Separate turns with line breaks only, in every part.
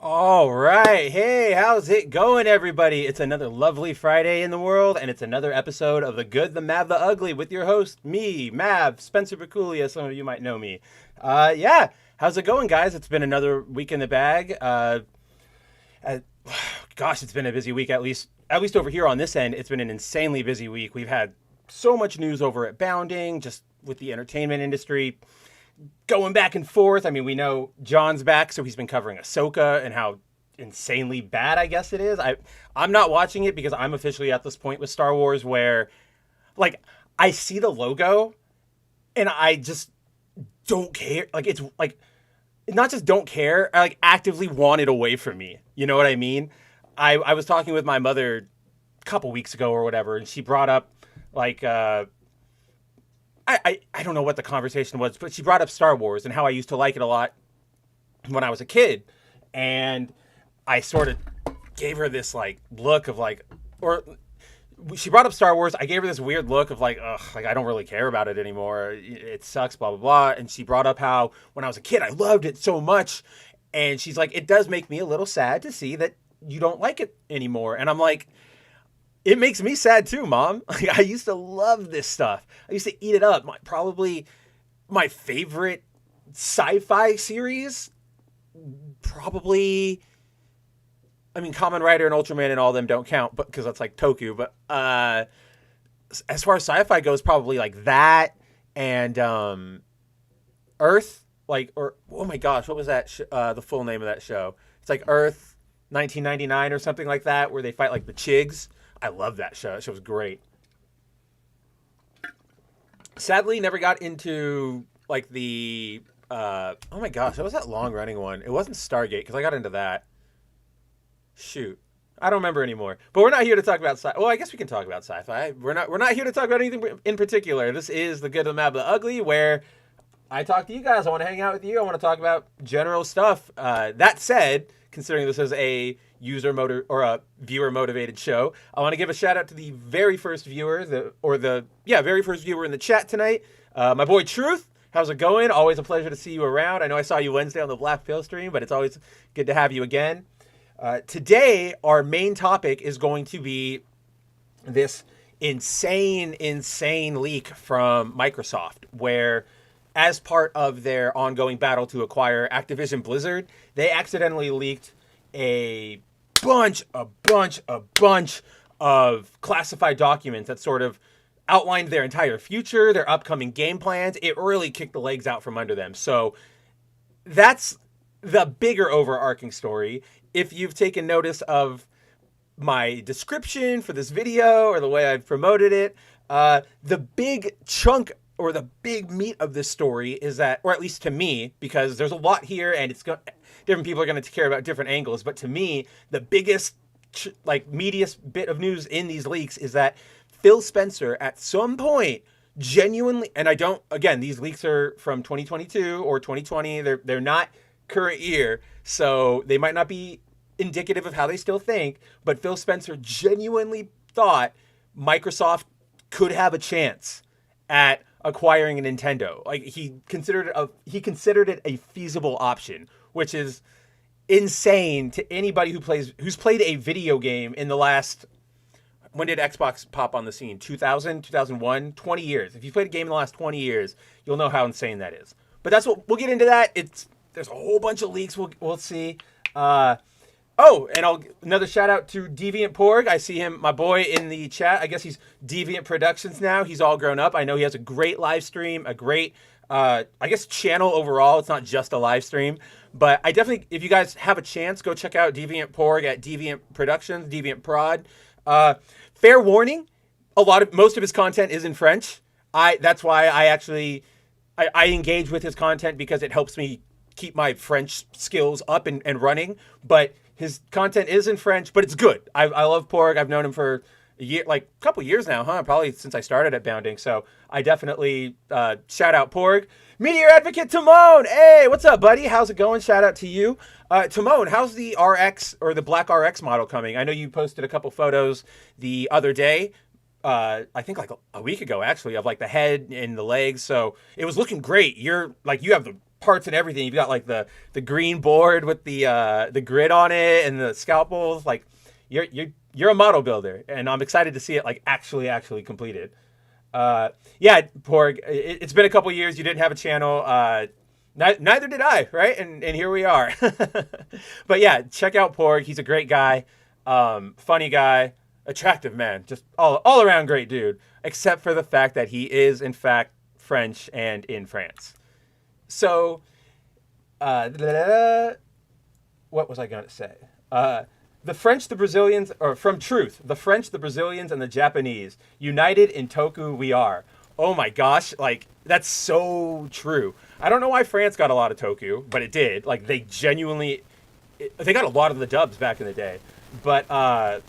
All right. Hey, how's it going, everybody? It's another lovely Friday in the world, and it's another episode of The Good, the Mad, the Ugly with your host, me, Mav, Spencer Baculia. Some of you might know me. Yeah. How's it going, guys? It's been another week in the bag. Uh, Gosh, it's been a busy week, at least over here on this end. It's been an insanely busy week. We've had so much news over at Bounding, just with the entertainment industry going back and forth. I mean, we know John's back, so he's been covering Ahsoka and how insanely bad I guess it is. I'm not watching it because I'm officially at this point with Star Wars where like I see the logo and I just don't care. Like it's like not just don't care, I like actively want it away from me. You know what I mean? I was talking with my mother a couple weeks ago or whatever, and she brought up like I don't know what the conversation was, but she brought up Star Wars and how I used to like it a lot when I was a kid. And I sort of gave her this like look of like, or she brought up Star Wars. I gave her this weird look of like, ugh, like I don't really care about it anymore. It sucks, blah, blah, blah. And she brought up how when I was a kid, I loved it so much. And she's like, it does make me a little sad to see that you don't like it anymore. And I'm like, it makes me sad too, Mom. Like, I used to love this stuff. I used to eat it up. Probably my favorite sci-fi series. Probably, I mean, Kamen Rider and Ultraman and all them don't count, but because that's like Toku. But as far as sci-fi goes, probably like that and Earth. Like, or oh my gosh, what was that? The full name of that show? It's like Earth 1999 or something like that, where they fight like the Chigs. I love that show. That show was great. Sadly, never got into like the oh my gosh, what was that long running one? It wasn't Stargate because I got into that. Shoot, I don't remember anymore. But we're not here to talk about sci. Well, I guess we can talk about sci-fi. We're not here to talk about anything in particular. This is the Good, the Mad, the Ugly, where I talk to you guys. I want to hang out with you. I want to talk about general stuff. That said, considering this is a user motor or a viewer motivated show, I want to give a shout out to the very first viewer, very first viewer in the chat tonight, my boy Truth. How's it going? Always a pleasure to see you around. I know I saw you Wednesday on the Black Pill stream, but it's always good to have you again. Today, our main topic is going to be this insane leak from Microsoft, where as part of their ongoing battle to acquire Activision Blizzard, they accidentally leaked a bunch of classified documents that sort of outlined their entire future, their upcoming game plans. It really kicked the legs out from under them. So that's the bigger overarching story. If you've taken notice of my description for this video or the way I've promoted it, the big chunk or the big meat of this story is that, or at least to me, because there's a lot here and different people are going to care about different angles, but to me, the biggest, meatiest bit of news in these leaks is that Phil Spencer at some point genuinely, and again, these leaks are from 2022 or 2020, they're not current year, so they might not be indicative of how they still think, but Phil Spencer genuinely thought Microsoft could have a chance at acquiring a Nintendo. Like he considered it a feasible option, which is insane to anybody who's played a video game in the last, when did Xbox pop on the scene? 2000, 2001, 20 years. If you played a game in the last 20 years, you'll know how insane that is. But that's what we'll get into that. There's a whole bunch of leaks we'll see. And another shout out to Deviant Porg. I see him, my boy, in the chat. I guess he's Deviant Productions now. He's all grown up. I know he has a great live stream, a great, channel overall. It's not just a live stream. But I definitely, if you guys have a chance, go check out Deviant Porg at Deviant Productions, Deviant Prod. Fair warning, most of his content is in French. That's why I engage with his content, because it helps me keep my French skills up and running. But his content is in French, but it's good. I love Porg. I've known him for a couple years now, probably since I started at Bounding. So I definitely shout out Porg. Meteor Advocate Timon, hey, what's up, buddy? How's it going? Shout out to you. Timon, how's the RX or the Black RX model coming? I know you posted a couple photos the other day. I think like a week ago, actually, of like the head and the legs. So it was looking great. You have parts and everything. You've got like the green board with the grid on it and the scalpels. Like you're a model builder, and I'm excited to see it like actually completed. Yeah, Porg, it's been a couple years. You didn't have a channel. Neither did I, right? And here we are. But yeah, check out Porg. He's a great guy, funny guy, attractive man, just all around great dude. Except for the fact that he is in fact French and in France. So, what was I going to say? The French, the Brazilians, or from Truth, the French, the Brazilians, and the Japanese, united in Toku we are. Oh my gosh, like, that's so true. I don't know why France got a lot of Toku, but it did. Like, they genuinely, they got a lot of the dubs back in the day. But,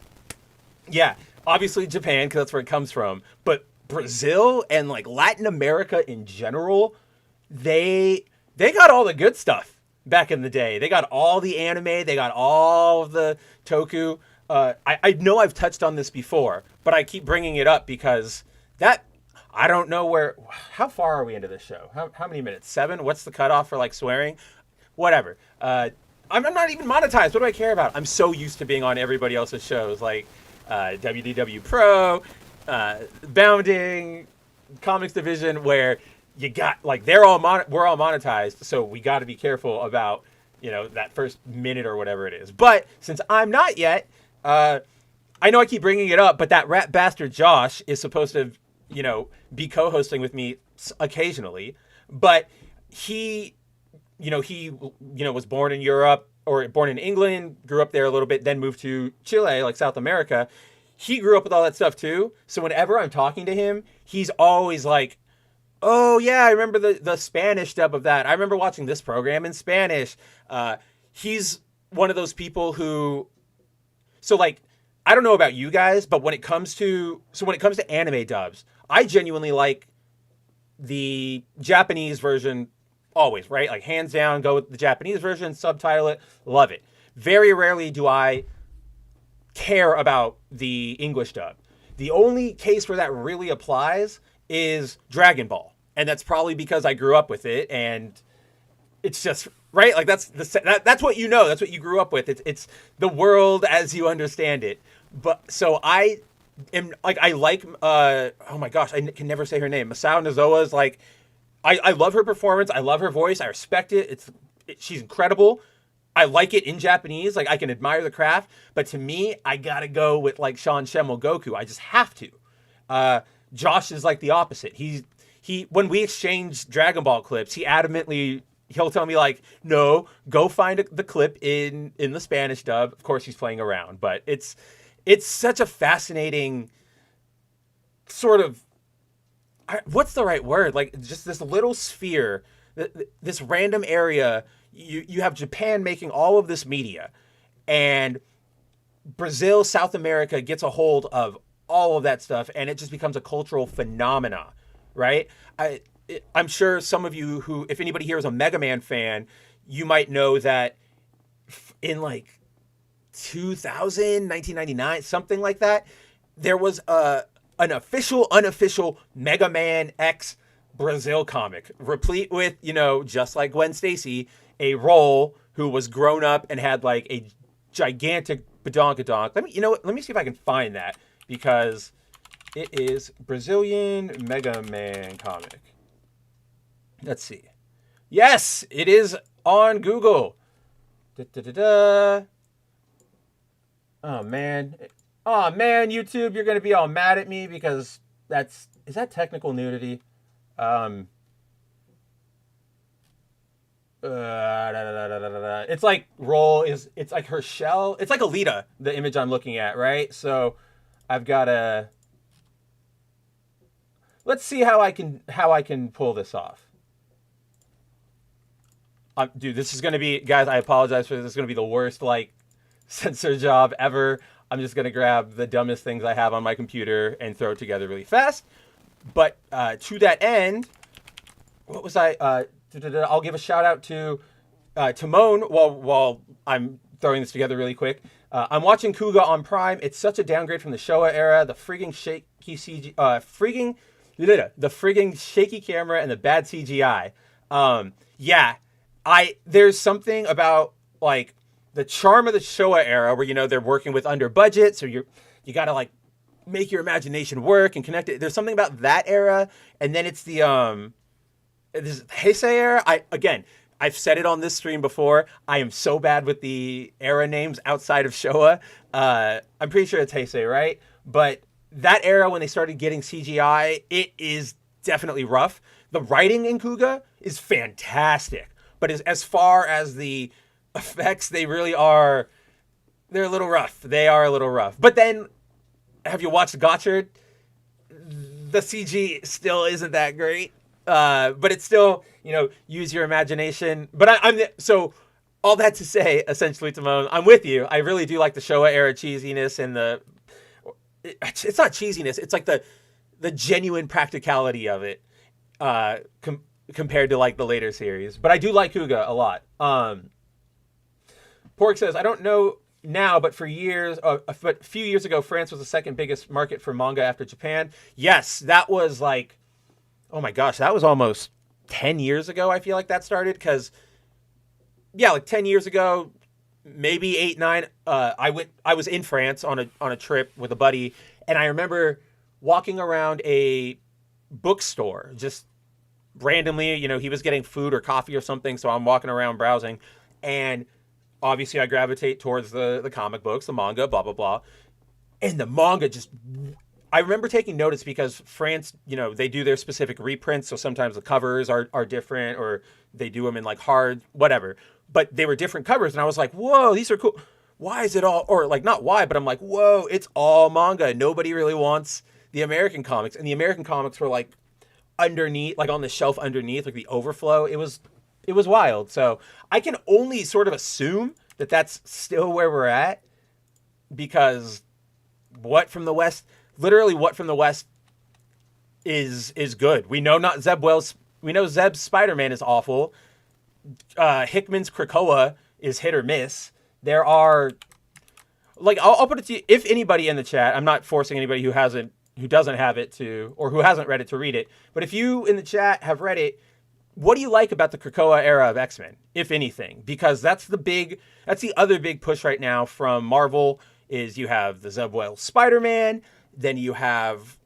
yeah, obviously Japan, because that's where it comes from. But Brazil and, like, Latin America in general, they got all the good stuff back in the day. They got all the anime. They got all of the Toku. I know I've touched on this before, but I keep bringing it up because that, I don't know how far are we into this show? How many minutes? 7? What's the cutoff for like swearing? Whatever. I'm not even monetized. What do I care about? I'm so used to being on everybody else's shows like WDW Pro, Bounding, Comics Division, where you got like we're all monetized, so we got to be careful about that first minute or whatever it is. But since I'm not yet, I know I keep bringing it up, but that rat bastard Josh is supposed to be co-hosting with me occasionally. But he was born in Europe or born in England, grew up there a little bit, then moved to Chile, like South America. He grew up with all that stuff too. So whenever I'm talking to him, he's always like, oh, yeah, I remember the Spanish dub of that. I remember watching this program in Spanish. He's one of those people who... So, like, I don't know about you guys, but when it comes to anime dubs, I genuinely like the Japanese version always, right? Like, hands down, go with the Japanese version, subtitle it, love it. Very rarely do I care about the English dub. The only case where that really applies is Dragon Ball. And that's probably because I grew up with it, and it's just, right? Like, that's what you know. That's what you grew up with. It's the world as you understand it. But, so I am, like, oh my gosh, I can never say her name. Masao Nozowa's, like, I love her performance. I love her voice. I respect it. She's incredible. I like it in Japanese. Like, I can admire the craft. But to me, I gotta go with, like, Sean Shemmel Goku. I just have to. Josh is like the opposite. He when we exchange Dragon Ball clips, he'll tell me like, no, go find the clip in the Spanish dub. Of course, he's playing around, but it's such a fascinating sort of, what's the right word? Like, just this little sphere, this random area. You have Japan making all of this media, and Brazil, South America gets a hold of all of that stuff, and it just becomes a cultural phenomena, right? I'm sure some of you who, if anybody here is a Megaman fan, you might know that in like 2000, 1999, something like that, there was an unofficial Megaman X Brazil comic, replete with, just like Gwen Stacy, a role who was grown up and had like a gigantic badonkadonk. Let me see if I can find that, because it is Brazilian Mega Man comic. Let's see. Yes, it is on Google. Oh man, YouTube, you're gonna be all mad at me because is that technical nudity? It's like it's like her shell. It's like Alita, the image I'm looking at, right? So I've got to, let's see how I can pull this off. Dude, this is going to be, guys, I apologize for this. This is going to be the worst, like, censor job ever. I'm just going to grab the dumbest things I have on my computer and throw it together really fast. But to that end, what was I'll give a shout out to Timon while I'm throwing this together really quick. I'm watching Kuga on Prime. It's such a downgrade from the Showa era. The frigging shaky CG, the frigging shaky camera and the bad CGI. Yeah, there's something about like the charm of the Showa era where they're working with under budget, so you gotta like make your imagination work and connect it. There's something about that era, and then it's the this Heisei era. I've said it on this stream before. I am so bad with the era names outside of Showa. I'm pretty sure it's Heisei, right? But that era when they started getting CGI, it is definitely rough. The writing in Kuga is fantastic, but as far as the effects, they really are. They're a little rough. They are a little rough. But then, have you watched Gotchard? The CG still isn't that great. But it's still, use your imagination. But so all that to say, essentially, Timon, I'm with you. I really do like the Showa era cheesiness and it's not cheesiness. It's like the genuine practicality of it, compared to like the later series. But I do like Kuga a lot. Pork says, I don't know now, but a few years ago, France was the second biggest market for manga after Japan. Yes, that was like, oh my gosh, that was almost 10 years ago. I feel like that started because, yeah, like 10 years ago, maybe 8, 9. I was in France on a trip with a buddy, and I remember walking around a bookstore just randomly. He was getting food or coffee or something, so I'm walking around browsing, and obviously I gravitate towards the comic books, the manga, blah blah blah, and the manga just. I remember taking notice because France, they do their specific reprints, so sometimes the covers are different, or they do them in like hard, whatever. But they were different covers, and I was like, whoa, these are cool. Why is it all, or like not why, but I'm like, whoa, it's all manga. Nobody really wants the American comics, and the American comics were like underneath, like on the shelf underneath, like the overflow. It was wild. So I can only sort of assume that that's still where we're at, because what from the West is good. We know not Zeb Wells. We know Zeb's Spider-Man is awful. Hickman's Krakoa is hit or miss. There are, like, I'll put it to you. If anybody in the chat, I'm not forcing anybody who doesn't have it to, or who hasn't read it to read it. But if you in the chat have read it, what do you like about the Krakoa era of X-Men, if anything? Because that's the other big push right now from Marvel. Is you have the Zeb Wells Spider-Man. Then you have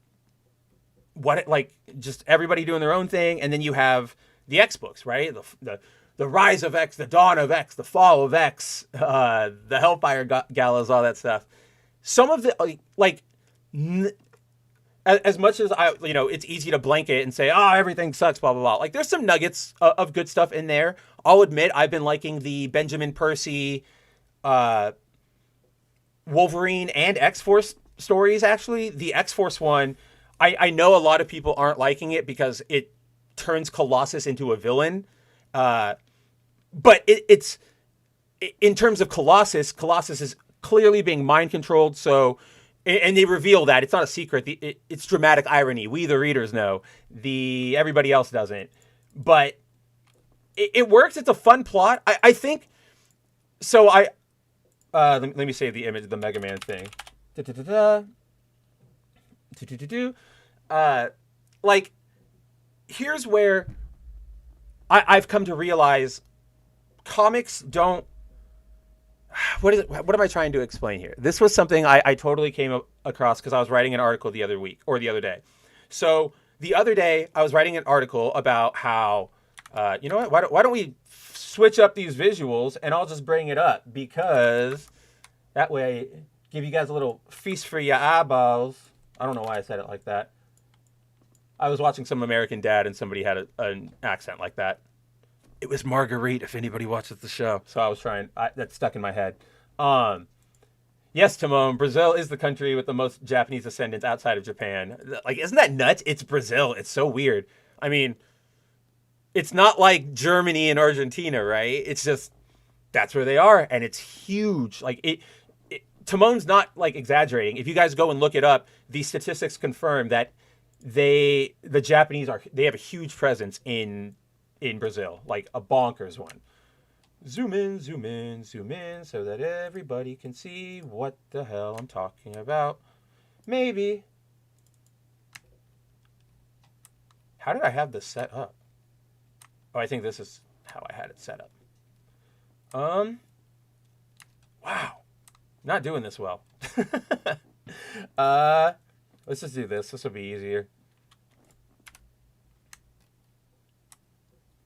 just everybody doing their own thing, and then you have the X books, right? The rise of X, the dawn of X, the fall of X, the Hellfire Galas, all that stuff. Some of the as much as it's easy to blanket and say, oh, everything sucks, blah blah blah. Like there's some nuggets of good stuff in there. I'll admit I've been liking the Benjamin Percy, Wolverine and X-Force stories. Actually, the X-Force one, I know a lot of people aren't liking it because it turns Colossus into a villain. But it's in terms of Colossus is clearly being mind controlled. So, and they reveal that it's not a secret. It's dramatic irony. We, the readers, know. Everybody else doesn't. But it works. It's a fun plot. I think. So let me save the image of the Megaman thing. Like, here's where I've come to realize comics don't. What am I trying to explain here? This was something I totally came across because I was writing an article the other week or the other day. So the other day I was writing an article about how, you know what? Why don't we switch up these visuals and I'll just bring it up, because that way give you guys a little feast for your eyeballs. I don't know why I said it like that. I was watching some American Dad and somebody had an accent like that. It was Marguerite, if anybody watches the show. So I was trying. That stuck in my head. Yes, Timon, Brazil is the country with the most Japanese descendants outside of Japan. Like, isn't that nuts? It's Brazil. It's so weird. I mean, it's not like Germany and Argentina, right? It's just, that's where they are. And it's huge. Like, Timon's not, like, exaggerating. If you guys go and look it up, the statistics confirm that the Japanese they have a huge presence in Brazil, like a bonkers one. Zoom in, zoom in, zoom in, so that everybody can see what the hell I'm talking about. Maybe. How did I have this set up? Oh, I think this is how I had it set up. Wow. Not doing this well. Let's just do this. This will be easier.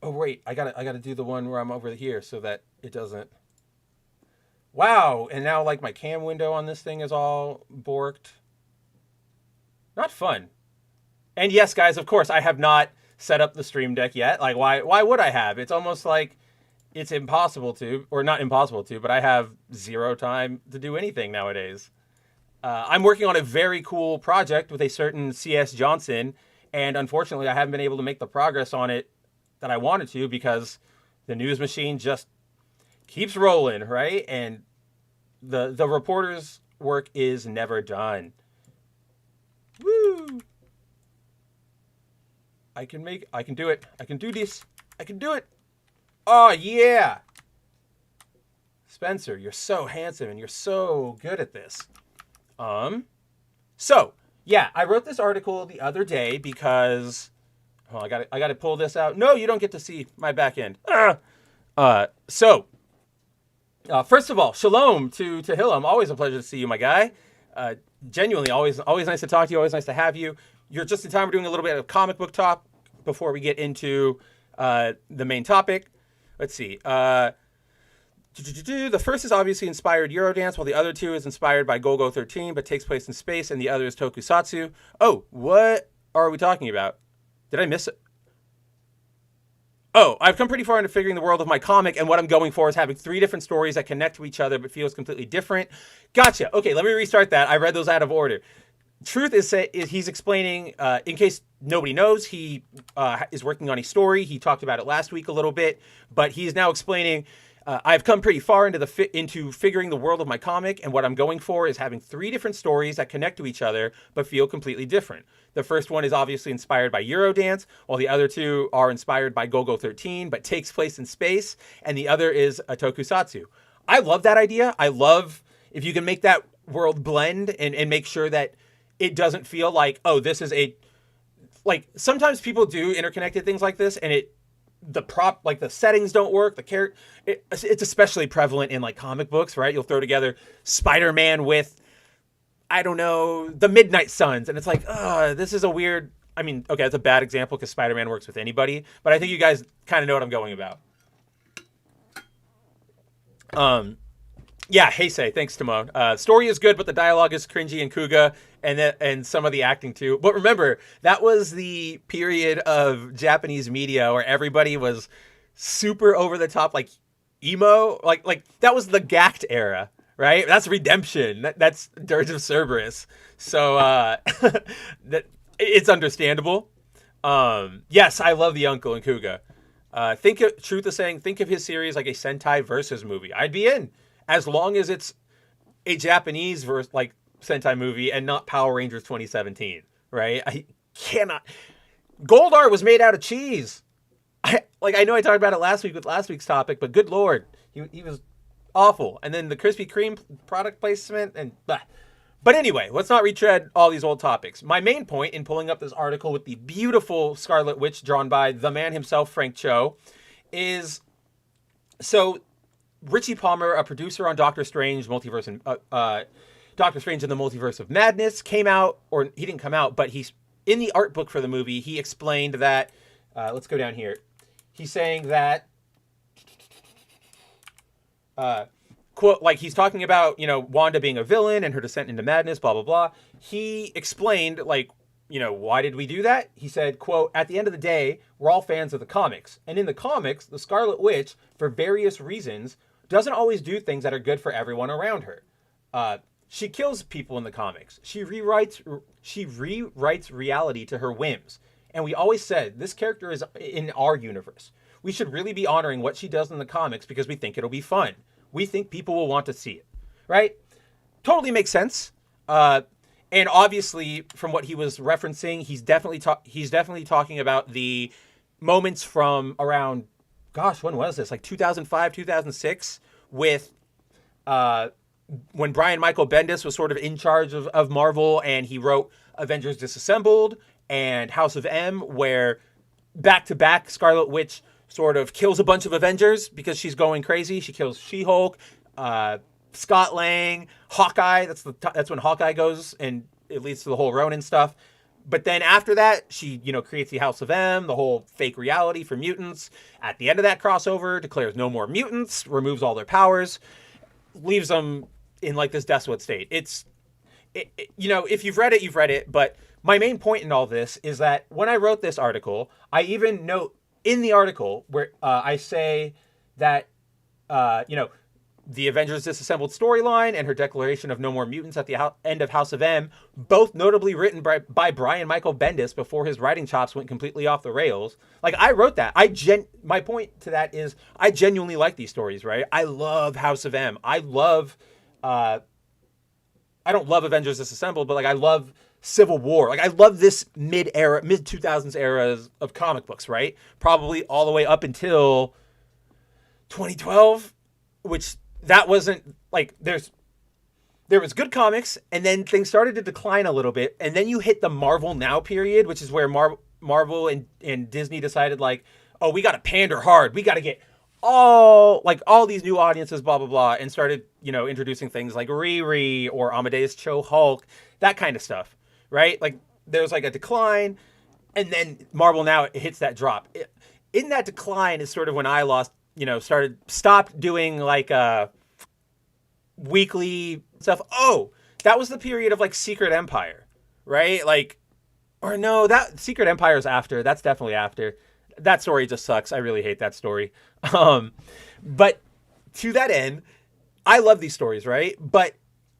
Oh, wait. I gotta do the one where I'm over here so that it doesn't... Wow. And now, like, my cam window on this thing is all borked. Not fun. And yes, guys, of course, I have not set up the Stream Deck yet. Like, why would I have? It's almost like it's impossible to, or not impossible to, but I have zero time to do anything nowadays. I'm working on a very cool project with a certain C.S. Johnson, and unfortunately, I haven't been able to make the progress on it that I wanted to because the news machine just keeps rolling, right? And the reporter's work is never done. Woo! I can do it. I can do this. I can do it. Oh, yeah. Spencer, you're so handsome and you're so good at this. So, yeah, I wrote this article the other day because... Oh, I got to pull this out. No, you don't get to see my back end. So, first of all, shalom to Hillam. Always a pleasure to see you, my guy. Genuinely, always nice to talk to you. Always nice to have you. You're just in time. We're doing a little bit of comic book talk before we get into the main topic. Let's see. The first is obviously inspired Eurodance, while the other two is inspired by Golgo 13, but takes place in space, and the other is Tokusatsu. Oh, what are we talking about? Did I miss it? Oh, I've come pretty far into figuring the world of my comic, and what I'm going for is having 3 different stories that connect to each other but feels completely different. Gotcha. Okay, let me restart that. I read those out of order. Truth is he's explaining, in case nobody knows, he is working on a story. He talked about it last week a little bit, but he's now explaining, I've come pretty far into figuring the world of my comic, and what I'm going for is having 3 different stories that connect to each other but feel completely different. The first one is obviously inspired by Eurodance, while the other 2 are inspired by Golgo 13, but takes place in space, and the other is a Tokusatsu. I love that idea. I love if you can make that world blend and make sure that it doesn't feel like, oh, this is like, sometimes people do interconnected things like this, and the settings don't work, it's especially prevalent in, like, comic books, right? You'll throw together Spider-Man with, I don't know, the Midnight Suns, and it's like, this is a weird... I mean, okay, that's a bad example because Spider-Man works with anybody, but I think you guys kind of know what I'm going about. Yeah, Heisei, thanks, Timon. Story is good, but the dialogue is cringy and Kuga, and some of the acting too. But remember, that was the period of Japanese media where everybody was super over the top, like emo, like that was the Gact era. Right? That's Redemption. That's Dirge of Cerberus. So that it's understandable. Yes, I love the uncle in Kuga. Truth is saying, think of his series like a Sentai versus movie. I'd be in, as long as it's a Japanese Sentai movie and not Power Rangers 2017. Right? I cannot. Goldar was made out of cheese. I know I talked about it last week with last week's topic, but good lord, he was awful. And then the Krispy Kreme product placement and blah. But anyway, let's not retread all these old topics. My main point in pulling up this article with the beautiful Scarlet Witch drawn by the man himself, Frank Cho, is so Richie Palmer, a producer on Doctor Strange and Doctor Strange in the Multiverse of Madness, came out, or he didn't come out, but he's in the art book for the movie. He explained that. Let's go down here. He's saying that. Quote, like he's talking about, Wanda being a villain and her descent into madness, blah, blah, blah. He explained, why did we do that? He said, quote, at the end of the day, we're all fans of the comics. And in the comics, the Scarlet Witch, for various reasons, doesn't always do things that are good for everyone around her. She kills people in the comics. She rewrites reality to her whims. And we always said, this character is in our universe. We should really be honoring what she does in the comics because we think it'll be fun. We think people will want to see it, right? Totally makes sense. And obviously, from what he was referencing, he's definitely talking about the moments from around, gosh, when was this? Like 2005, 2006, with when Brian Michael Bendis was sort of in charge of Marvel, and he wrote Avengers Disassembled and House of M, where back to back Scarlet Witch sort of kills a bunch of Avengers because she's going crazy. She kills She-Hulk, Scott Lang, Hawkeye. That's when Hawkeye goes, and it leads to the whole Ronin stuff. But then after that, she, creates the House of M, the whole fake reality for mutants. At the end of that crossover, declares no more mutants, removes all their powers, leaves them in like this desolate state. If you've read it, you've read it. But my main point in all this is that when I wrote this article, I even note in the article where I say that, the Avengers Disassembled storyline and her declaration of no more mutants at the end of House of M, both notably written by Brian Michael Bendis before his writing chops went completely off the rails. Like, I wrote that. My point to that is I genuinely like these stories, right? I love House of M. I don't love Avengers Disassembled, but like I love Civil War. Like, I love this mid 2000s eras of comic books, right? Probably all the way up until 2012, which that wasn't like there was good comics, and then things started to decline a little bit, and then you hit the Marvel Now period, which is where Marvel and Disney decided like, oh, we got to pander hard, we got to get all these new audiences, blah blah blah, and started introducing things like Riri or Amadeus Cho Hulk, that kind of stuff, right? Like there's like a decline, and then Marvel Now hits that drop. In that decline is sort of when I stopped doing like weekly stuff. Oh, that was the period of like Secret Empire, right? Like, or no, that Secret Empire is after. That's definitely after. That story just sucks. I really hate that story. But to that end, I love these stories, right? But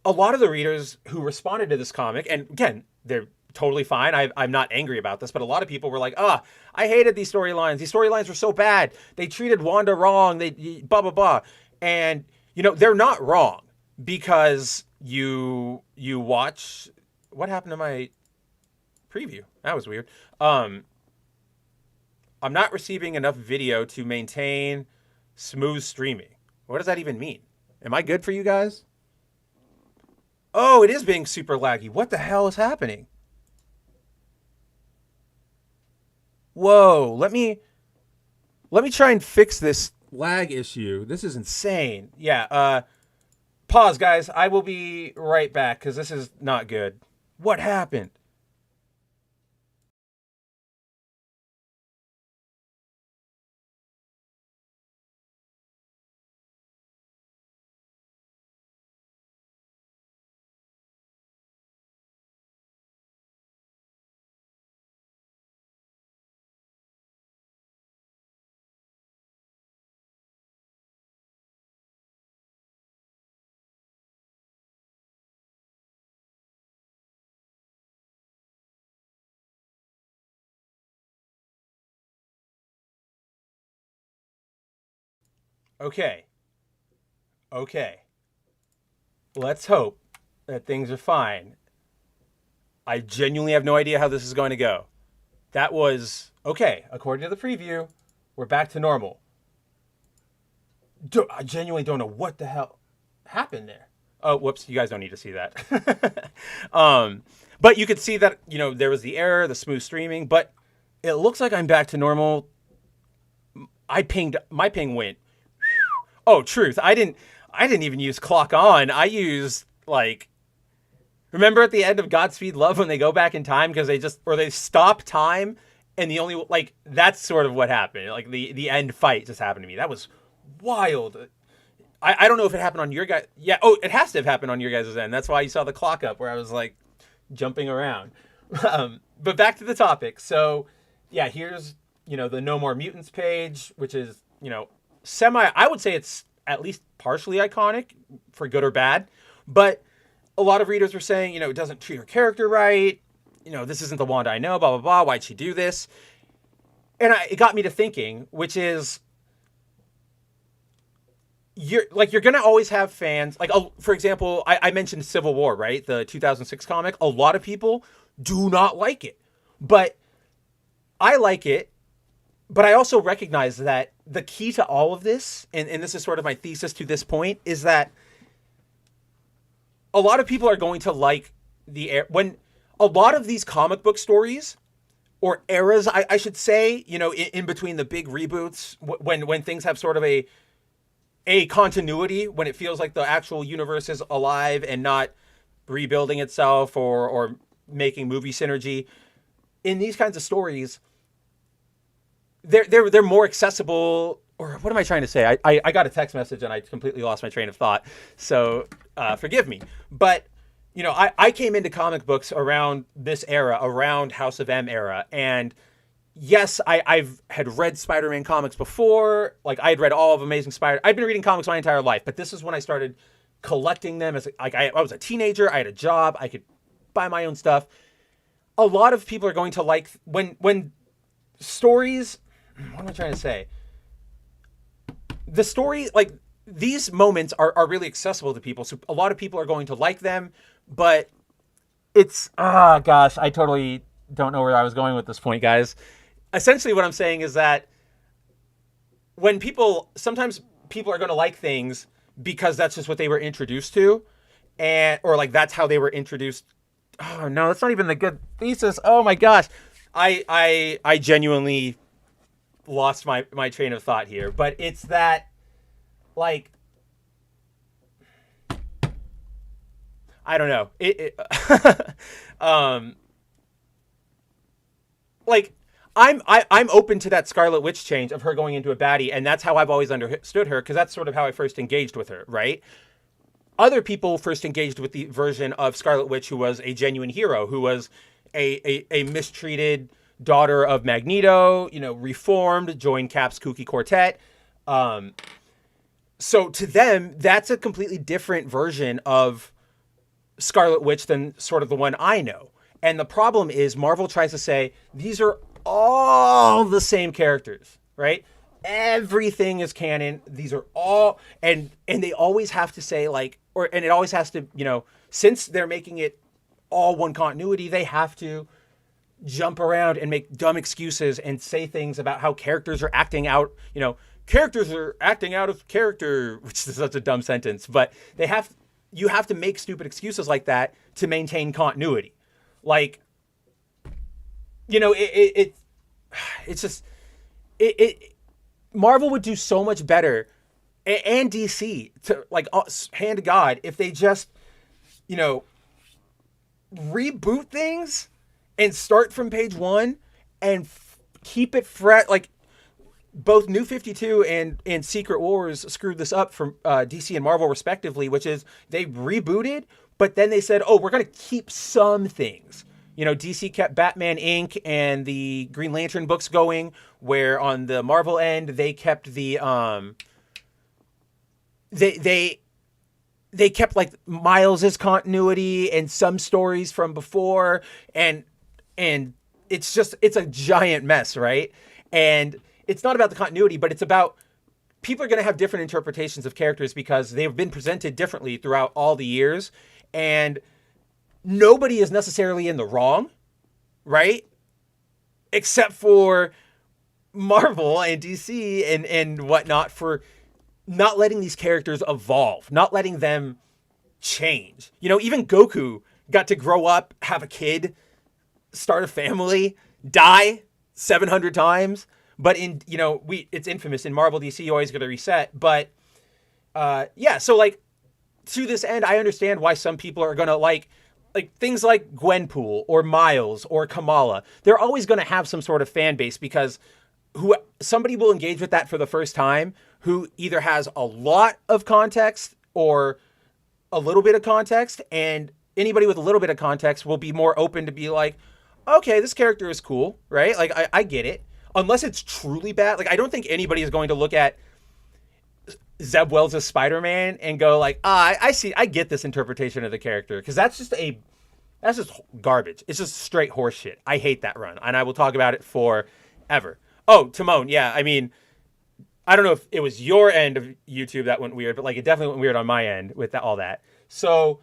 a lot of the readers who responded to this comic, and again, they're totally fine. I'm not angry about this, but a lot of people were like, I hated these storylines. These storylines were so bad. They treated Wanda wrong. They blah, blah, blah. And, they're not wrong because you watch. What happened to my preview? That was weird. I'm not receiving enough video to maintain smooth streaming. What does that even mean? Am I good for you guys? Oh, it is being super laggy. What the hell is happening? Whoa, let me try and fix this lag issue. This is insane. Yeah, pause, guys. I will be right back because this is not good. What happened? Okay. Let's hope that things are fine. I genuinely have no idea how this is going to go. That was okay. According to the preview, we're back to normal. I genuinely don't know what the hell happened there. Oh, whoops. You guys don't need to see that. But you could see that, there was the error, the smooth streaming, but it looks like I'm back to normal. My ping went. Oh, truth. I didn't even use clock on. I used remember at the end of Godspeed Love when they go back in time because they stop time, and the only that's sort of what happened. Like the end fight just happened to me. That was wild. I don't know if it happened on your guys. Yeah. Oh, it has to have happened on your guys' end. That's why you saw the clock up where I was like jumping around. But back to the topic. So yeah, here's the No More Mutants page, which is I would say it's at least partially iconic for good or bad, but a lot of readers were saying, it doesn't treat her character right. This isn't the Wanda I know, blah, blah, blah. Why'd she do this? And it got me to thinking, which is you're going to always have fans. For example, I mentioned Civil War, right? The 2006 comic. A lot of people do not like it, but I like it. But I also recognize that the key to all of this, and this is sort of my thesis to this point, is that a lot of people are going to like when a lot of these comic book stories or eras, I should say, you know, in between the big reboots, when things have sort of a continuity, when it feels like the actual universe is alive and not rebuilding itself or making movie synergy. In these kinds of stories, they're more accessible. Or what am I trying to say? I got a text message and I completely lost my train of thought. So forgive me. But you know, I came into comic books around this era, around House of M era, and yes, I've had read Spider-Man comics before. Like I had read all of Amazing Spider. I'd been reading comics my entire life, but this is when I started collecting them. As like I was a teenager, I had a job, I could buy my own stuff. A lot of people are going to like when stories. What am I trying to say? The story, like these moments are really accessible to people, so a lot of people are going to like them. But it's gosh, I totally don't know where I was going with this point, guys. Essentially, what I'm saying is that sometimes people are going to like things because that's just what they were introduced to, or like that's how they were introduced. Oh no, that's not even the good thesis. Oh my gosh, I genuinely lost my train of thought here. But it's that, like, I don't know. Like I'm open to that Scarlet Witch change of her going into a baddie, and that's how I've always understood her, because that's sort of how I first engaged with her, right? Other people first engaged with the version of Scarlet Witch who was a genuine hero, who was a mistreated daughter of Magneto, you know, reformed, joined Cap's kooky quartet. So to them, that's a completely different version of Scarlet Witch than sort of the one I know. And the problem is Marvel tries to say, these are all the same characters, right? Everything is canon. These are all, and they always have to say like, and it always has to, you know, since they're making it all one continuity, they have to jump around and make dumb excuses and say things about how characters are acting out, you know, characters are acting out of character, which is such a dumb sentence, but you have to make stupid excuses like that to maintain continuity. Like, you know, it's just, Marvel would do so much better, and DC, to like, hand to God, if they just, you know, reboot things and start from page one and keep it fresh. Like, both New 52 and Secret Wars screwed this up from DC and Marvel respectively, which is they rebooted, but then they said, oh, we're going to keep some things. You know, DC kept Batman Inc. and the Green Lantern books going, where on the Marvel end, they kept the, they kept like Miles's continuity and some stories from before. And it's a giant mess, right? And it's not about the continuity, but it's about people are going to have different interpretations of characters because they've been presented differently throughout all the years. And nobody is necessarily in the wrong, right? Except for Marvel and DC and whatnot for not letting these characters evolve, not letting them change. You know, even Goku got to grow up, have a kid, start a family, die 700 times. But in, you know, it's infamous in Marvel, DC, you always got to reset. But yeah, so like to this end, I understand why some people are going to like things like Gwenpool or Miles or Kamala. They're always going to have some sort of fan base because somebody will engage with that for the first time who either has a lot of context or a little bit of context. And anybody with a little bit of context will be more open to be like, okay, this character is cool, right? Like, I get it. Unless it's truly bad. Like, I don't think anybody is going to look at Zeb Wells' Spider-Man and go like, I see, I get this interpretation of the character. Because that's just garbage. It's just straight horse shit. I hate that run. And I will talk about it forever. Oh, Timon, yeah. I mean, I don't know if it was your end of YouTube that went weird, but like it definitely went weird on my end with all that. So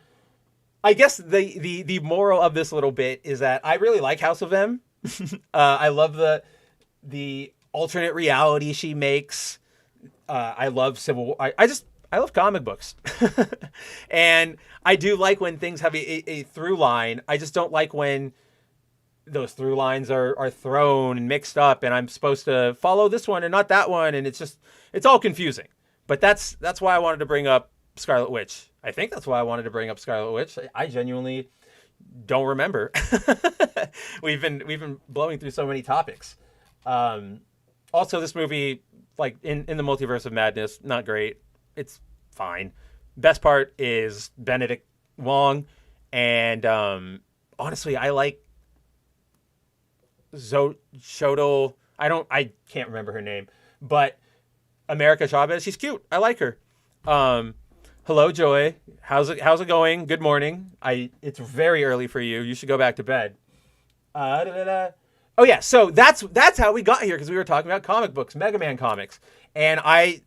I guess the moral of this little bit is that I really like House of M. I love the alternate reality she makes. I love Civil War. I love comic books. And I do like when things have a through line. I just don't like when those through lines are thrown and mixed up, and I'm supposed to follow this one and not that one, and it's all confusing. But that's why I wanted to bring up Scarlet Witch. I think that's why I wanted to bring up Scarlet Witch. I genuinely don't remember. we've been blowing through so many topics. Also, this movie, like in the Multiverse of Madness, not great. It's fine. Best part is Benedict Wong, and honestly, I like Shodol. I can't remember her name, but America Chavez, she's cute. I like her. Hello, Joy. How's it going? Good morning. It's very early for you. You should go back to bed. Oh yeah, so that's how we got here, because we were talking about comic books, Megaman comics, and I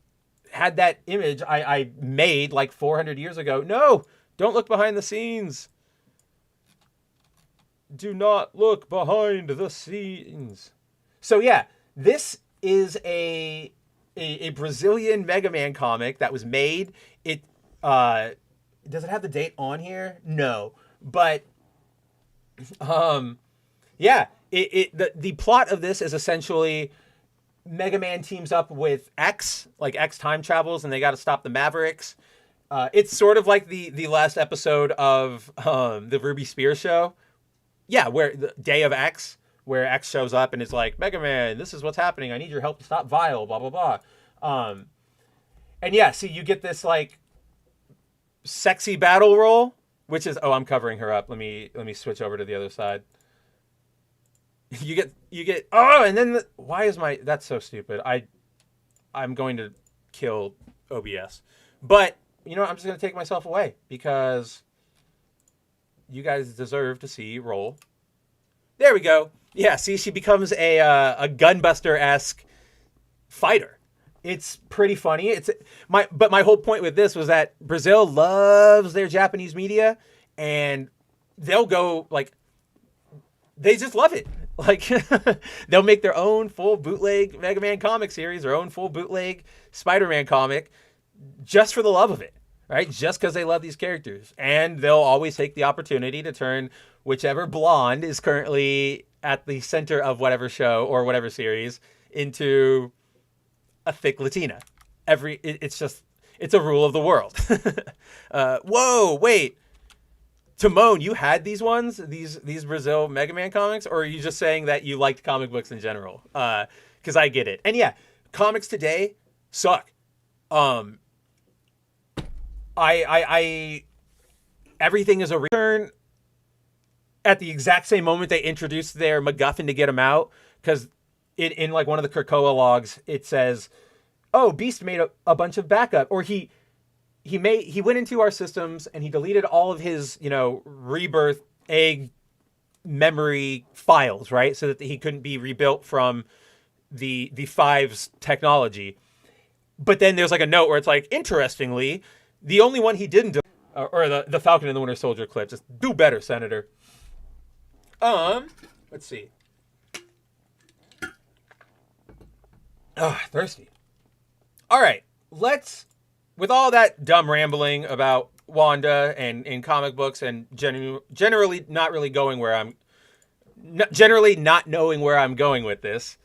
had that image I made like 400 years ago. No, don't look behind the scenes. Do not look behind the scenes. So yeah, this is a Brazilian Megaman comic that was made. It does it have the date on here? No, but yeah, the plot of this is essentially Mega Man teams up with X, like X time travels, and they got to stop the Mavericks. It's sort of like the last episode of the Ruby Spear show. Yeah, where the Day of X, where X shows up and is like, Mega Man, this is what's happening. I need your help to stop Vile, blah, blah, blah. And yeah, see, you get this like sexy battle roll, which is, I'm covering her up. Let me switch over to the other side. You get, and then, that's so stupid. I'm going to kill OBS. But, I'm just going to take myself away, because you guys deserve to see roll. There we go. Yeah, see, she becomes a Gunbuster-esque fighter. It's pretty funny. But my whole point with this was that Brazil loves their Japanese media, and they'll go, like, they just love it. Like, they'll make their own full bootleg Mega Man comic series, their own full bootleg Spider-Man comic, just for the love of it, right? Just because they love these characters. And they'll always take the opportunity to turn whichever blonde is currently at the center of whatever show or whatever series into a thick Latina. It's a rule of the world. Whoa, wait. Timon, you had these ones, these Brazil Mega Man comics, or are you just saying that you liked comic books in general? Because I get it. And yeah, comics today suck. Everything is a return at the exact same moment they introduced their MacGuffin to get them out, because in like one of the Krakoa logs, it says, oh, Beast made a bunch of backup, or he went into our systems and he deleted all of his, rebirth egg memory files, right? So that he couldn't be rebuilt from the Five's technology. But then there's like a note where it's like, interestingly, the only one he didn't do, or the Falcon and the Winter Soldier clip, just do better, Senator. Let's see. Thirsty. All right, with all that dumb rambling about Wanda and in comic books and generally not really going where generally not knowing where I'm going with this,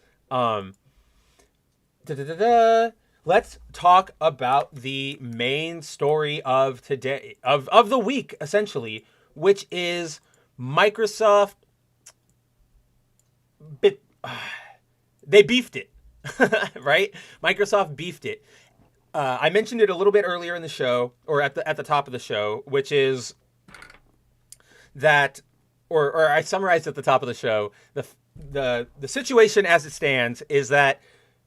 let's talk about the main story of today, of the week, essentially, which is Microsoft. They beefed it, right? Microsoft beefed it. I mentioned it a little bit earlier in the show, or at the top of the show, which is that, or I summarized at the top of the show, the situation as it stands is that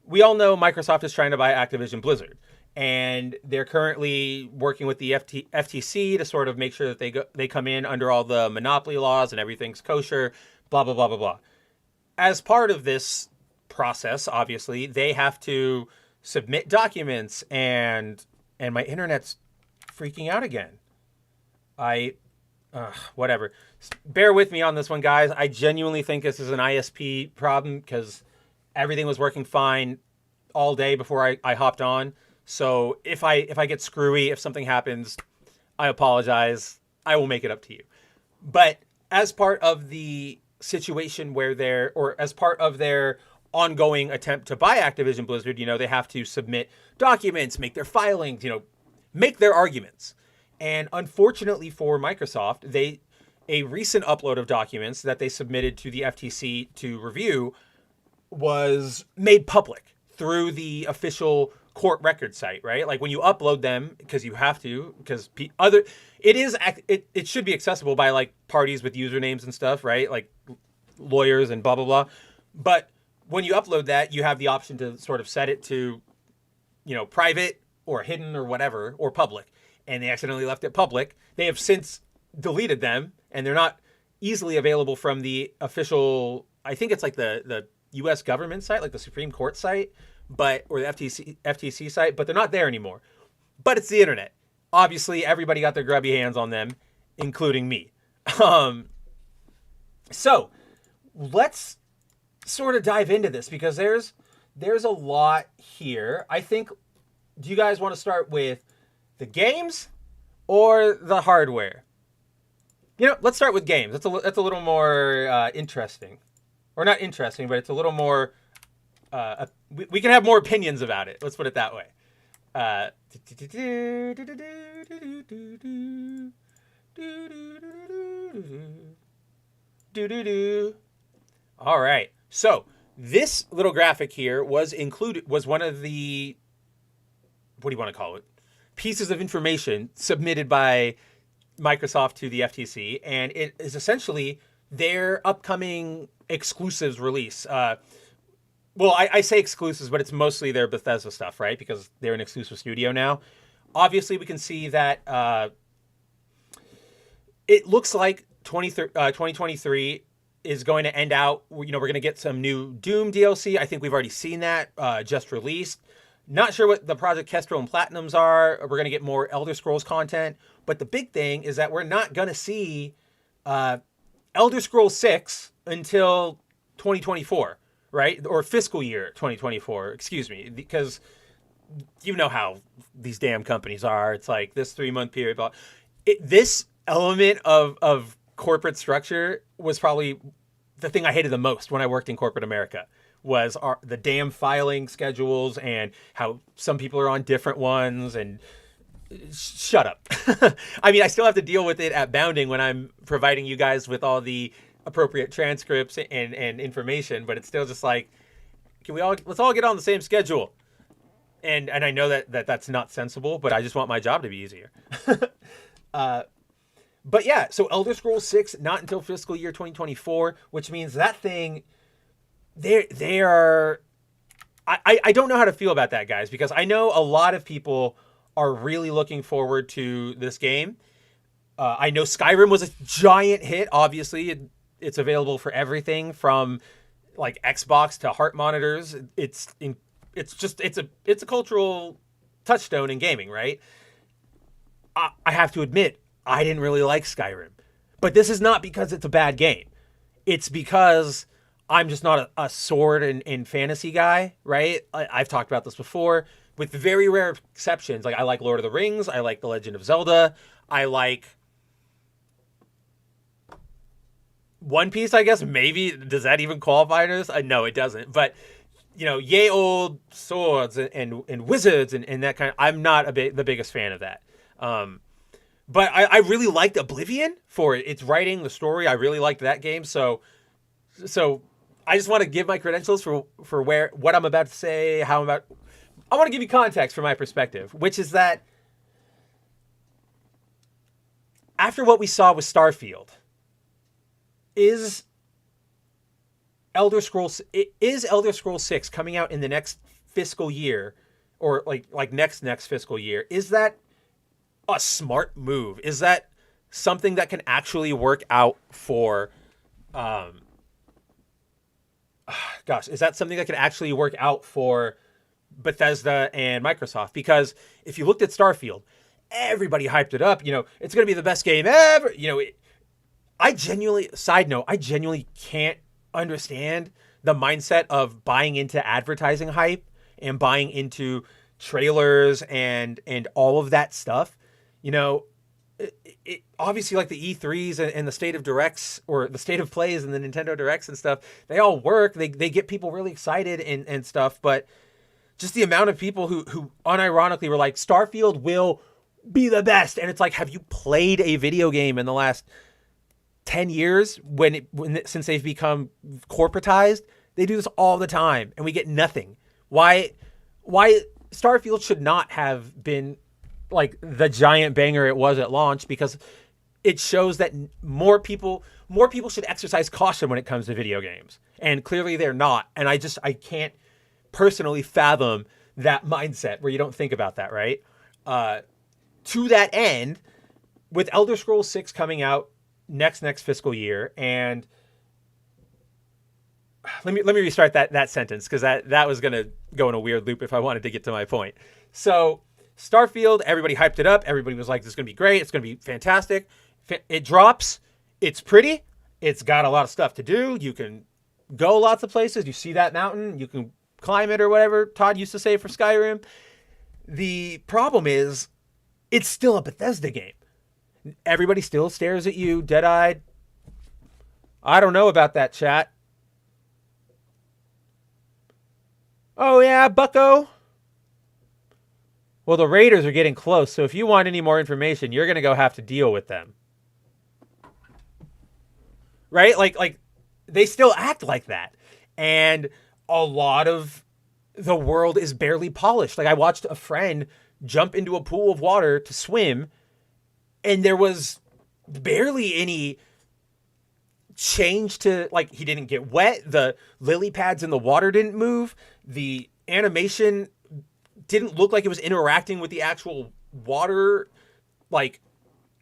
we all know Microsoft is trying to buy Activision Blizzard, and they're currently working with the FTC to sort of make sure that they come in under all the monopoly laws and everything's kosher, blah, blah, blah, blah, blah. As part of this process, obviously, they have to submit documents, and my internet's freaking out again. Whatever. Bear with me on this one, guys. I genuinely think this is an ISP problem, because everything was working fine all day before I hopped on. So if I get screwy, if something happens, I apologize. I will make it up to you. But as part of the situation where they're, or as part of their ongoing attempt to buy Activision Blizzard, they have to submit documents, make their filings, make their arguments. And unfortunately for Microsoft, a recent upload of documents that they submitted to the FTC to review was made public through the official court record site, right? Like when you upload them, because you have to, because it should be accessible by like parties with usernames and stuff, right? Like lawyers and blah, blah, blah. But when you upload that, you have the option to sort of set it to, private or hidden or whatever, or public. And they accidentally left it public. They have since deleted them, and they're not easily available from the official, I think it's like the U.S. government site, like the Supreme Court site, or the FTC site, but they're not there anymore. But it's the internet. Obviously, everybody got their grubby hands on them, including me. So let's sort of dive into this, because there's a lot here. I think, do you guys want to start with the games or the hardware? Let's start with games. That's a little more interesting. Or not interesting, but it's a little more... we can have more opinions about it. Let's put it that way. All right. So this little graphic here was one of the... What do you want to call it? Pieces of information submitted by Microsoft to the FTC, and it is essentially their upcoming exclusives release. Well, I say exclusives, but it's mostly their Bethesda stuff, right? Because they're an exclusive studio now. Obviously, we can see that it looks like 2023 is going to end out. We're going to get some new Doom DLC. I think we've already seen that just released. Not sure what the Project Kestrel and Platinums are. We're going to get more Elder Scrolls content. But the big thing is that we're not going to see Elder Scrolls 6 until 2024, right? Or fiscal year 2024, excuse me. Because you know how these damn companies are. It's like this 3-month period. This element of corporate structure was probably the thing I hated the most when I worked in corporate America. Was the damn filing schedules and how some people are on different ones, and shut up. I mean, I still have to deal with it at Bounding when I'm providing you guys with all the appropriate transcripts and information, but it's still just like, let's all get on the same schedule. And I know that's not sensible, but I just want my job to be easier. But yeah, so Elder Scrolls 6, not until fiscal year 2024, which means that thing... They are... I don't know how to feel about that, guys, because I know a lot of people are really looking forward to this game. I know Skyrim was a giant hit. Obviously, it's available for everything from like Xbox to heart monitors. It's a cultural touchstone in gaming, right? I have to admit, I didn't really like Skyrim, but this is not because it's a bad game. It's because I'm just not a sword and fantasy guy, right? I've talked about this before, with very rare exceptions. Like, I like Lord of the Rings. I like The Legend of Zelda. I like One Piece, I guess. Maybe. Does that even qualify to this? No, it doesn't. But, yay old swords and wizards and that kind of... I'm not the biggest fan of that. But I really liked Oblivion for its writing, the story. I really liked that game. So I just want to give my credentials for what I'm about to say, I want to give you context from my perspective, which is that after what we saw with Starfield, is Elder Scrolls 6 coming out in the next fiscal year, or like next fiscal year? Is that a smart move? Is that something that can actually work out for is that something that can actually work out for Bethesda and Microsoft? Because if you looked at Starfield, everybody hyped it up. It's going to be the best game ever. I genuinely can't understand the mindset of buying into advertising hype and buying into trailers and all of that stuff. obviously like the E3s and the state of directs or the state of plays and the Nintendo directs and stuff, they all work. They get people really excited and stuff. But just the amount of people who unironically were like, Starfield will be the best. And it's like, have you played a video game in the last 10 years since they've become corporatized? They do this all the time and we get nothing. Why Starfield should not have been like the giant banger it was at launch, because it shows that more people should exercise caution when it comes to video games. And clearly they're not. And I can't personally fathom that mindset where you don't think about that, right? To that end, with Elder Scrolls 6 coming out next fiscal year, and let me restart that sentence, because that was going to go in a weird loop if I wanted to get to my point. So Starfield, everybody hyped it up. Everybody was like, this is going to be great. It's going to be fantastic. It drops. It's pretty. It's got a lot of stuff to do. You can go lots of places. You see that mountain. You can climb it or whatever Todd used to say for Skyrim. The problem is it's still a Bethesda game. Everybody still stares at you dead-eyed. I don't know about that, chat. Oh, yeah, bucko. Well, the Raiders are getting close, so if you want any more information, you're going to go have to deal with them. Right? Like they still act like that. And a lot of the world is barely polished. Like, I watched a friend jump into a pool of water to swim, and there was barely any change to, like, he didn't get wet. The lily pads in the water didn't move. The animation didn't look like it was interacting with the actual water, like,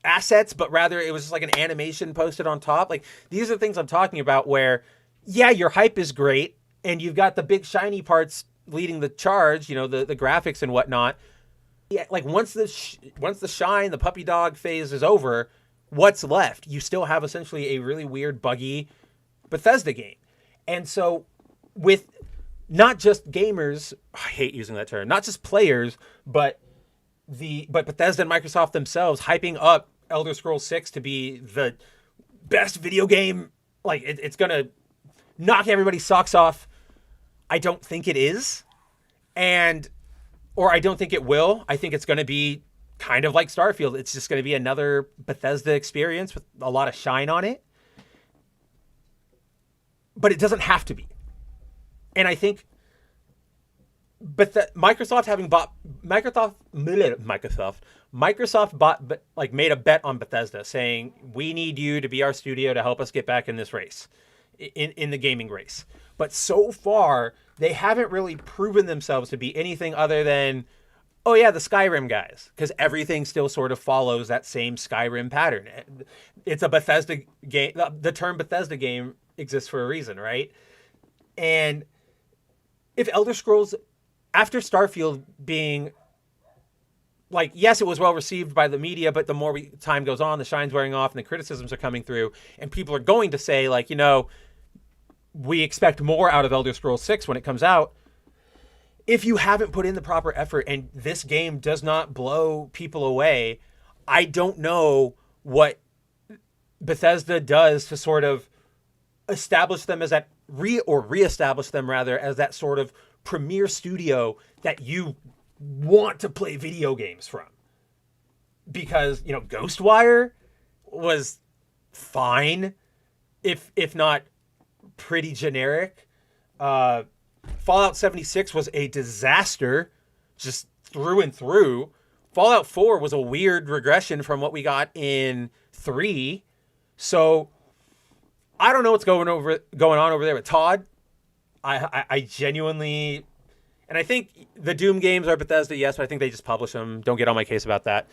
assets, but rather it was just like an animation posted on top. Like, these are things I'm talking about where, yeah, your hype is great, and you've got the big shiny parts leading the charge, you know, the graphics and whatnot. Yeah, like, once the shine, the puppy dog phase is over, what's left? You still have essentially a really weird, buggy Bethesda game. And so with not just gamers, I hate using that term, not just players, but Bethesda and Microsoft themselves hyping up Elder Scrolls 6 to be the best video game, like, it's going to knock everybody's socks off. I don't think it is. Or I don't think it will. I think it's going to be kind of like Starfield. It's just going to be another Bethesda experience with a lot of shine on it. But it doesn't have to be. And I think Microsoft made a bet on Bethesda, saying, we need you to be our studio to help us get back in this race, in the gaming race. But so far, they haven't really proven themselves to be anything other than, oh yeah, the Skyrim guys, because everything still sort of follows that same Skyrim pattern. It's a Bethesda game. The term Bethesda game exists for a reason, right? And if Elder Scrolls, after Starfield being, like, yes, it was well received by the media, but the more time goes on, the shine's wearing off and the criticisms are coming through, and people are going to say, like, you know, we expect more out of Elder Scrolls 6 when it comes out. If you haven't put in the proper effort and this game does not blow people away, I don't know what Bethesda does to sort of establish them as that, reestablish them rather as that sort of premier studio that you want to play video games from. Because, you know, Ghostwire was fine, if not pretty generic. Fallout 76 was a disaster, just through and through. Fallout 4 was a weird regression from what we got in 3. So I don't know what's going on over there with Todd. I genuinely, and I think the Doom games are Bethesda, yes, but I think they just publish them. Don't get on my case about that.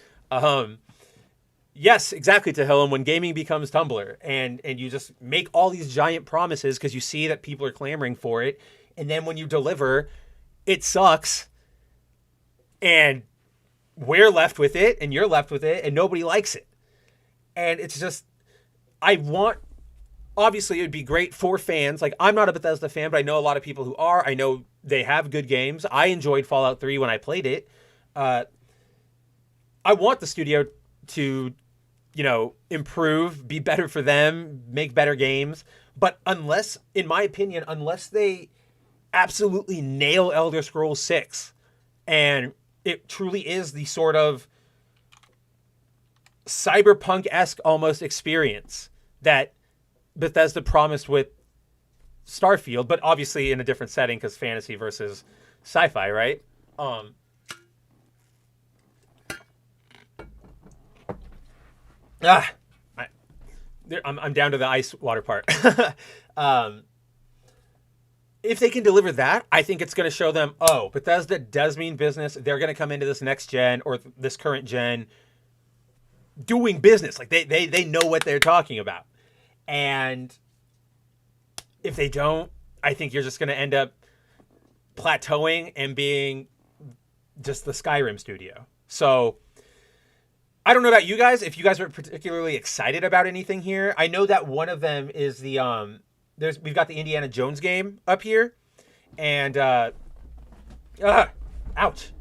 Yes, exactly, Tahillam. When gaming becomes Tumblr, and you just make all these giant promises because you see that people are clamoring for it, and then when you deliver, it sucks, and we're left with it, and you're left with it, and nobody likes it. And it's just, obviously it would be great for fans. Like, I'm not a Bethesda fan, but I know a lot of people who are. I know they have good games. I enjoyed Fallout 3 when I played it. I want the studio to improve, be better for them, make better games. But unless, in my opinion, unless they absolutely nail Elder Scrolls 6 and it truly is the sort of cyberpunk-esque almost experience that Bethesda promised with Starfield, but obviously in a different setting because fantasy versus sci-fi, right? I'm down to the ice water part. If they can deliver that, I think it's going to show them, oh, Bethesda does mean business. They're going to come into this next gen or this current gen doing business. Like they know what they're talking about. And if they don't, I think you're just going to end up plateauing and being just the Skyrim studio. So I don't know about you guys, if you guys are particularly excited about anything here. I know that one of them is the we've got the Indiana Jones game up here, and ouch.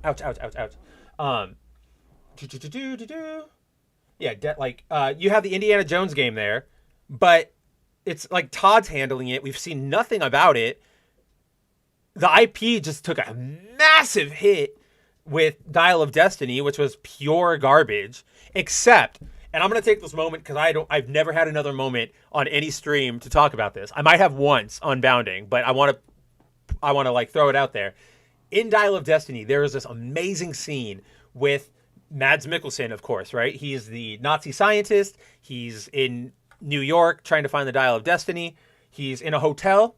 You have the Indiana Jones game there, but it's like Todd's handling it. We've seen nothing about it. The IP just took a massive hit with Dial of Destiny, which was pure garbage, except, and I'm going to take this moment because I've never had another moment on any stream to talk about this. I might have once on Bounding, but I want to like throw it out there. In Dial of Destiny, there is this amazing scene with Mads Mikkelsen, of course, right? He's the Nazi scientist. He's in New York trying to find the Dial of Destiny. He's in a hotel,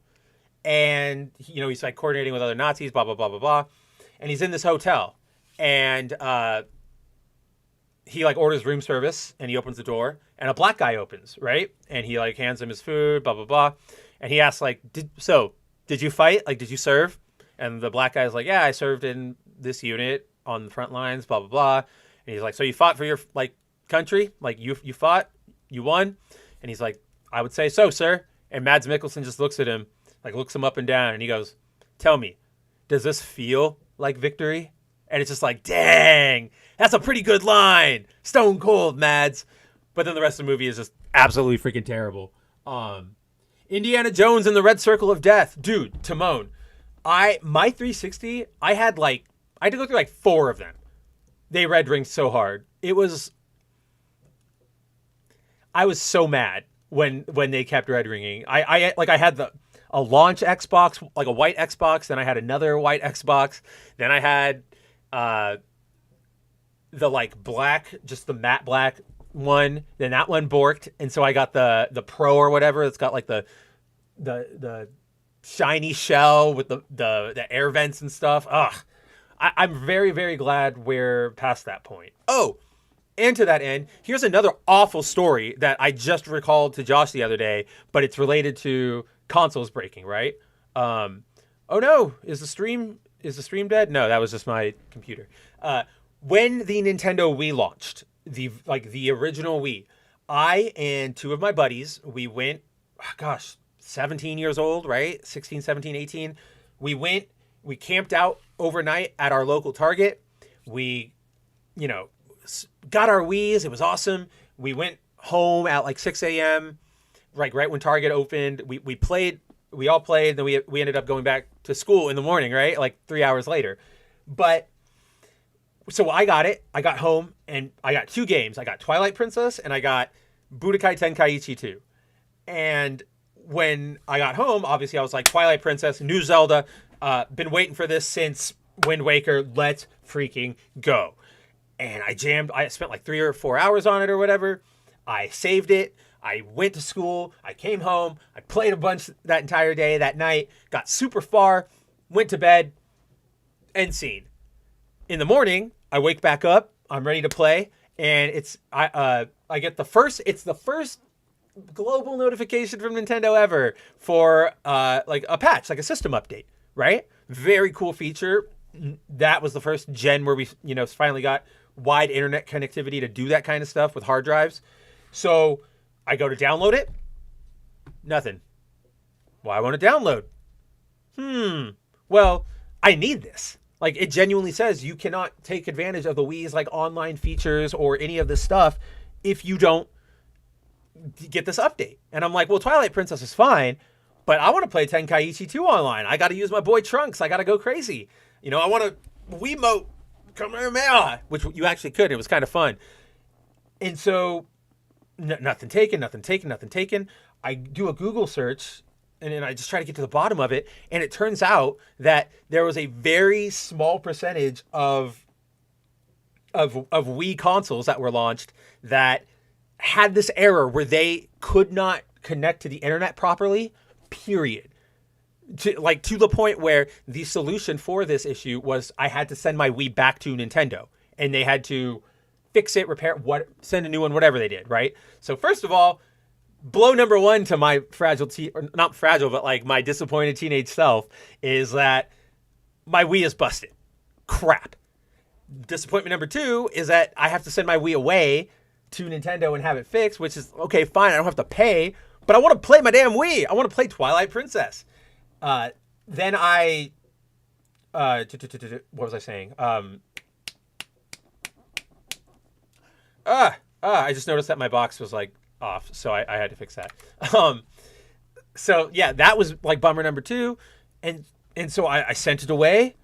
and he's like coordinating with other Nazis, blah, blah, blah, blah, blah. And he's in this hotel, and he like orders room service, and he opens the door, and a black guy opens, right? And he like hands him his food, blah, blah, blah. And he asks like, did you fight? Like, did you serve? And the black guy's like, yeah, I served in this unit on the front lines, blah, blah, blah. And he's like, so you fought for your like country? Like you fought, you won? And he's like, I would say so, sir. And Mads Mikkelsen just looks at him, like looks him up and down, and he goes, tell me, does this feel like victory? And it's just like, dang, that's a pretty good line. Stone cold, Mads. But then the rest of the movie is just absolutely freaking terrible. Indiana Jones and the Red Circle of Death. Dude, Timon. My 360, I had to go through like 4 of them. They red ringed so hard. I was so mad when they kept red ringing. I had a launch Xbox, like a white Xbox. Then I had another white Xbox. Then I had the like black, just the matte black one. Then that one borked, and so I got the Pro or whatever. It's got like the shiny shell with the air vents and stuff. Ugh. I'm very, very glad we're past that point. Oh, and to that end, here's another awful story that I just recalled to Josh the other day, but it's related to consoles breaking, right? Oh no, is the stream dead? No, that was just my computer. When the Nintendo Wii launched, the original Wii, I and 2 of my buddies, we went, 17 years old, right? 16, 17, 18. We camped out overnight at our local Target. We, got our Wiis. It was awesome. We went home at like 6 a.m., right when Target opened. We all played, then we ended up going back to school in the morning, right? Like 3 hours later. But so I got it. I got home and I got 2 games. I got Twilight Princess and I got Budokai Tenkaichi 2. And when I got home, obviously I was like, Twilight Princess, new Zelda, been waiting for this since Wind Waker, let's freaking go. And I spent like 3 or 4 hours on it or whatever. I saved it. I went to school. I came home. I played a bunch that entire day, that night, got super far, went to bed, end scene. In the morning, I wake back up. I'm ready to play. And I get the first global notification from Nintendo ever for like a patch, like a system update, right? Very cool feature. That was the first gen where we, finally got wide internet connectivity to do that kind of stuff with hard drives. So I go to download it. Nothing. Why won't it download? Well, I need this. Like, it genuinely says you cannot take advantage of the Wii's like online features or any of this stuff if you don't get this update. And I'm like, well, Twilight Princess is fine, but I want to play Tenkaichi 2 online. I got to use my boy Trunks. I got to go crazy. You know, I want to Wiimote Kamehameha, which you actually could. It was kind of fun. And so nothing taken. I do a Google search, and then I just try to get to the bottom of it. And it turns out that there was a very small percentage of Wii consoles that were launched that had this error where they could not connect to the internet properly, period. To the point where the solution for this issue was I had to send my Wii back to Nintendo, and they had to fix it, repair it, send a new one, whatever they did, right? So first of all, blow number one to my not fragile, but like my disappointed teenage self is that my Wii is busted. Crap. Disappointment number two is that I have to send my Wii away to Nintendo and have it fixed, which is, okay, fine, I don't have to pay, but I want to play my damn Wii. I want to play Twilight Princess. Then I, what was I saying? I just noticed that my box was like off, so I had to fix that. So yeah, that was like bummer number two. And so I sent it away,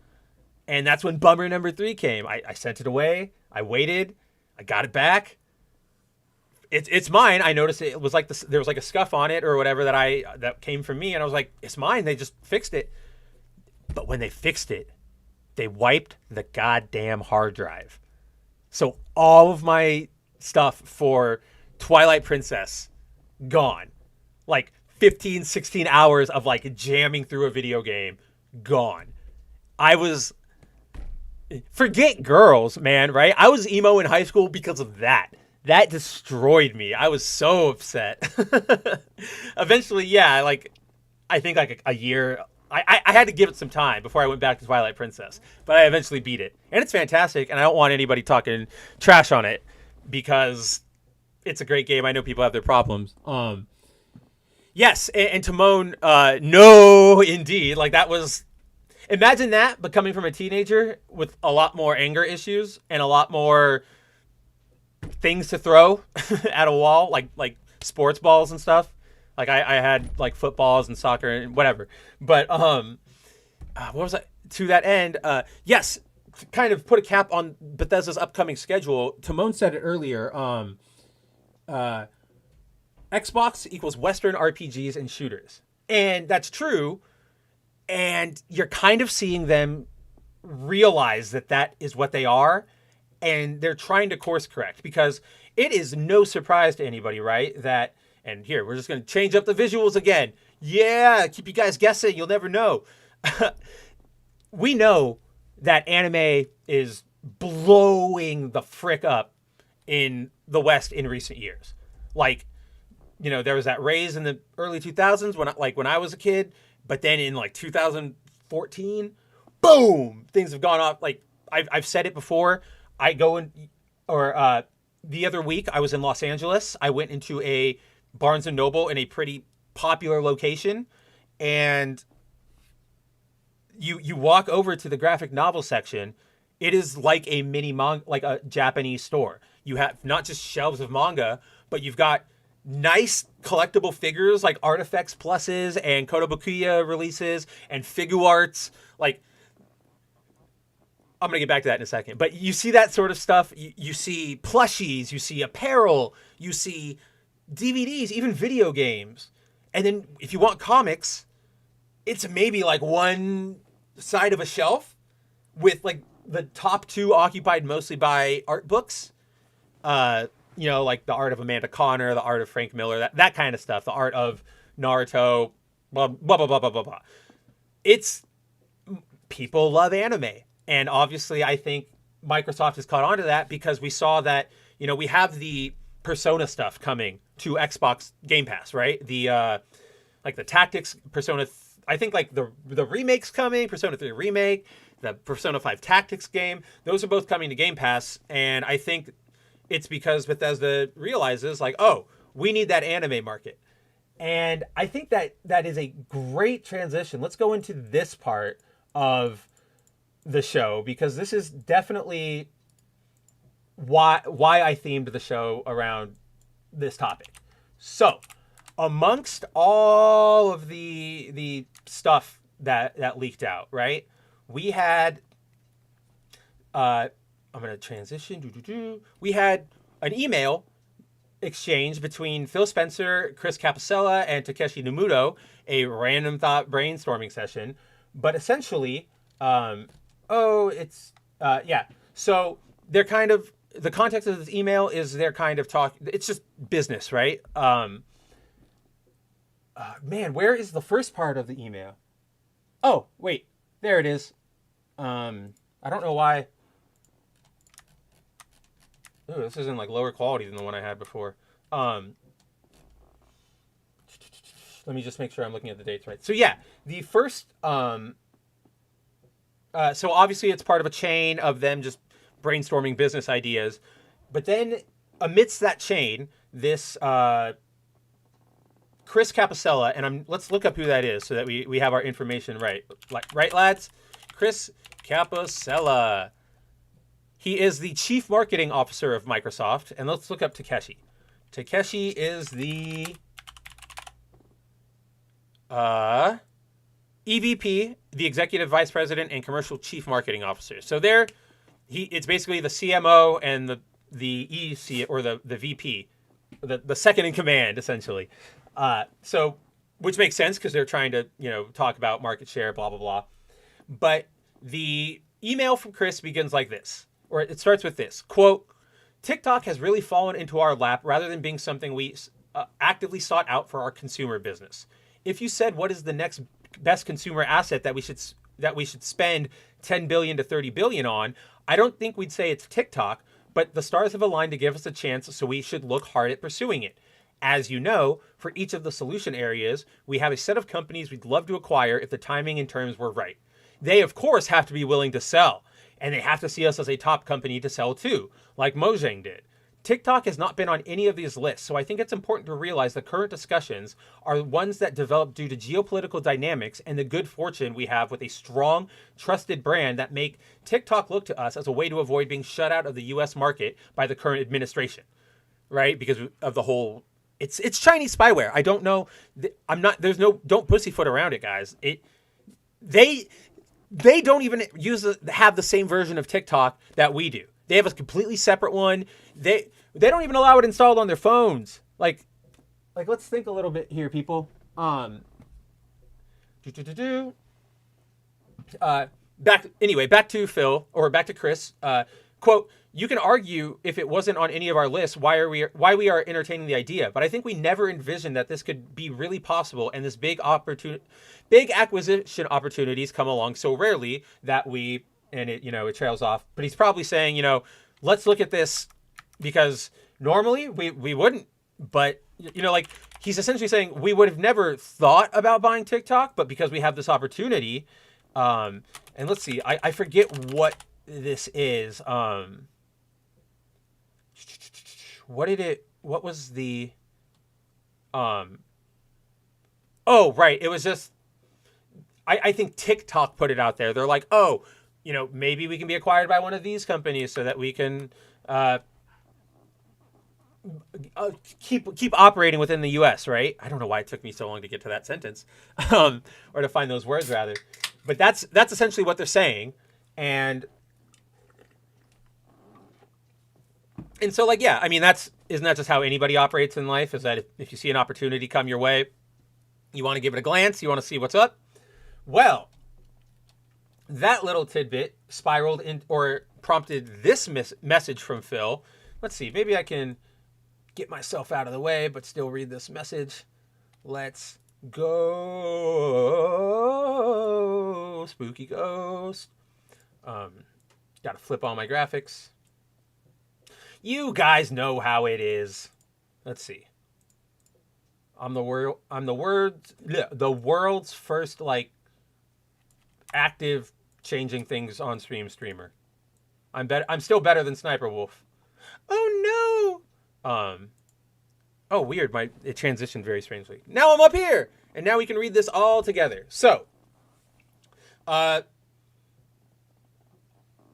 and that's when bummer number three came. I sent it away. I waited. I got it back. It's mine. I noticed it was like there was like a scuff on it or whatever that came from me, and I was like, it's mine. They just fixed it. But when they fixed it, they wiped the goddamn hard drive. So all of my stuff for Twilight Princess gone. Like 15, 16 hours of like jamming through a video game gone. Forget girls, man, right? I was emo in high school because of that. That destroyed me. I was so upset. Eventually, yeah, like I think like a year. I had to give it some time before I went back to Twilight Princess, but I eventually beat it, and it's fantastic. And I don't want anybody talking trash on it because it's a great game. I know people have their problems. Yes, and Timon, no, indeed, like that was. Imagine that, but coming from a teenager with a lot more anger issues and a lot more things to throw at a wall, like sports balls and stuff. Like I had like footballs and soccer and whatever. But what was I to that end? Yes, to kind of put a cap on Bethesda's upcoming schedule. Timon said it earlier. Xbox equals Western RPGs and shooters, and that's true. And you're kind of seeing them realize that is what they are, and they're trying to course correct, because it is no surprise to anybody, right? That, and here, we're just going to change up the visuals again. Yeah, keep you guys guessing. You'll never know. We know that anime is blowing the frick up in the West in recent years. Like, you know, there was that raise in the early 2000s when I was a kid. But then in like 2014, boom, things have gone off. Like I've said it before. The other week I was in Los Angeles. I went into a Barnes and Noble in a pretty popular location, and you walk over to the graphic novel section. It is like a mini manga, like a Japanese store. You have not just shelves of manga, but you've got nice collectible figures like Artifacts Pluses and Kotobukiya releases and Figuarts. Like, I'm going to get back to that in a second. But you see that sort of stuff. You see plushies, you see apparel, you see DVDs, even video games. And then if you want comics, it's maybe like one side of a shelf with like the top two occupied mostly by art books. You know, like the art of Amanda Conner, the art of Frank Miller, that kind of stuff. The art of Naruto, blah, blah, blah, blah, blah, blah, blah. People love anime. And obviously, I think Microsoft has caught on to that because we saw that, you know, we have the Persona stuff coming to Xbox Game Pass, right? The, like the Tactics, Persona, I think like the remake's coming, Persona 3 remake, the Persona 5 Tactics game. Those are both coming to Game Pass. And I think it's because Bethesda realizes, like, oh, we need that anime market. And I think that is a great transition. Let's go into this part of the show, because this is definitely why I themed the show around this topic. So, amongst all of the stuff that leaked out, right? We had I'm gonna transition. We had an email exchange between Phil Spencer, Chris Capicella, and Takeshi Nomura, a random thought brainstorming session. But essentially, yeah. So they're kind of, the context of this email is they're kind of it's just business, right? Man, where is the first part of the email? Oh, wait, there it is. I don't know why. Ooh, this is in like lower quality than the one I had before. Let me just make sure I'm looking at the dates right. So yeah, the first. So obviously it's part of a chain of them just brainstorming business ideas, but then amidst that chain, this Chris Capicella, and let's look up who that is so that we have our information right. Right, lads? Chris Capicella. He is the chief marketing officer of Microsoft. And let's look up Takeshi. Takeshi is the EVP, the executive vice president and commercial chief marketing officer. So it's basically the CMO and the EC, or the VP, the second in command, essentially. So, which makes sense because they're trying to, talk about market share, blah, blah, blah. But the email from Chris begins like this, or it starts with this, quote, TikTok has really fallen into our lap rather than being something we actively sought out for our consumer business. If you said what is the next best consumer asset that we should spend 10 billion to 30 billion on, I don't think we'd say it's TikTok, but the stars have aligned to give us a chance, so we should look hard at pursuing it. As you know, for each of the solution areas, we have a set of companies we'd love to acquire if the timing and terms were right. They, of course, have to be willing to sell, and they have to see us as a top company to sell to, like Mojang did. TikTok has not been on any of these lists, so I think it's important to realize the current discussions are ones that developed due to geopolitical dynamics and the good fortune we have with a strong, trusted brand that make TikTok look to us as a way to avoid being shut out of the U.S. market by the current administration, right? Because of the whole, it's Chinese spyware. I don't know. Don't pussyfoot around it, guys. They don't even have the same version of TikTok that we do. They have a completely separate one. They don't even allow it installed on their phones. Like let's think a little bit here, people. Back to Phil, or back to Chris. Quote, you can argue if it wasn't on any of our lists why we are entertaining the idea, but I think we never envisioned that this could be really possible, and this big acquisition opportunities come along so rarely that it trails off. But he's probably saying, let's look at this, because normally we wouldn't, but he's essentially saying we would have never thought about buying TikTok, but because we have this opportunity, and let's see, I forget what this is. What was the, oh, right. It was just, I think TikTok put it out there. They're like, oh, maybe we can be acquired by one of these companies so that we can keep operating within the U.S., right? I don't know why it took me so long to get to that sentence, or to find those words, rather. But that's essentially what they're saying. And so, yeah, I mean, isn't that just how anybody operates in life? Is that if you see an opportunity come your way, you want to give it a glance, you want to see what's up? Well, that little tidbit spiraled in, or prompted this message from Phil. Let's see, maybe I can get myself out of the way, but still read this message. Let's go. Spooky ghost. Got to flip all my graphics. You guys know how it is. Let's see. I'm the world's first active changing things on streamer. I'm still better than Sniper Wolf. Oh no. Oh, weird. It transitioned very strangely. Now I'm up here, and now we can read this all together. So,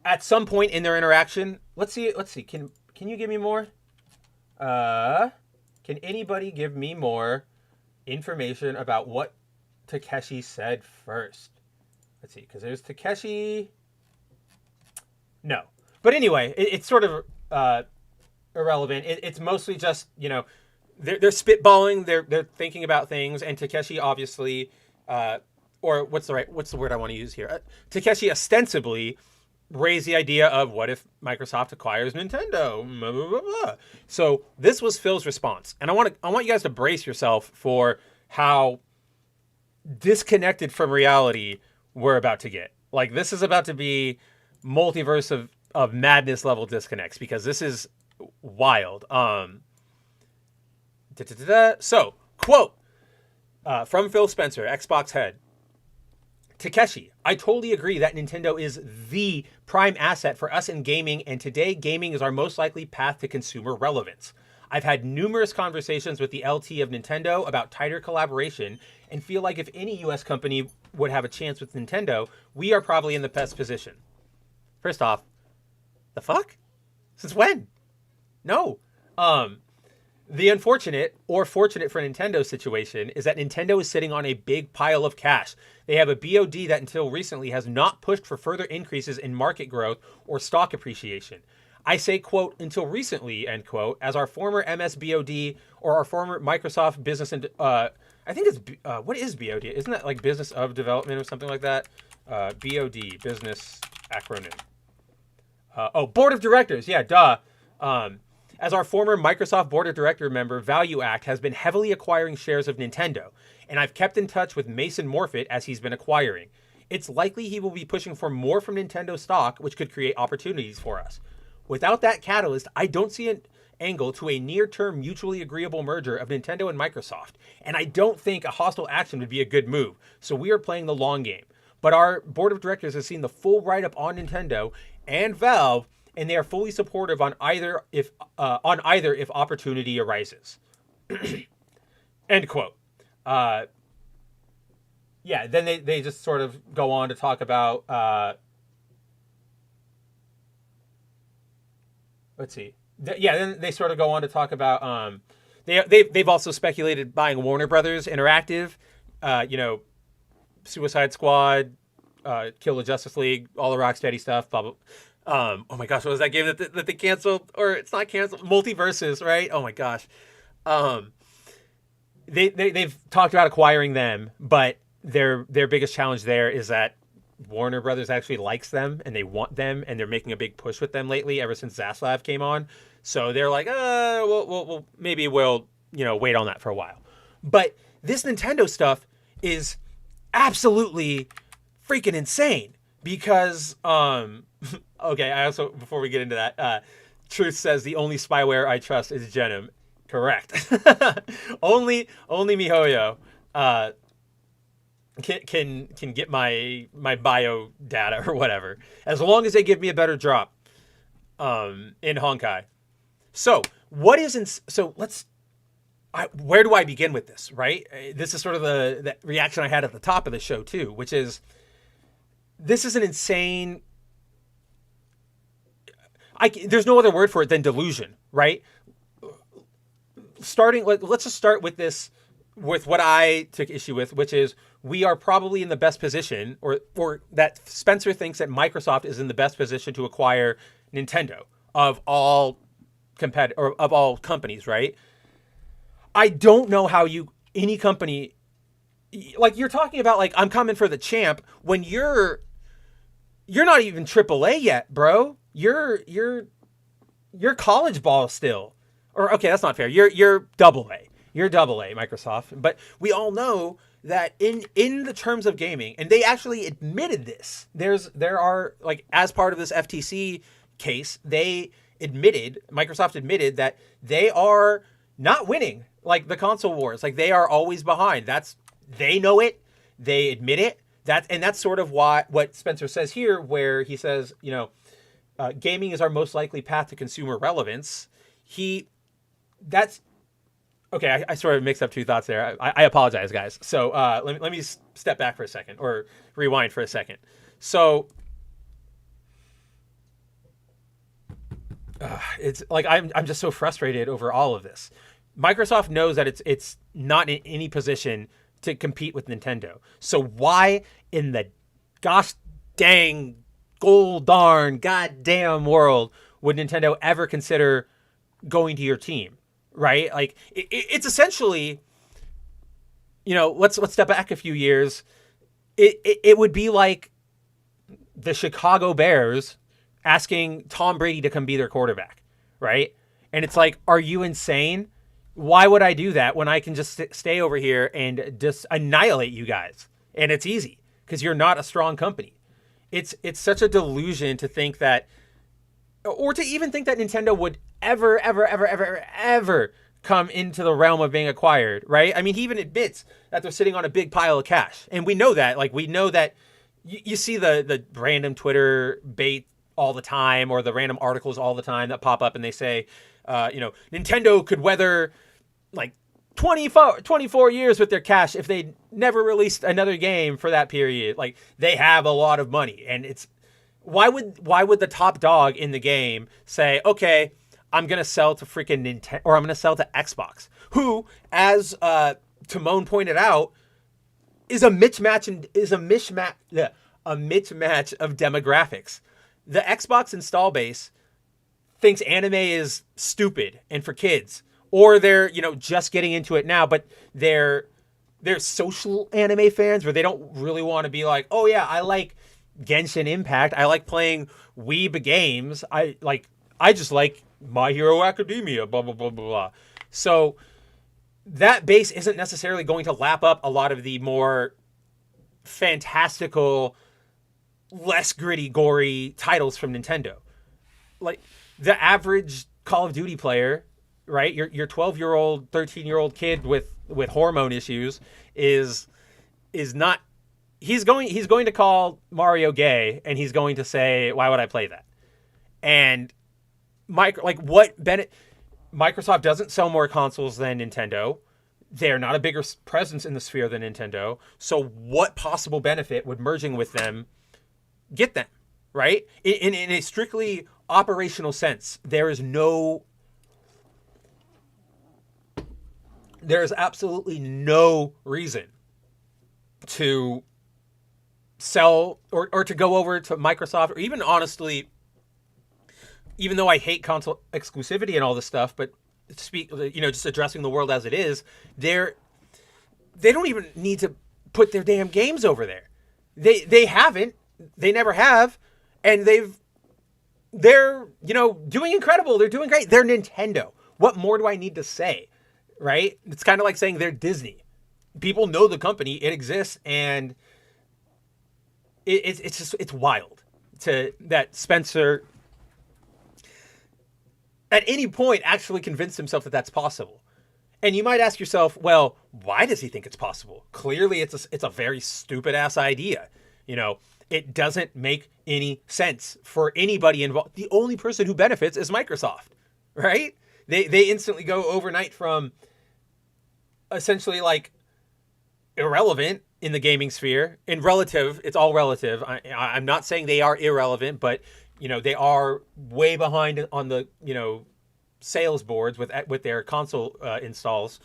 at some point in their interaction, let's see. Can you give me more? Can anybody give me more information about what Takeshi said first? Let's see, because there's Takeshi. No, but anyway, it's sort of irrelevant. It's mostly just, you know, they're spitballing, they're thinking about things, and Takeshi obviously, or what's the word I want to use here? Takeshi ostensibly raised the idea of what if Microsoft acquires Nintendo? Blah, blah, blah, blah. So this was Phil's response, and I want you guys to brace yourself for how disconnected from reality we're about to get. Like, this is about to be multiverse of madness level disconnects, because this is wild. So, quote from Phil Spencer, Xbox head. Takeshi, I totally agree that Nintendo is the prime asset for us in gaming, and today gaming is our most likely path to consumer relevance. I've had numerous conversations with the LT of Nintendo about tighter collaboration, and feel like if any US company would have a chance with Nintendo, we are probably in the best position. First off, the fuck? Since when? No. The unfortunate, or fortunate for Nintendo situation, is that Nintendo is sitting on a big pile of cash. They have a BOD that until recently has not pushed for further increases in market growth or stock appreciation. I say, quote, until recently, end quote, as our former MSBOD or our former Microsoft business, and I think it's, what is BOD? Isn't that like business of development or something like that? BOD, business acronym. Board of directors. Yeah, duh. As our former Microsoft Board of Director member, Value Act has been heavily acquiring shares of Nintendo, and I've kept in touch with Mason Morfitt as he's been acquiring. It's likely he will be pushing for more from Nintendo stock, which could create opportunities for us. Without that catalyst, I don't see an angle to a near-term mutually agreeable merger of Nintendo and Microsoft, and I don't think a hostile action would be a good move, so we are playing the long game. But our Board of Directors has seen the full write-up on Nintendo and Valve, and they are fully supportive on either if opportunity arises. End quote. Then they just sort of go on to talk about let's see. Then they sort of go on to talk about they've also speculated buying Warner Brothers Interactive, Suicide Squad, Kill the Justice League, all the Rocksteady stuff, blah blah. Oh my gosh, what was that game that they canceled? Or it's not canceled, Multiverses, right? Oh my gosh. They've talked about acquiring them, but their biggest challenge there is that Warner Brothers actually likes them and they want them, and they're making a big push with them lately ever since Zaslav came on. So they're like, we'll maybe we'll wait on that for a while. But this Nintendo stuff is absolutely freaking insane because okay, I also, before we get into that, Truth says the only spyware I trust is Genom. Correct. only MiHoYo can get my bio data or whatever, as long as they give me a better drop in Honkai. So where do I begin with this, right? This is sort of the reaction I had at the top of the show too, which is, this is an insane, there's no other word for it than delusion, right? Let's just start with this, with what I took issue with, which is we are probably in the best position, or that Spencer thinks that Microsoft is in the best position to acquire Nintendo of all companies, right? I don't know how any company, like, you're talking about, like, I'm coming for the champ when you're not even AAA yet, bro. You're college ball still. Or, okay, that's not fair. You're AA. You're AA, Microsoft. But we all know that in the terms of gaming, and they actually admitted this. There are, like, as part of this FTC case, Microsoft admitted that they are not winning, like, the console wars. Like, they are always behind. They know it. They admit it. That's sort of what Spencer says here, where he says, gaming is our most likely path to consumer relevance. Okay, I sort of mixed up two thoughts there. I apologize, guys. So let me step back for a second, or rewind for a second. So It's like I'm just so frustrated over all of this. Microsoft knows that it's not in any position to compete with Nintendo. So why in the gosh dang goddamn world would Nintendo ever consider going to your team, right? Like it's essentially, let's step back a few years. It would be like the Chicago Bears asking Tom Brady to come be their quarterback, right? And it's like, are you insane? Why would I do that when I can just stay over here and just annihilate you guys? And it's easy because you're not a strong company. It's such a delusion to think that, or to even think that Nintendo would ever come into the realm of being acquired, right? I mean, he even admits that they're sitting on a big pile of cash. And we know that. Like, we know that you see the random Twitter bait all the time, or the random articles all the time that pop up and they say, Nintendo could weather like 24 years with their cash if they never released another game for that period. Like, they have a lot of money. And it's, why would the top dog in the game say, okay, I'm going to sell to freaking Nintendo, or I'm going to sell to Xbox, who, as Timon pointed out, is a mismatch of demographics. The Xbox install base thinks anime is stupid and for kids, or they're, just getting into it now, but they're social anime fans where they don't really want to be like, oh yeah, I like Genshin Impact, I like playing Weeb games, I just like My Hero Academia, blah, blah, blah, blah, blah. So that base isn't necessarily going to lap up a lot of the more fantastical, less gritty, gory titles from Nintendo. Like, the average Call of Duty player, right? Your 12-year-old, 13-year-old kid with hormone issues is not. He's going to call Mario gay, and he's going to say, "Why would I play that?" And Microsoft doesn't sell more consoles than Nintendo. They're not a bigger presence in the sphere than Nintendo. So what possible benefit would merging with them get them, right? In a strictly operational sense, there is absolutely no reason to sell or to go over to Microsoft, or even honestly, even though I hate console exclusivity and all this stuff, but just addressing the world as it is, they don't even need to put their damn games over there. They haven't. They never have, and they're doing incredible. They're doing great. They're Nintendo. What more do I need to say, right? It's kind of like saying they're Disney. People know the company, it exists, and it's wild that Spencer at any point actually convinced himself that that's possible. And you might ask yourself, well, why does he think it's possible? Clearly, it's a very stupid ass idea. It doesn't make any sense for anybody involved. The only person who benefits is Microsoft, right? They instantly go overnight from essentially like irrelevant in the gaming sphere. In relative, it's all relative. I'm not saying they are irrelevant, but they are way behind on the sales boards with their console installs.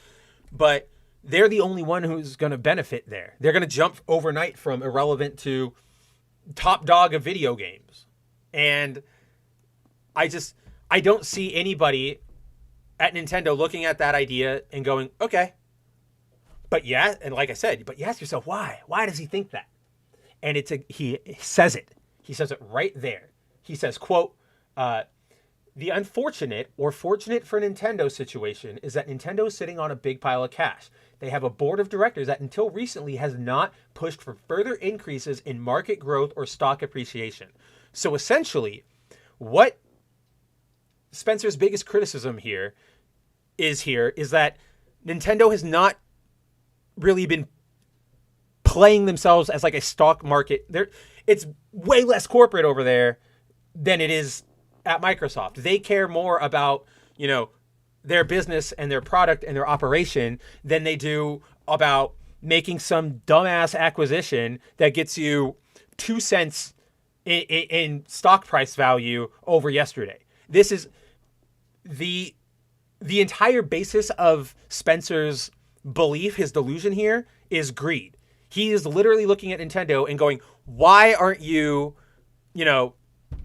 But they're the only one who's going to benefit there. They're going to jump overnight from irrelevant to top dog of video games. And I don't see anybody at Nintendo looking at that idea and going, okay. But yeah, and like I said, but you ask yourself, why? Why does he think that? And he says it. He says it right there. He says, quote, the unfortunate or fortunate for Nintendo situation is that Nintendo is sitting on a big pile of cash. They have a board of directors that until recently has not pushed for further increases in market growth or stock appreciation. So essentially, what Spencer's biggest criticism here is that Nintendo has not really been playing themselves as like a stock market. It's way less corporate over there than it is at Microsoft. They care more about, their business and their product and their operation than they do about making some dumbass acquisition that gets you 2 cents in stock price value over yesterday. This is the entire basis of Spencer's belief, his delusion here, is greed. He is literally looking at Nintendo and going, why aren't you,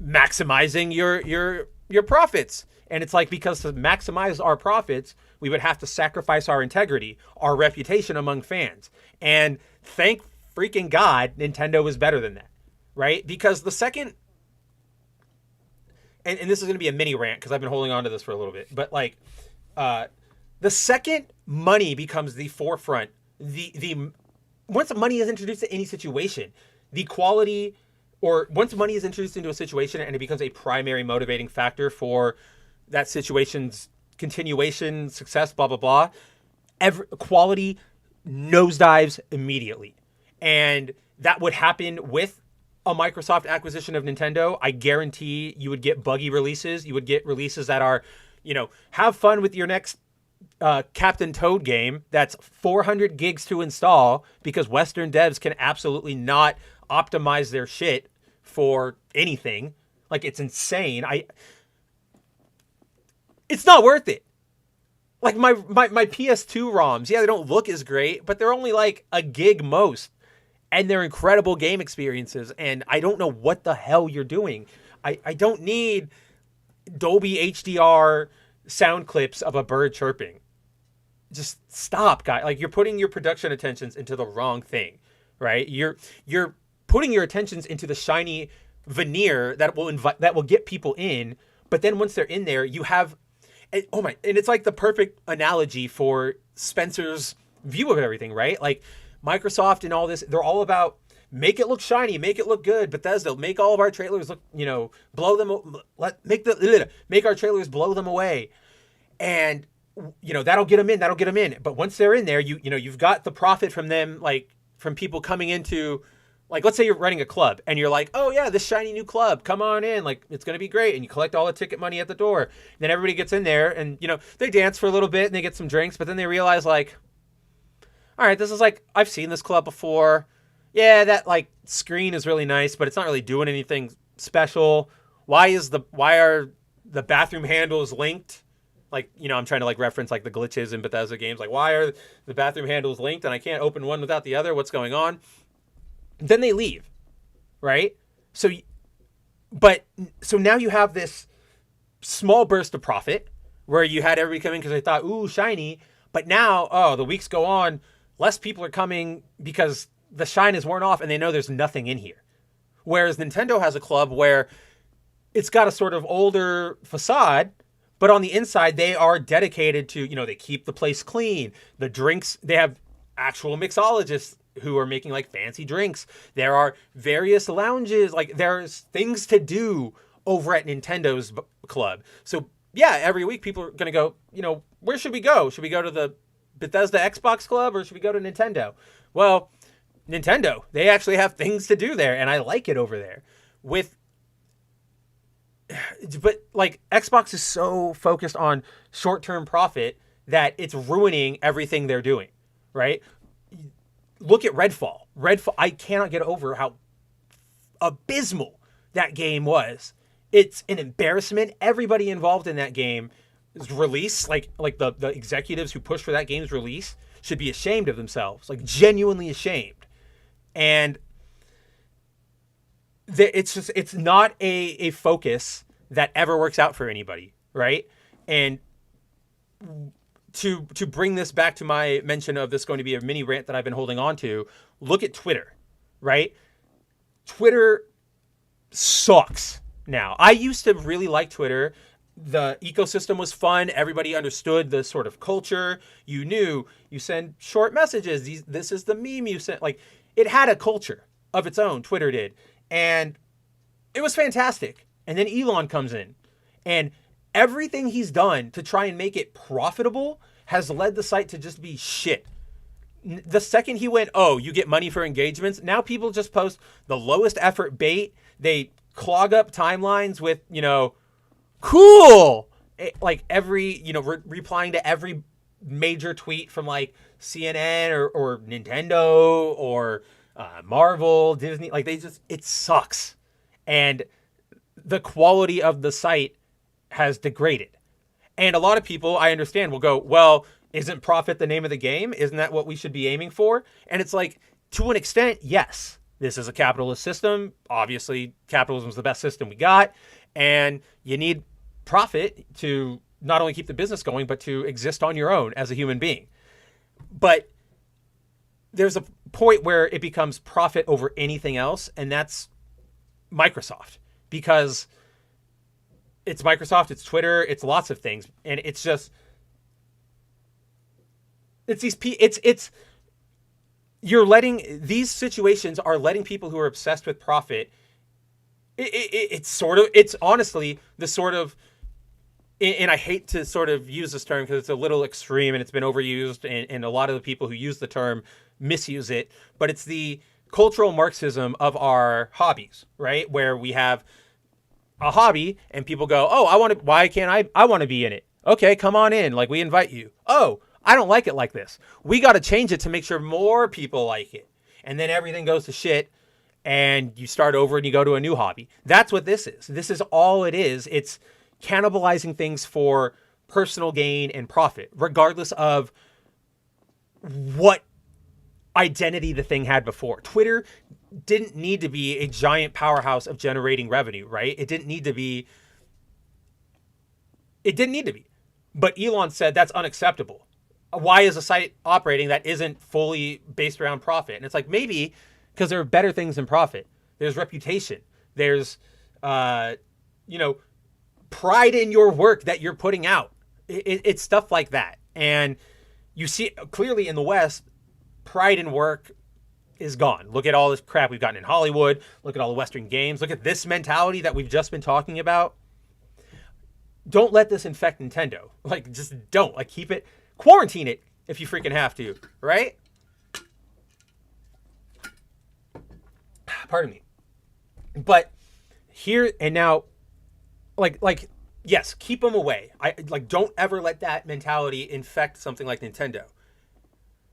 maximizing your profits? And it's like, because to maximize our profits, we would have to sacrifice our integrity, our reputation among fans. And thank freaking God, Nintendo is better than that, right? Because the second, and this is going to be a mini rant because I've been holding on to this for a little bit, but like, the second money becomes the forefront, once money is introduced to any situation, the quality, or once money is introduced into a situation and it becomes a primary motivating factor for that situation's continuation, success, blah, blah, blah, quality nosedives immediately. And that would happen with a Microsoft acquisition of Nintendo. I guarantee you would get buggy releases. You would get releases that are, have fun with your next Captain Toad game that's 400 gigs to install, because Western devs can absolutely not optimize their shit for anything. Like, it's insane. It's not worth it. Like my PS2 ROMs, yeah, they don't look as great, but they're only like a gig most. And they're incredible game experiences. And I don't know what the hell you're doing. I don't need Dolby HDR sound clips of a bird chirping. Just stop, guy. Like, you're putting your production attentions into the wrong thing, right? You're putting your attentions into the shiny veneer that will get people in. But then once they're in there, you have, and it's like the perfect analogy for Spencer's view of everything, right? Like, Microsoft and all this, they're all about make it look shiny, make it look good. Bethesda, make all of our trailers look, blow them, make our trailers blow them away. And, that'll get them in. But once they're in there, you've got the profit from them, like from people coming into, like, let's say you're running a club and you're like, oh yeah, this shiny new club, come on in. Like, it's going to be great. And you collect all the ticket money at the door. And then everybody gets in there and, they dance for a little bit and they get some drinks, but then they realize, like, all right, this is like, I've seen this club before. Yeah, that like screen is really nice, but it's not really doing anything special. Why are the bathroom handles linked? Like, I'm trying to like reference like the glitches in Bethesda games. Like, why are the bathroom handles linked and I can't open one without the other? What's going on? Then they leave, right? So now you have this small burst of profit where you had everybody come in because they thought, ooh, shiny. But now, the weeks go on, less people are coming because the shine is worn off and they know there's nothing in here. Whereas Nintendo has a club where it's got a sort of older facade, but on the inside, they are dedicated to, they keep the place clean. The drinks, they have actual mixologists who are making like fancy drinks. There are various lounges, like there's things to do over at Nintendo's club. So yeah, every week people are going to go, where should we go? Should we go to the Bethesda Xbox Club or should we go to Nintendo? Well, Nintendo, they actually have things to do there and I like it over there. But like Xbox is so focused on short-term profit that it's ruining everything they're doing, right? Look at Redfall. I cannot get over how abysmal that game was. It's an embarrassment. Everybody involved in that game's release, like the executives who pushed for that game's release, should be ashamed of themselves, like genuinely ashamed. And it's not a focus that ever works out for anybody, right? And to bring this back to my mention of this going to be a mini rant that I've been holding on to, look at Twitter, right? Twitter sucks now. I used to really like Twitter. The ecosystem was fun. Everybody understood the sort of culture. You knew you send short messages. This is the meme you sent. Like, it had a culture of its own, Twitter did. And it was fantastic. And then Elon comes in and everything he's done to try and make it profitable has led the site to just be shit. The second he went, oh, you get money for engagements. Now people just post the lowest effort bait. They clog up timelines with, cool. Like every, replying to every major tweet from like CNN or Nintendo or Marvel, Disney. Like it sucks. And the quality of the site has degraded. And a lot of people, I understand, will go, well, isn't profit the name of the game? Isn't that what we should be aiming for? And it's like, to an extent, yes. This is a capitalist system. Obviously, capitalism is the best system we got. And you need profit to not only keep the business going, but to exist on your own as a human being. But there's a point where it becomes profit over anything else, and that's Microsoft. Because it's Microsoft, it's Twitter, it's lots of things. And it's just, these situations are letting people who are obsessed with profit, it's honestly the sort of, and I hate to sort of use this term because it's a little extreme and it's been overused, and a lot of the people who use the term misuse it, but it's the cultural Marxism of our hobbies, right? Where we have a hobby and people go, oh, why can't I want to be in it. Okay, come on in. Like, we invite you. Oh, I don't like it like this. We got to change it to make sure more people like it. And then everything goes to shit and you start over and you go to a new hobby. That's what this is. This is all it is. It's cannibalizing things for personal gain and profit, regardless of what identity the thing had before. Twitter didn't need to be a giant powerhouse of generating revenue, right? It didn't need to be. But Elon said that's unacceptable. Why is a site operating that isn't fully based around profit? And it's like, maybe because there are better things than profit. There's reputation. There's, pride in your work that you're putting out. It's stuff like that. And you see clearly in the West, pride in work is gone. Look at all this crap we've gotten in Hollywood. Look at all the Western games. Look at this mentality that we've just been talking about. Don't let this infect Nintendo. Like, just don't. Like, keep it. Quarantine it if you freaking have to, right? Pardon me. But here and now, like, yes, keep them away. Don't ever let that mentality infect something like Nintendo.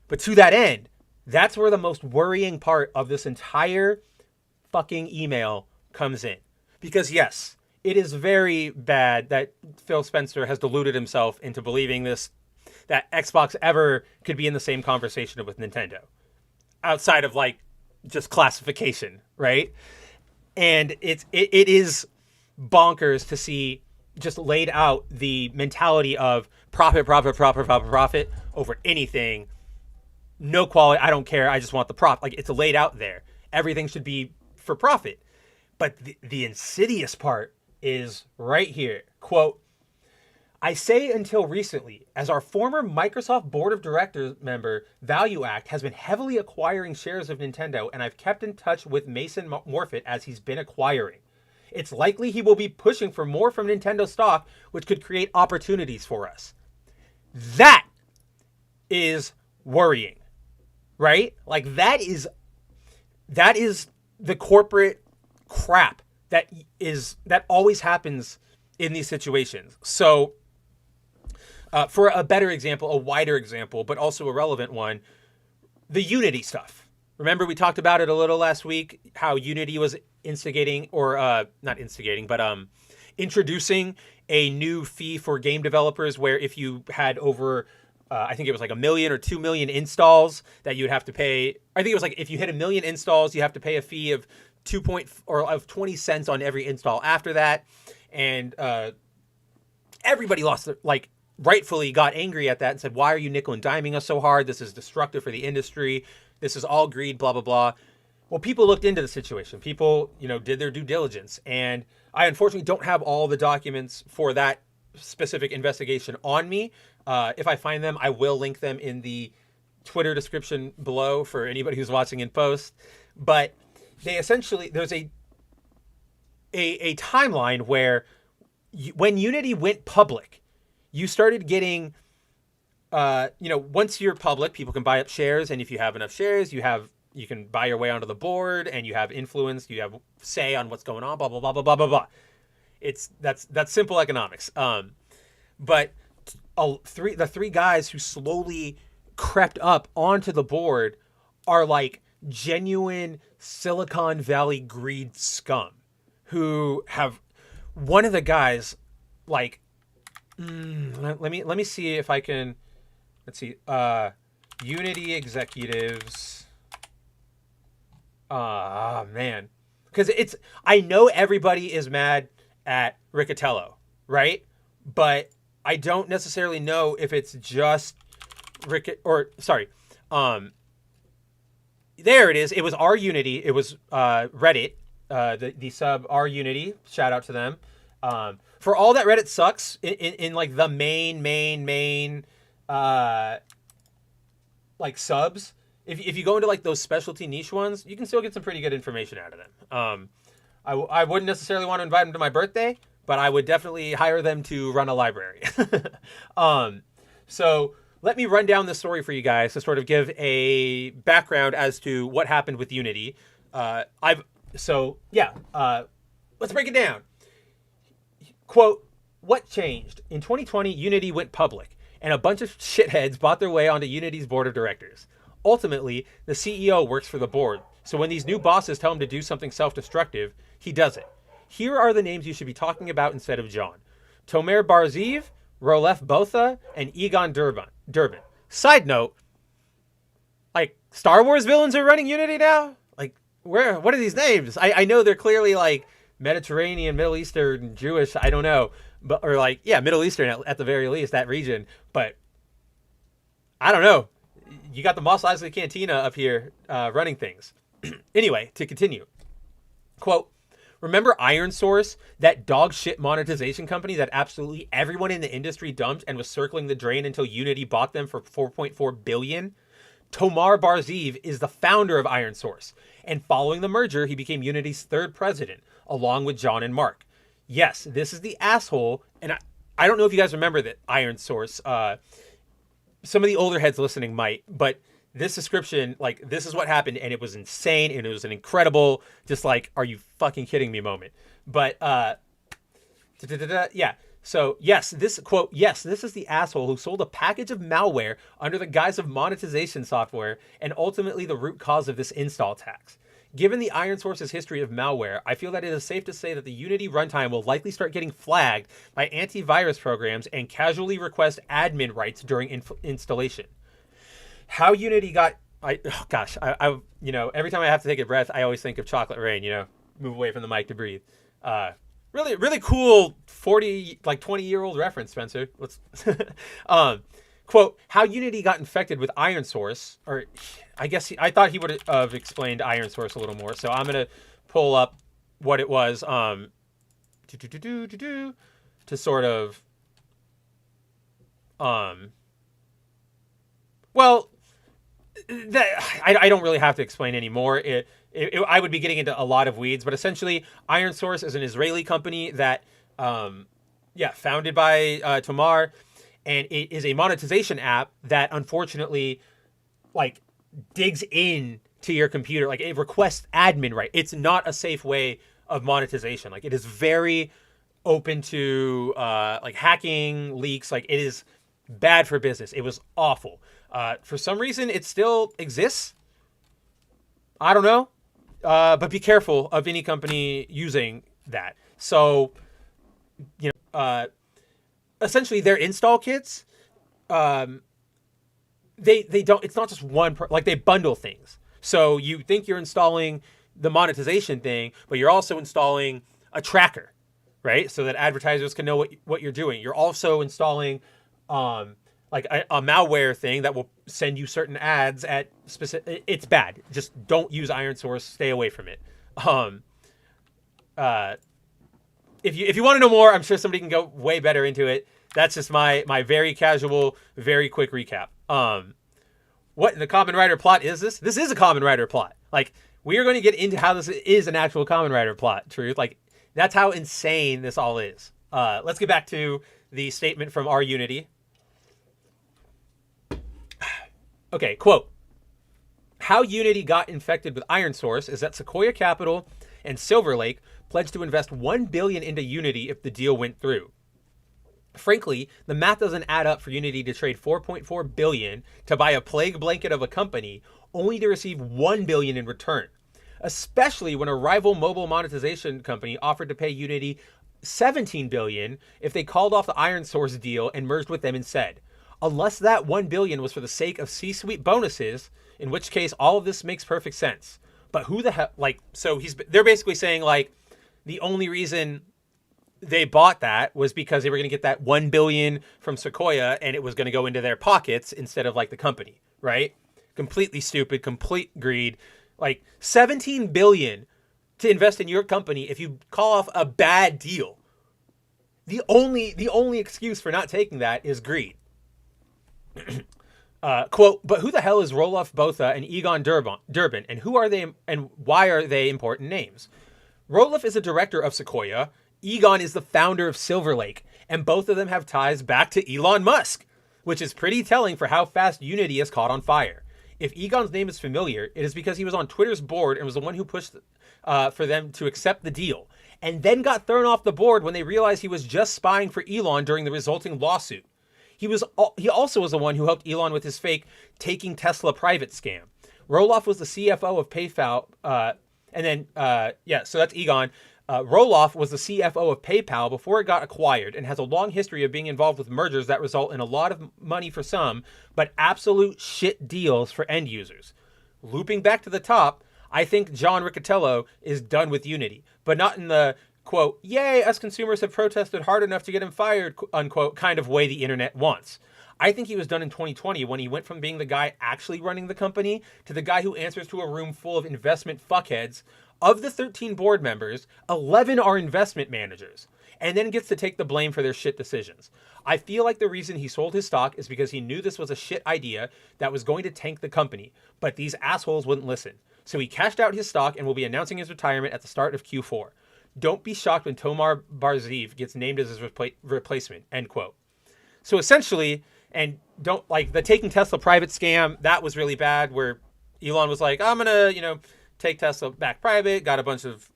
But to that end, that's where the most worrying part of this entire fucking email comes in. Because yes, it is very bad that Phil Spencer has deluded himself into believing that Xbox ever could be in the same conversation with Nintendo. Outside of just classification, right? And it is bonkers to see just laid out the mentality of profit over anything. No quality, I don't care, I just want the profit. It's laid out there. Everything should be for profit. But the insidious part is right here. Quote, I say until recently, as our former Microsoft Board of Directors member, Value Act has been heavily acquiring shares of Nintendo, and I've kept in touch with Mason Morfitt as he's been acquiring. It's likely he will be pushing for more from Nintendo stock, which could create opportunities for us. That is worrying, right? That is the corporate crap that always happens in these situations. So, for a better example, a wider example, but also a relevant one, the Unity stuff. Remember we talked about it a little last week, how Unity was introducing a new fee for game developers where if you had over, I think it was 1 million or 2 million installs that you'd have to pay. I think it was if you hit 1 million installs, you have to pay a fee of 20 cents on every install after that. And everybody rightfully got angry at that and said, why are you nickel and diming us so hard? This is destructive for the industry. This is all greed, blah, blah, blah. Well, people looked into the situation. People, did their due diligence. And I unfortunately don't have all the documents for that specific investigation on me. If I find them, I will link them in the Twitter description below for anybody who's watching in post. But they essentially, there's a timeline where when Unity went public, you started getting, once you're public, people can buy up shares. And if you have enough shares, you can buy your way onto the board and you have influence, you have say on what's going on, blah, blah, blah, blah, blah, blah, blah. That's simple economics. But the three guys who slowly crept up onto the board are genuine Silicon Valley greed scum who have, one of the guys, like, let me see if I can. Let's see. Unity executives. Man, because I know everybody is mad at Riccatello, right? But I don't necessarily know if it's just there it is. It was our Unity. It was Reddit. The sub R Unity. Shout out to them. For all that Reddit sucks in like the main like subs. If you go into like those specialty niche ones, you can still get some pretty good information out of them. I wouldn't necessarily want to invite them to my birthday, but I would definitely hire them to run a library. So let me run down this story for you guys to sort of give a background as to what happened with Unity. Let's break it down. Quote, what changed? In 2020, Unity went public, and a bunch of shitheads bought their way onto Unity's board of directors. Ultimately, the CEO works for the board, so when these new bosses tell him to do something self-destructive, he does it. Here are the names you should be talking about instead of John. Tomer Barziv, Rolef Botha, and Egon Durbin. Side note, like, Star Wars villains are running Unity now? Like, what are these names? I know they're clearly, like, Mediterranean, Middle Eastern, Jewish, I don't know. Or, like, yeah, Middle Eastern at the very least, that region. But, I don't know. You got the Mos Eisley Cantina up here running things. Anyway, to continue. Quote, remember Iron Source, that dog shit monetization company that absolutely everyone in the industry dumped and was circling the drain until Unity bought them for $4.4 billion? Tomar Barziv is the founder of Iron Source, and following the merger, he became Unity's third president, along with John and Mark. Yes, this is the asshole, and I don't know if you guys remember that Iron Source. Some of the older heads listening might, but this description, like, this is what happened, and it was insane, and it was an incredible, just like, are you fucking kidding me moment. But, yeah. So, yes, this is the asshole who sold a package of malware under the guise of monetization software, and ultimately the root cause of this install tax. Given the Iron Source's history of malware, I feel that it is safe to say that the Unity runtime will likely start getting flagged by antivirus programs and casually request admin rights during installation. How Unity got, every time I have to take a breath, I always think of Chocolate Rain, move away from the mic to breathe. Really, really cool 20-year-old reference, Spencer. Let's, quote, how Unity got infected with Iron Source, or I guess I thought he would have explained Iron Source a little more. So I'm going to pull up what it was to sort of, I don't really have to explain anymore. I would be getting into a lot of weeds, but essentially Iron Source is an Israeli company that, founded by Tomar, and it is a monetization app that unfortunately, like, digs in to your computer. Like, it requests admin right. It's not a safe way of monetization. Like, it is very open to, like, hacking, leaks. Like, it is bad for business. It was awful. For some reason, it still exists. I don't know. But be careful of any company using that. So, essentially their install kits, they don't, it's not just one, like, they bundle things. So you think you're installing the monetization thing, but you're also installing a tracker, right? So that advertisers can know what you're doing. You're also installing, like a malware thing that will send you certain ads at specific. It's bad. Just don't use Iron Source. Stay away from it. If you want to know more, I'm sure somebody can go way better into it. That's just my very casual, very quick recap. What the Common Writer plot is this? This is a Common Writer plot. Like, we are going to get into how this is an actual Common Writer plot. Truth. Like, that's how insane this all is. Let's get back to the statement from our Unity. Okay, quote, how Unity got infected with Iron Source is that Sequoia Capital and Silver Lake pledged to invest $1 billion into Unity if the deal went through. Frankly, the math doesn't add up for Unity to trade $4.4 billion to buy a plague blanket of a company only to receive $1 billion in return, especially when a rival mobile monetization company offered to pay Unity $17 billion if they called off the Iron Source deal and merged with them instead. Unless that $1 billion was for the sake of C-suite bonuses, in which case all of this makes perfect sense. But who the hell, like, so they're basically saying, like, the only reason they bought that was because they were going to get that $1 billion from Sequoia and it was going to go into their pockets instead of, like, the company, right? Completely stupid, complete greed. Like, $17 billion to invest in your company if you call off a bad deal. The only excuse for not taking that is greed. Quote, but who the hell is Roloff Botha and Egon Durbin, and who are they, and why are they important names? Roloff is a director of Sequoia. Egon is the founder of Silver Lake, and both of them have ties back to Elon Musk, which is pretty telling for how fast Unity has caught on fire. If Egon's name is familiar, it is because he was on Twitter's board and was the one who pushed for them to accept the deal, and then got thrown off the board when they realized he was just spying for Elon during the resulting lawsuit. He also was the one who helped Elon with his fake taking Tesla private scam. Roloff was the CFO of PayPal, so that's Egon. Roloff was the CFO of PayPal before it got acquired and has a long history of being involved with mergers that result in a lot of money for some, but absolute shit deals for end users. Looping back to the top, I think John Riccatello is done with Unity, but not in the, quote, yay, us consumers have protested hard enough to get him fired, unquote, kind of way the internet wants. I think he was done in 2020 when he went from being the guy actually running the company to the guy who answers to a room full of investment fuckheads. Of the 13 board members, 11 are investment managers, and then gets to take the blame for their shit decisions. I feel like the reason he sold his stock is because he knew this was a shit idea that was going to tank the company, but these assholes wouldn't listen. So he cashed out his stock and will be announcing his retirement at the start of Q4. Don't be shocked when Tomar Barzeev gets named as his replacement, end quote. So essentially, and don't, like, the taking Tesla private scam, that was really bad, where Elon was like, I'm going to, take Tesla back private, got a bunch of,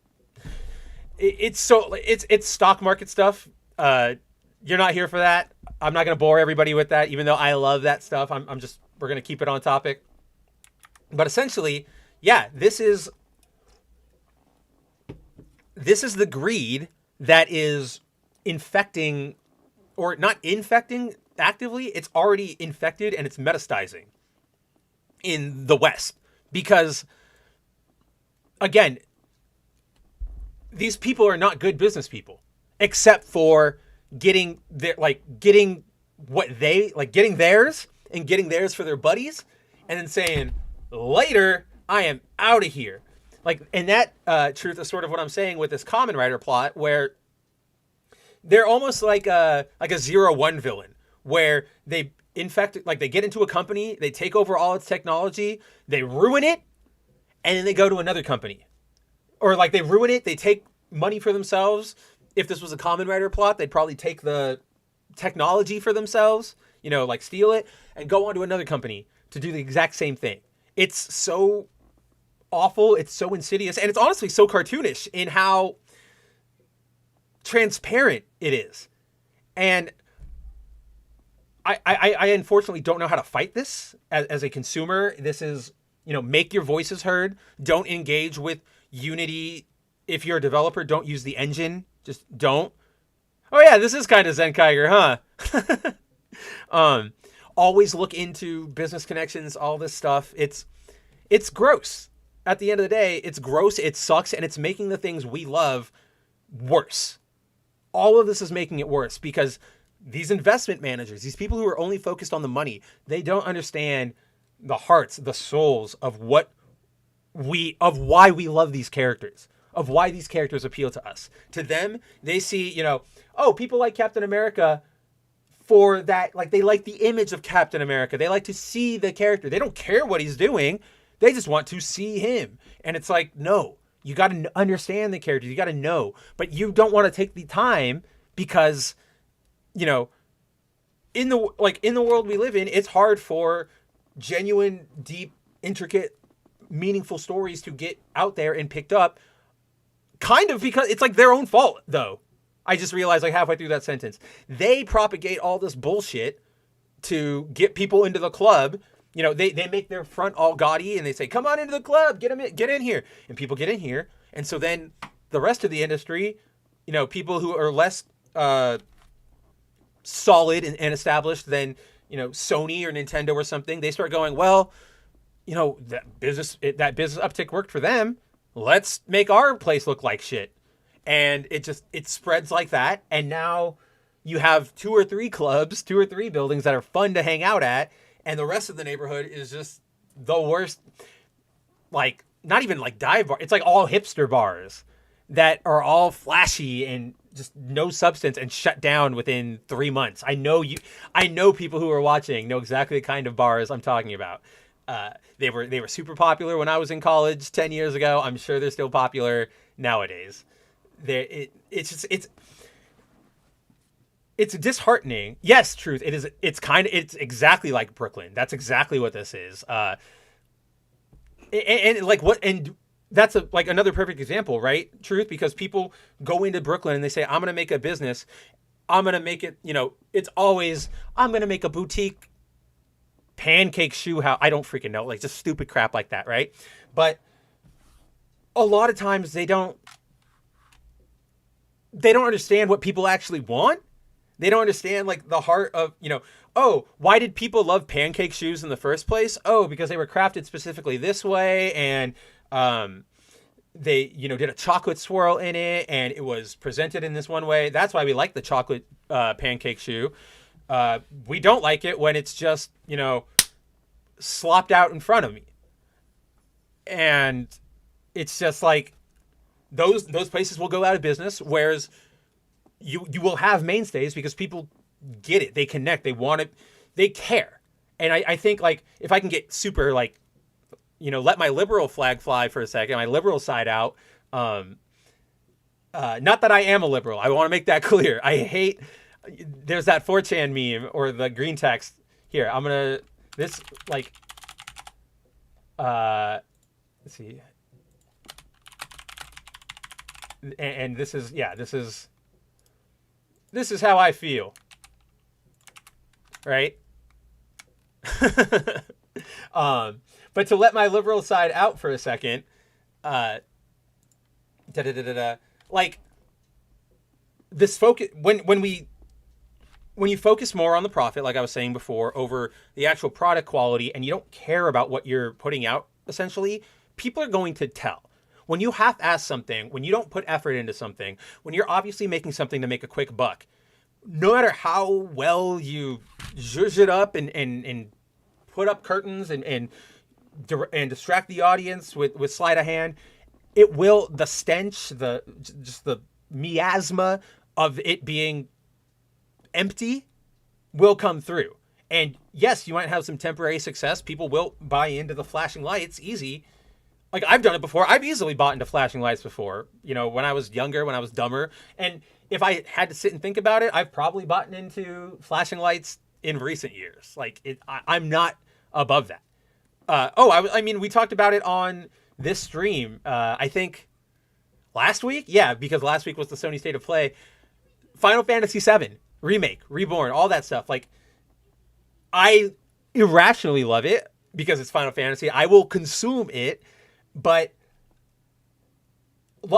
it's stock market stuff. You're not here for that. I'm not going to bore everybody with that, even though I love that stuff. we're going to keep it on topic. But essentially, yeah, this is the greed that is infecting, or not infecting actively, it's already infected and it's metastasizing in the West. Because, again, these people are not good business people, except for getting what they, like, getting theirs and getting theirs for their buddies, and then saying, later, I am out of here. Like, and that truth is sort of what I'm saying with this Common Rider plot, where they're almost like a 0-1 villain, where they infect, like, they get into a company, they take over all its technology, they ruin it, and then they go to another company. Or, like, they ruin it, they take money for themselves. If this was a Common Rider plot, they'd probably take the technology for themselves, like, steal it, and go on to another company to do the exact same thing. It's so awful, it's so insidious, and it's honestly so cartoonish in how transparent it is. And I unfortunately don't know how to fight this as a consumer. This is, make your voices heard. Don't engage with Unity. If you're a developer, don't use the engine. Just don't. Oh yeah, this is kind of Zenkaiger, huh? Always look into business connections, all this stuff. It's gross. At the end of the day, it's gross, it sucks, and it's making the things we love worse. All of this is making it worse because these investment managers, these people who are only focused on the money, they don't understand the hearts, the souls of why we love these characters, of why these characters appeal to us. To them, they see, people like Captain America for that, like, they like the image of Captain America. They like to see the character. They don't care what he's doing. They just want to see him. And it's like, no, you got to understand the character. You got to know, but you don't want to take the time because, in the world we live in, it's hard for genuine, deep, intricate, meaningful stories to get out there and picked up, kind of because it's like their own fault, though. I just realized, like, halfway through that sentence, they propagate all this bullshit to get people into the club. They make their front all gaudy and they say, come on into the club, get in here. And people get in here. And so then the rest of the industry people who are less solid and established than, Sony or Nintendo or something, they start going, well, that business uptick worked for them. Let's make our place look like shit. And it spreads like that. And now you have 2 or 3 clubs, 2 or 3 buildings that are fun to hang out at. And the rest of the neighborhood is just the worst, like, not even like dive bar. It's like all hipster bars that are all flashy and just no substance and shut down within 3 months. I know people who are watching know exactly the kind of bars I'm talking about. They were super popular when I was in college 10 years ago. I'm sure they're still popular nowadays. It's disheartening. Yes, truth. It is. It's exactly like Brooklyn. That's exactly what this is. And that's another perfect example, right? Truth, because people go into Brooklyn and they say, I'm going to make a business. I'm going to make it, it's always, I'm going to make a boutique pancake shoe house. I don't freaking know, like just stupid crap like that, right? But a lot of times they don't understand what people actually want. They don't understand like the heart of, oh, why did people love pancake shoes in the first place? Oh, because they were crafted specifically this way, and they, did a chocolate swirl in it, and it was presented in this one way. That's why we like the chocolate pancake shoe. We don't like it when it's just, slopped out in front of me. And it's just like those places will go out of business, whereas you will have mainstays because people get it. They connect. They want it. They care. And I think, like, if I can get super, like, let my liberal flag fly for a second, my liberal side out. Not that I am a liberal. I want to make that clear. I hate, there's that 4chan meme or the green text. Here, I'm going to, this, like, let's see. And this is, this is how I feel. Right? But to let my liberal side out for a second, like this focus, when you focus more on the profit, like I was saying before, over the actual product quality, and you don't care about what you're putting out, essentially, people are going to tell. When you half-ass something, when you don't put effort into something, when you're obviously making something to make a quick buck, no matter how well you zhuzh it up and put up curtains and distract the audience with sleight of hand, it will, the stench, the miasma of it being empty will come through. And yes, you might have some temporary success. People will buy into the flashing lights easy. Like, I've done it before. I've easily bought into flashing lights before, when I was younger, when I was dumber. And if I had to sit and think about it, I've probably bought into flashing lights in recent years. Like, I'm not above that. I mean, we talked about it on this stream, I think last week. Yeah, because last week was the Sony State of Play. Final Fantasy VII, Remake, Reborn, all that stuff. Like, I irrationally love it because it's Final Fantasy. I will consume it, but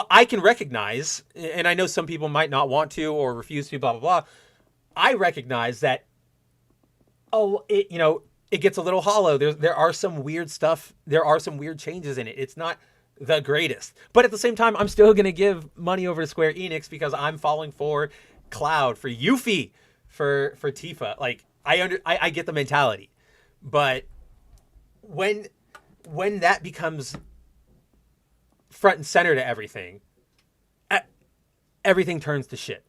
I can recognize, and I know some people might not want to or refuse to, blah, blah, blah. I recognize that, it gets a little hollow. There are some weird stuff. There are some weird changes in it. It's not the greatest. But at the same time, I'm still going to give money over to Square Enix because I'm falling for Cloud, for Yuffie, for Tifa. Like, I get the mentality. But when that becomes front and center to everything, everything turns to shit.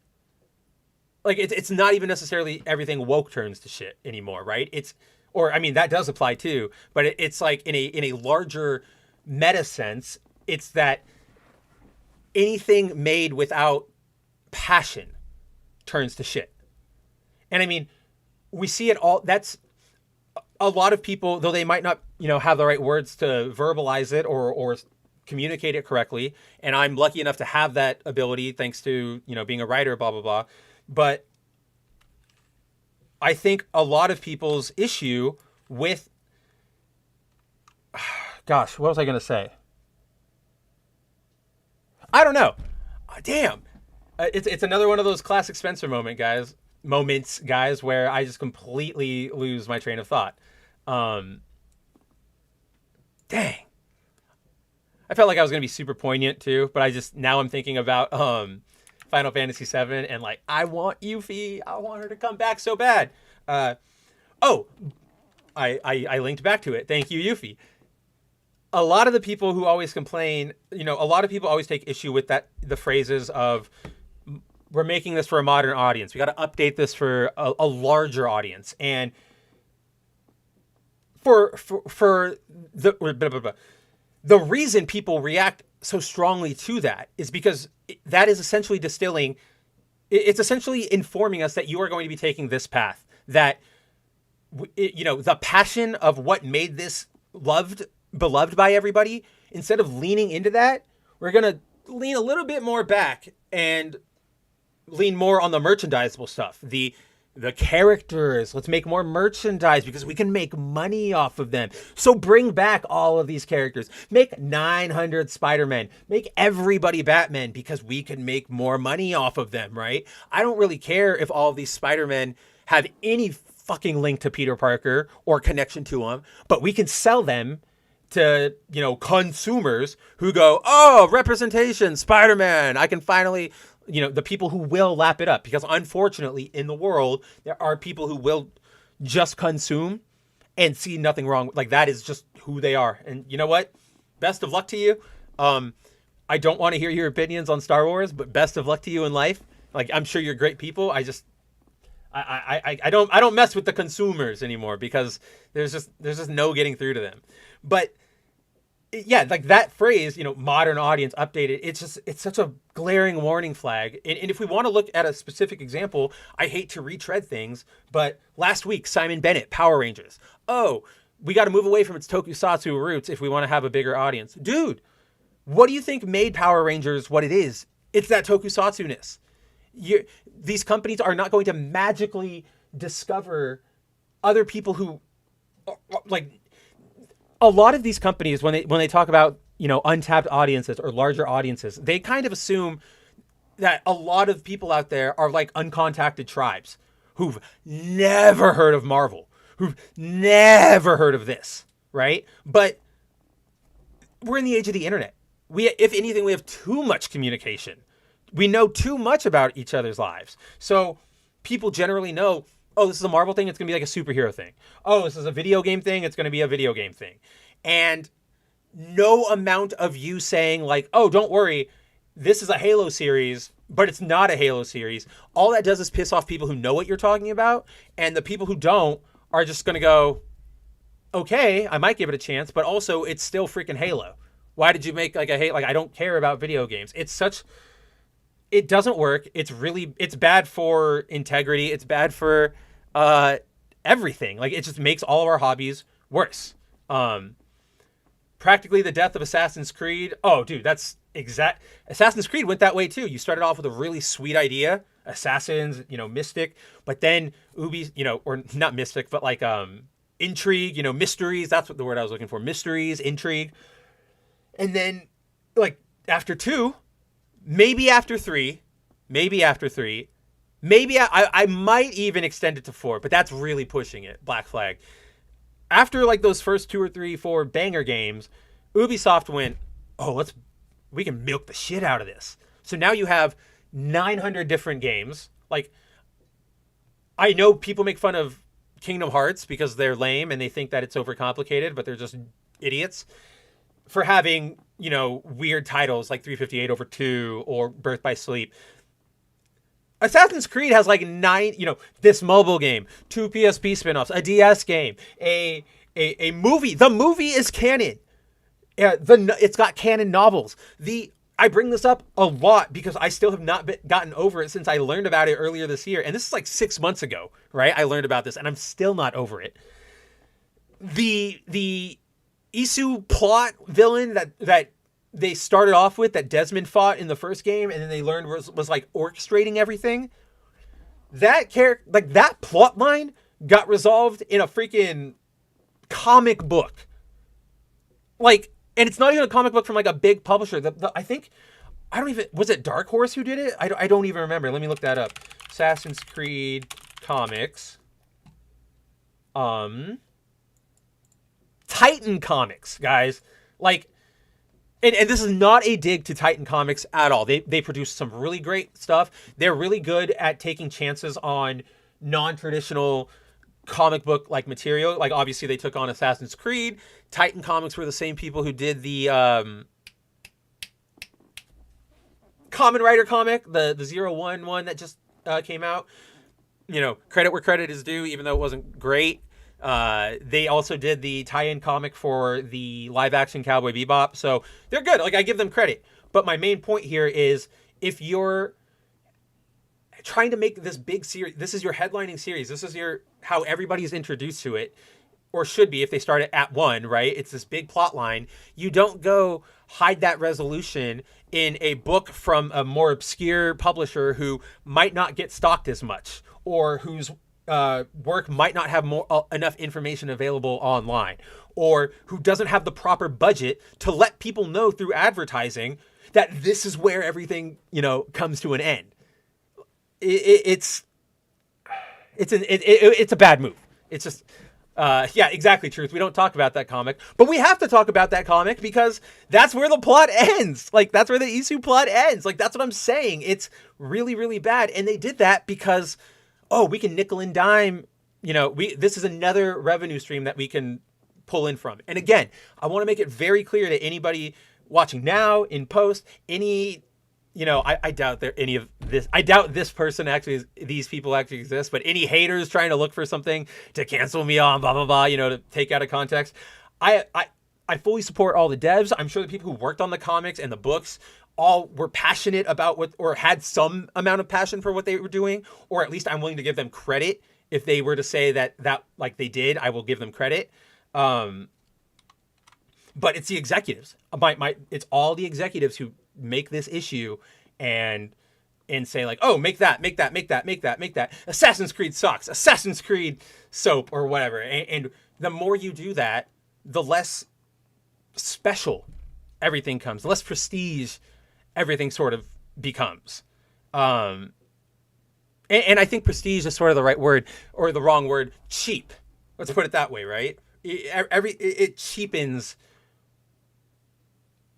Like, it's not even necessarily everything woke turns to shit anymore, right? That does apply too, but it's like in a larger meta sense, it's that anything made without passion turns to shit. And I mean, we see it all. That's a lot of people, though they might not, have the right words to verbalize it or communicate it correctly. And I'm lucky enough to have that ability thanks to, being a writer, blah, blah, blah. But I think a lot of people's issue with, gosh, what was I going to say? I don't know. Damn. It's another one of those classic Spencer moments, guys, where I just completely lose my train of thought. Dang. I felt like I was gonna be super poignant too, but now I'm thinking about Final Fantasy VII, and like, I want Yuffie. I want her to come back so bad. I linked back to it. Thank you, Yuffie. A lot of the people who always complain, a lot of people always take issue with the phrases of, we're making this for a modern audience. We got to update this for a larger audience. And for the reason people react so strongly to that is because that is essentially it's essentially informing us that you are going to be taking this path, that, the passion of what made this beloved by everybody, instead of leaning into that, we're going to lean a little bit more back and lean more on the merchandisable stuff. The characters, let's make more merchandise because we can make money off of them. So bring back all of these characters. Make 900 Spider-Men. Make everybody Batman because we can make more money off of them, right? I don't really care if all of these Spider-Men have any fucking link to Peter Parker or connection to him, but we can sell them to, consumers who go, oh, representation, Spider-Man. I can finally, the people who will lap it up, because unfortunately in the world, there are people who will just consume and see nothing wrong. Like, that is just who they are. And you know what? Best of luck to you. I don't want to hear your opinions on Star Wars, but best of luck to you in life. Like, I'm sure you're great people. I don't mess with the consumers anymore, because there's just no getting through to them. But yeah, like that phrase, modern audience, updated, it's such a glaring warning flag. And if we want to look at a specific example, I hate to retread things, but last week, Simon Bennett, Power Rangers. Oh, we got to move away from its tokusatsu roots if we want to have a bigger audience. Dude, what do you think made Power Rangers what it is? It's that tokusatsu-ness. These companies are not going to magically discover other people who, like, a lot of these companies, when they talk about, untapped audiences or larger audiences, they kind of assume that a lot of people out there are like uncontacted tribes who've never heard of Marvel, who've never heard of this, right? But we're in the age of the internet. If anything, we have too much communication. We know too much about each other's lives. So people generally know, oh, this is a Marvel thing, it's going to be like a superhero thing. Oh, this is a video game thing, it's going to be a video game thing. And no amount of you saying like, oh, don't worry, this is a Halo series, but it's not a Halo series. All that does is piss off people who know what you're talking about. And the people who don't are just going to go, okay, I might give it a chance, but also it's still freaking Halo. Why did you make like a Halo? Like, I don't care about video games. It doesn't work. It's bad for integrity. It's bad for everything. Like, it just makes all of our hobbies worse. Practically the death of Assassin's Creed. Oh, dude, that's exact. Assassin's Creed went that way too. You started off with a really sweet idea, Assassins, mystic, but then Ubi, or not mystic, but like intrigue, mysteries. That's what the word I was looking for. Mysteries, intrigue. And then like after 2, maybe after 3, maybe I might even extend it to 4, but that's really pushing it. Black Flag. After like those first 2 or 3, 4 banger games, Ubisoft went, oh, we can milk the shit out of this. So now you have 900 different games. Like, I know people make fun of Kingdom Hearts because they're lame and they think that it's overcomplicated, but they're just idiots for having, weird titles like 358 over 2 or Birth by Sleep. Assassin's Creed has like 9, this mobile game, 2 PSP spinoffs, a DS game, a movie. The movie is canon. It's got canon novels. I bring this up a lot because I still have not gotten over it since I learned about it earlier this year. And this is like 6 months ago, right? I learned about this and I'm still not over it. The Isu plot villain that they started off with, that Desmond fought in the first game, and then they learned was like orchestrating everything. That character, like that plot line, got resolved in a freaking comic book. Like, and it's not even a comic book from like a big publisher. I think I don't even, was it Dark Horse who did it? I don't even remember. Let me look that up. Assassin's Creed Comics. Titan Comics, guys. Like, and this is not a dig to Titan Comics at all. They produce some really great stuff. They're really good at taking chances on non-traditional comic book like material. Like, obviously they took on Assassin's Creed. Titan Comics were the same people who did the Kamen Rider comic, the 0-1 one that just came out. You know, credit where credit is due, even though it wasn't great. They also did the tie-in comic for the live-action Cowboy Bebop, so they're good. Like, I give them credit. But my main point here is, if you're trying to make this big series, this is your headlining series, this is how everybody's introduced to it, or should be if they start it at 1, right? It's this big plot line. You don't go hide that resolution in a book from a more obscure publisher who might not get stocked as much, or whose work might not have enough information available online, or who doesn't have the proper budget to let people know through advertising that this is where everything, you know, comes to an end. It's a bad move. It's just, yeah, exactly, Truth. We don't talk about that comic, but we have to talk about that comic because that's where the plot ends. Like, that's where the Isu plot ends. Like, that's what I'm saying. It's really, really bad. And they did that because, oh, we can nickel and dime, you know, this is another revenue stream that we can pull in from. And again, I want to make it very clear to anybody watching now, in post, any, you know, I doubt there any of this. I doubt this person actually, these people actually exist, but any haters trying to look for something to cancel me on, blah, blah, blah, you know, to take out of context. I fully support all the devs. I'm sure the people who worked on the comics and the books all were passionate about what, or had some amount of passion for what they were doing, or at least I'm willing to give them credit. If they were to say that like they did, I will give them credit. But it's the executives. It's all the executives who make this issue and say like, oh, make that. Assassin's Creed sucks. Assassin's Creed soap or whatever. And the more you do that, the less special everything comes, the less prestige everything sort of becomes. And I think prestige is sort of the right word, or the wrong word, cheap. Let's put it that way, right? It cheapens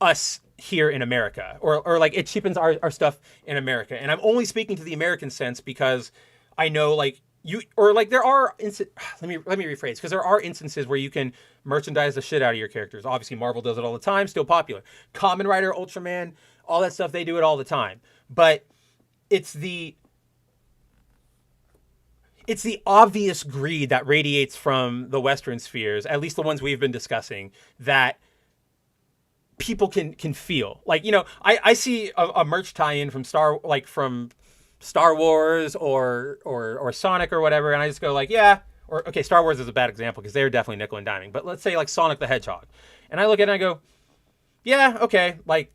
us here in America, or like it cheapens our stuff in America. And I'm only speaking to the American sense because I know like there are let me rephrase, because there are instances where you can merchandise the shit out of your characters. Obviously Marvel does it all the time, still popular. Kamen Rider, Ultraman, all that stuff, they do it all the time. But it's the obvious greed that radiates from the Western spheres, at least the ones we've been discussing, that people can feel. Like, you know, I see a merch tie-in from Star Wars or Sonic or whatever, and I just go like, yeah. Or, okay, Star Wars is a bad example because they're definitely nickel and diming. But let's say like Sonic the Hedgehog. And I look at it and I go, yeah, okay, like,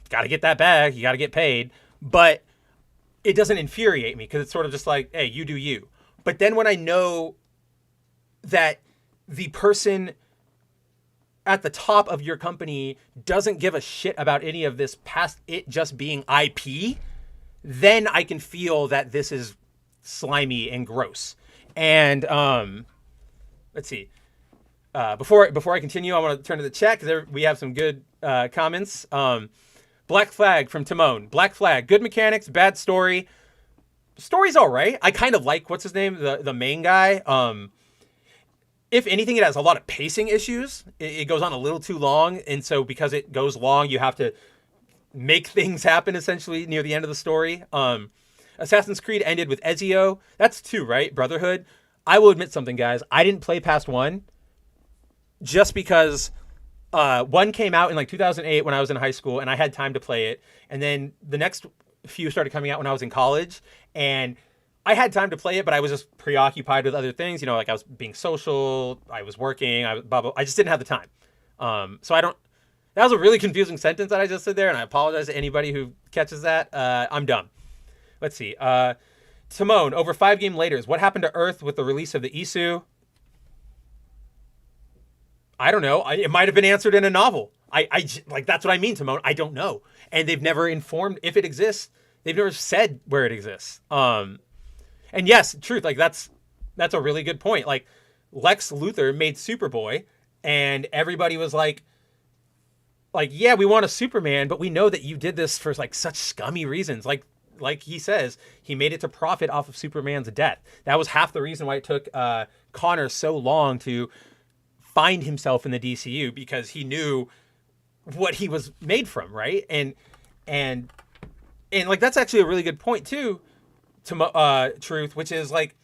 got to get that bag, you got to get paid. But it doesn't infuriate me because it's sort of just like, hey, you do you. But then when I know that the person at the top of your company doesn't give a shit about any of this past it just being IP, then I can feel that this is slimy and gross. And let's see. Before I continue, I want to turn to the chat because we have some good comments. Black Flag from Timon. Black Flag, good mechanics, bad story. Story's all right. I kind of like, what's his name? The main guy. If anything, it has a lot of pacing issues. It goes on a little too long. And so because it goes long, you have to make things happen essentially near the end of the story. Assassin's Creed ended with Ezio. That's 2, right? Brotherhood. I will admit something, guys. I didn't play past 1 just because 1 came out in like 2008 when I was in high school and I had time to play it. And then the next few started coming out when I was in college and I had time to play it, but I was just preoccupied with other things. You know, like I was being social, I was working, I just didn't have the time. That was a really confusing sentence that I just said there, and I apologize to anybody who catches that. I'm dumb. Let's see. Timon, over 5 game laters, what happened to Earth with the release of the Isu? I don't know. It might have been answered in a novel. Like, that's what I mean, Timon. I don't know. And they've never informed if it exists. They've never said where it exists. And yes, truth, like that's a really good point. Like, Lex Luthor made Superboy, and everybody was like, yeah, we want a Superman, but we know that you did this for like such scummy reasons. Like he says, he made it to profit off of Superman's death. That was half the reason why it took Connor so long to find himself in the DCU, because he knew what he was made from, right? And like, that's actually a really good point too, to Truth, which is like,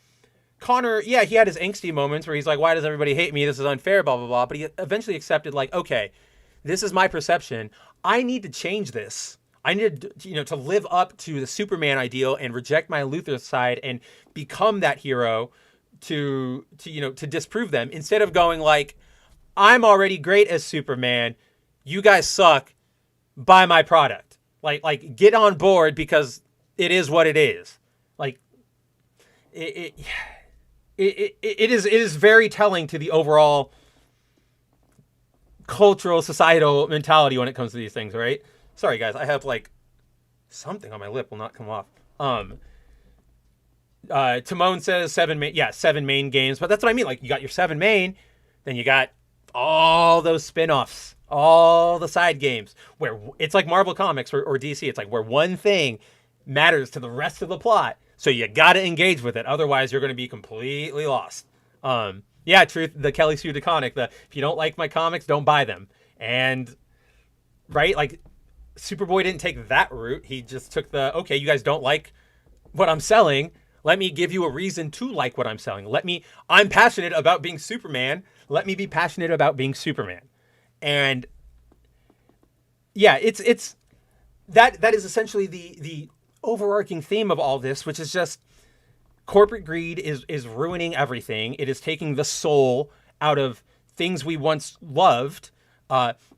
Connor, yeah, he had his angsty moments where he's like, why does everybody hate me? This is unfair, blah, blah, blah. But he eventually accepted, like, okay, this is my perception. I need to change this. I need to, to live up to the Superman ideal and reject my Luthor side and become that hero to disprove them, instead of going like, I'm already great as Superman. You guys suck. Buy my product. Like get on board, because it is what it is. Like, it is very telling to the overall cultural, societal mentality when it comes to these things, right? Sorry, guys, I have like something on my lip will not come off. Timon says 7 main games, but that's what I mean. Like, you got your 7 main, then you got all those spin-offs, all the side games, where it's like Marvel Comics or DC. It's like where one thing matters to the rest of the plot. So you got to engage with it. Otherwise, you're going to be completely lost. Yeah, truth, the Kelly Sue DeConnick, if you don't like my comics, don't buy them. And, right, like, Superboy didn't take that route. He just took okay, you guys don't like what I'm selling. Let me give you a reason to like what I'm selling. I'm passionate about being Superman. Let me be passionate about being Superman. And, yeah, it's that is essentially the overarching theme of all this, which is just corporate greed is ruining everything. It is taking the soul out of things we once loved.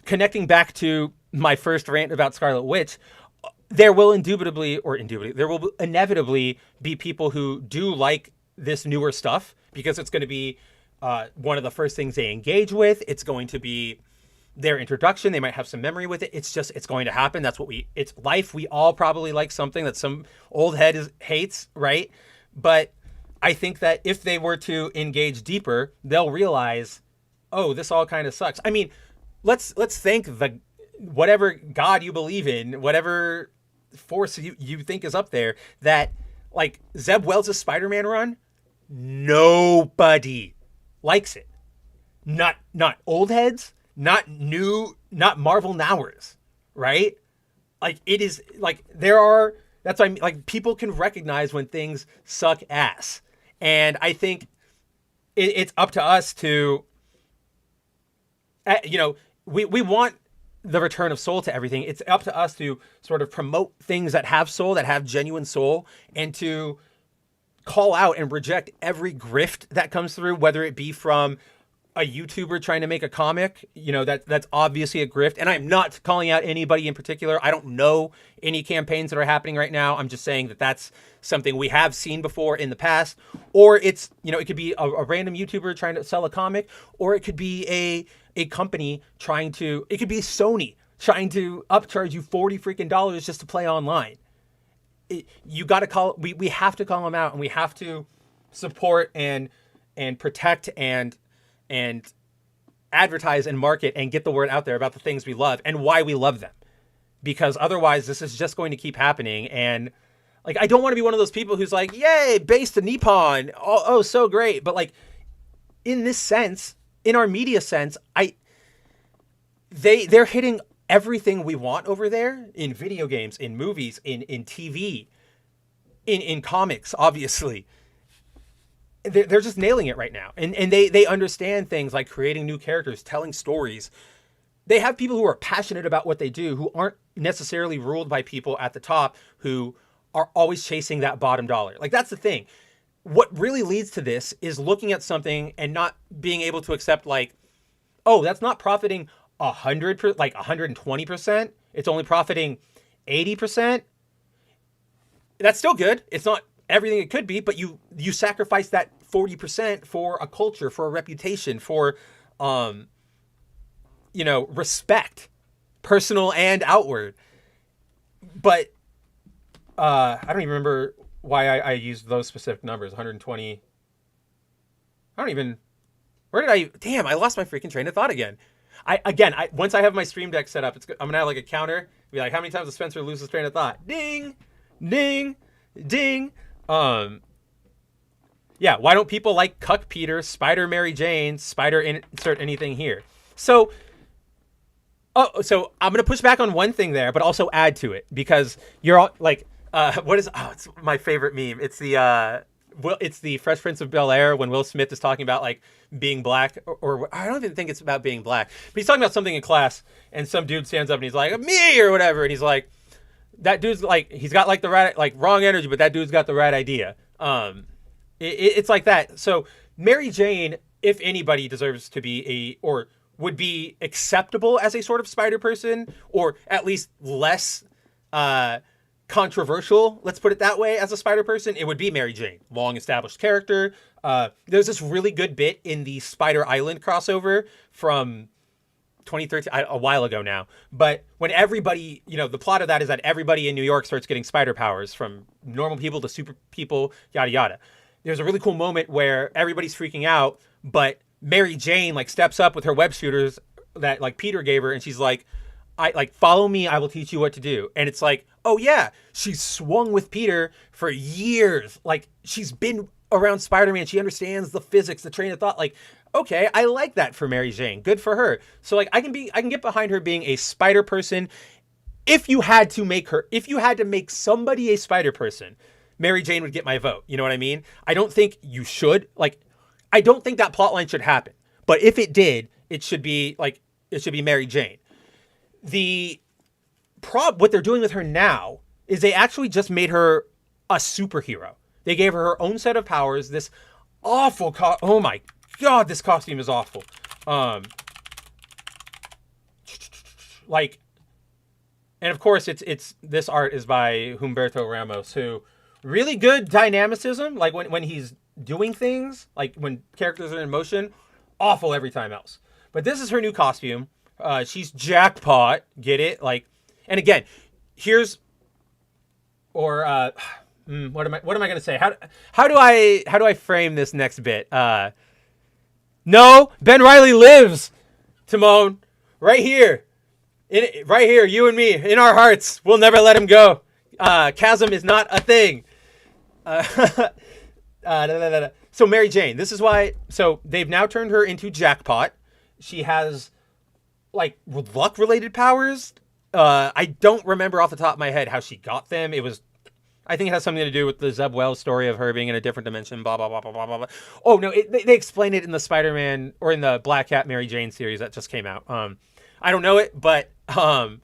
Connecting back to my first rant about Scarlet Witch, there will there will inevitably be people who do like this newer stuff, because it's going to be one of the first things they engage with. It's going to be their introduction. They might have some memory with it. It's going to happen. It's life. We all probably like something that some old head hates, right? But I think that if they were to engage deeper, they'll realize, oh, this all kind of sucks. I mean, let's thank whatever God you believe in, whatever force you think is up there, that like Zeb Wells' Spider-Man run, nobody likes it. Not old heads, not Marvel Nowers, right? Like, it is like that's why, like, people can recognize when things suck ass. And I think it's up to us to, we want the return of soul to everything. It's up to us to sort of promote things that have soul, that have genuine soul, and to call out and reject every grift that comes through, whether it be from a YouTuber trying to make a comic, that's obviously a grift. And I'm not calling out anybody in particular. I don't know any campaigns that are happening right now. I'm just saying that that's something we have seen before in the past. Or it's, it could be a random YouTuber trying to sell a comic, or it could be a company it could be Sony trying to upcharge you $40 freaking just to play online. You got to we have to call them out, and we have to support and protect and advertise and market and get the word out there about the things we love and why we love them. Because otherwise, this is just going to keep happening. And like, I don't want to be one of those people who's like, yay, base to Nippon. Oh, so great. But like, in this sense, in our media sense, they're hitting everything we want over there in video games, in movies, in TV, in comics, obviously. They're just nailing it right now. And they understand things like creating new characters, telling stories. They have people who are passionate about what they do, who aren't necessarily ruled by people at the top who are always chasing that bottom dollar. Like, that's the thing. What really leads to this is looking at something and not being able to accept, like, oh, that's not profiting 120%. It's only profiting 80%. That's still good. It's not everything it could be, but you sacrifice that 40% for a culture, for a reputation, for, respect, personal and outward. But I don't even remember why I used those specific numbers. 120. I don't even. Where did I? Damn! I lost my freaking train of thought again. Once I have my stream deck set up, I'm gonna have like a counter. Be like, how many times does Spencer lose his train of thought? Ding, ding, ding. Yeah. Why don't people like Cuck Peter, Spider Mary Jane, Spider insert anything here? So I'm gonna push back on one thing there, but also add to it because you're all like, it's my favorite meme. It's the Fresh Prince of Bel-Air when Will Smith is talking about like being black, or I don't even think it's about being black, but he's talking about something in class, and some dude stands up and he's like, me or whatever, and he's like, that dude's like, he's got like the right, like wrong energy, but that dude's got the right idea. It's like that. So Mary Jane, if anybody deserves to be or would be acceptable as a sort of spider person, or at least less controversial, let's put it that way, as a spider person, it would be Mary Jane. Long established character. There's this really good bit in the Spider Island crossover from 2013, a while ago now, but when everybody, the plot of that is that everybody in New York starts getting spider powers, from normal people to super people, yada yada. There's a really cool moment where everybody's freaking out, but Mary Jane like steps up with her web shooters that like Peter gave her, and she's like, follow me, I will teach you what to do. And it's like, oh yeah, she's swung with Peter for years. Like, she's been around Spider-Man. She understands the physics, the train of thought. Like, okay, I like that for Mary Jane. Good for her. So like, I can get behind her being a spider person. If you had to make somebody a spider person, Mary Jane would get my vote. You know what I mean? I don't think you should. Like, I don't think that plot line should happen. But if it did, it should be Mary Jane. What they're doing with her now is they actually just made her a superhero. They gave her her own set of powers. This awful oh my god, this costume is awful. Like, and of course it's this art is by Humberto Ramos, who really good dynamicism, like when he's doing things, like when characters are in motion, awful every time else. But this is her new costume. She's jackpot, get it? Like, and again, what am I going to say? How do I frame this next bit? No, Ben Reilly lives, Timon, right here, you and me, in our hearts. We'll never let him go. Chasm is not a thing. So Mary Jane, this is why. So they've now turned her into jackpot. She has like luck related powers. I don't remember off the top of my head how she got them. I think it has something to do with the Zeb Wells story of her being in a different dimension, blah, blah, blah, blah, blah, blah. Oh, no, they explain it in the Spider-Man, or in the Black Cat Mary Jane series that just came out. I don't know it, but, so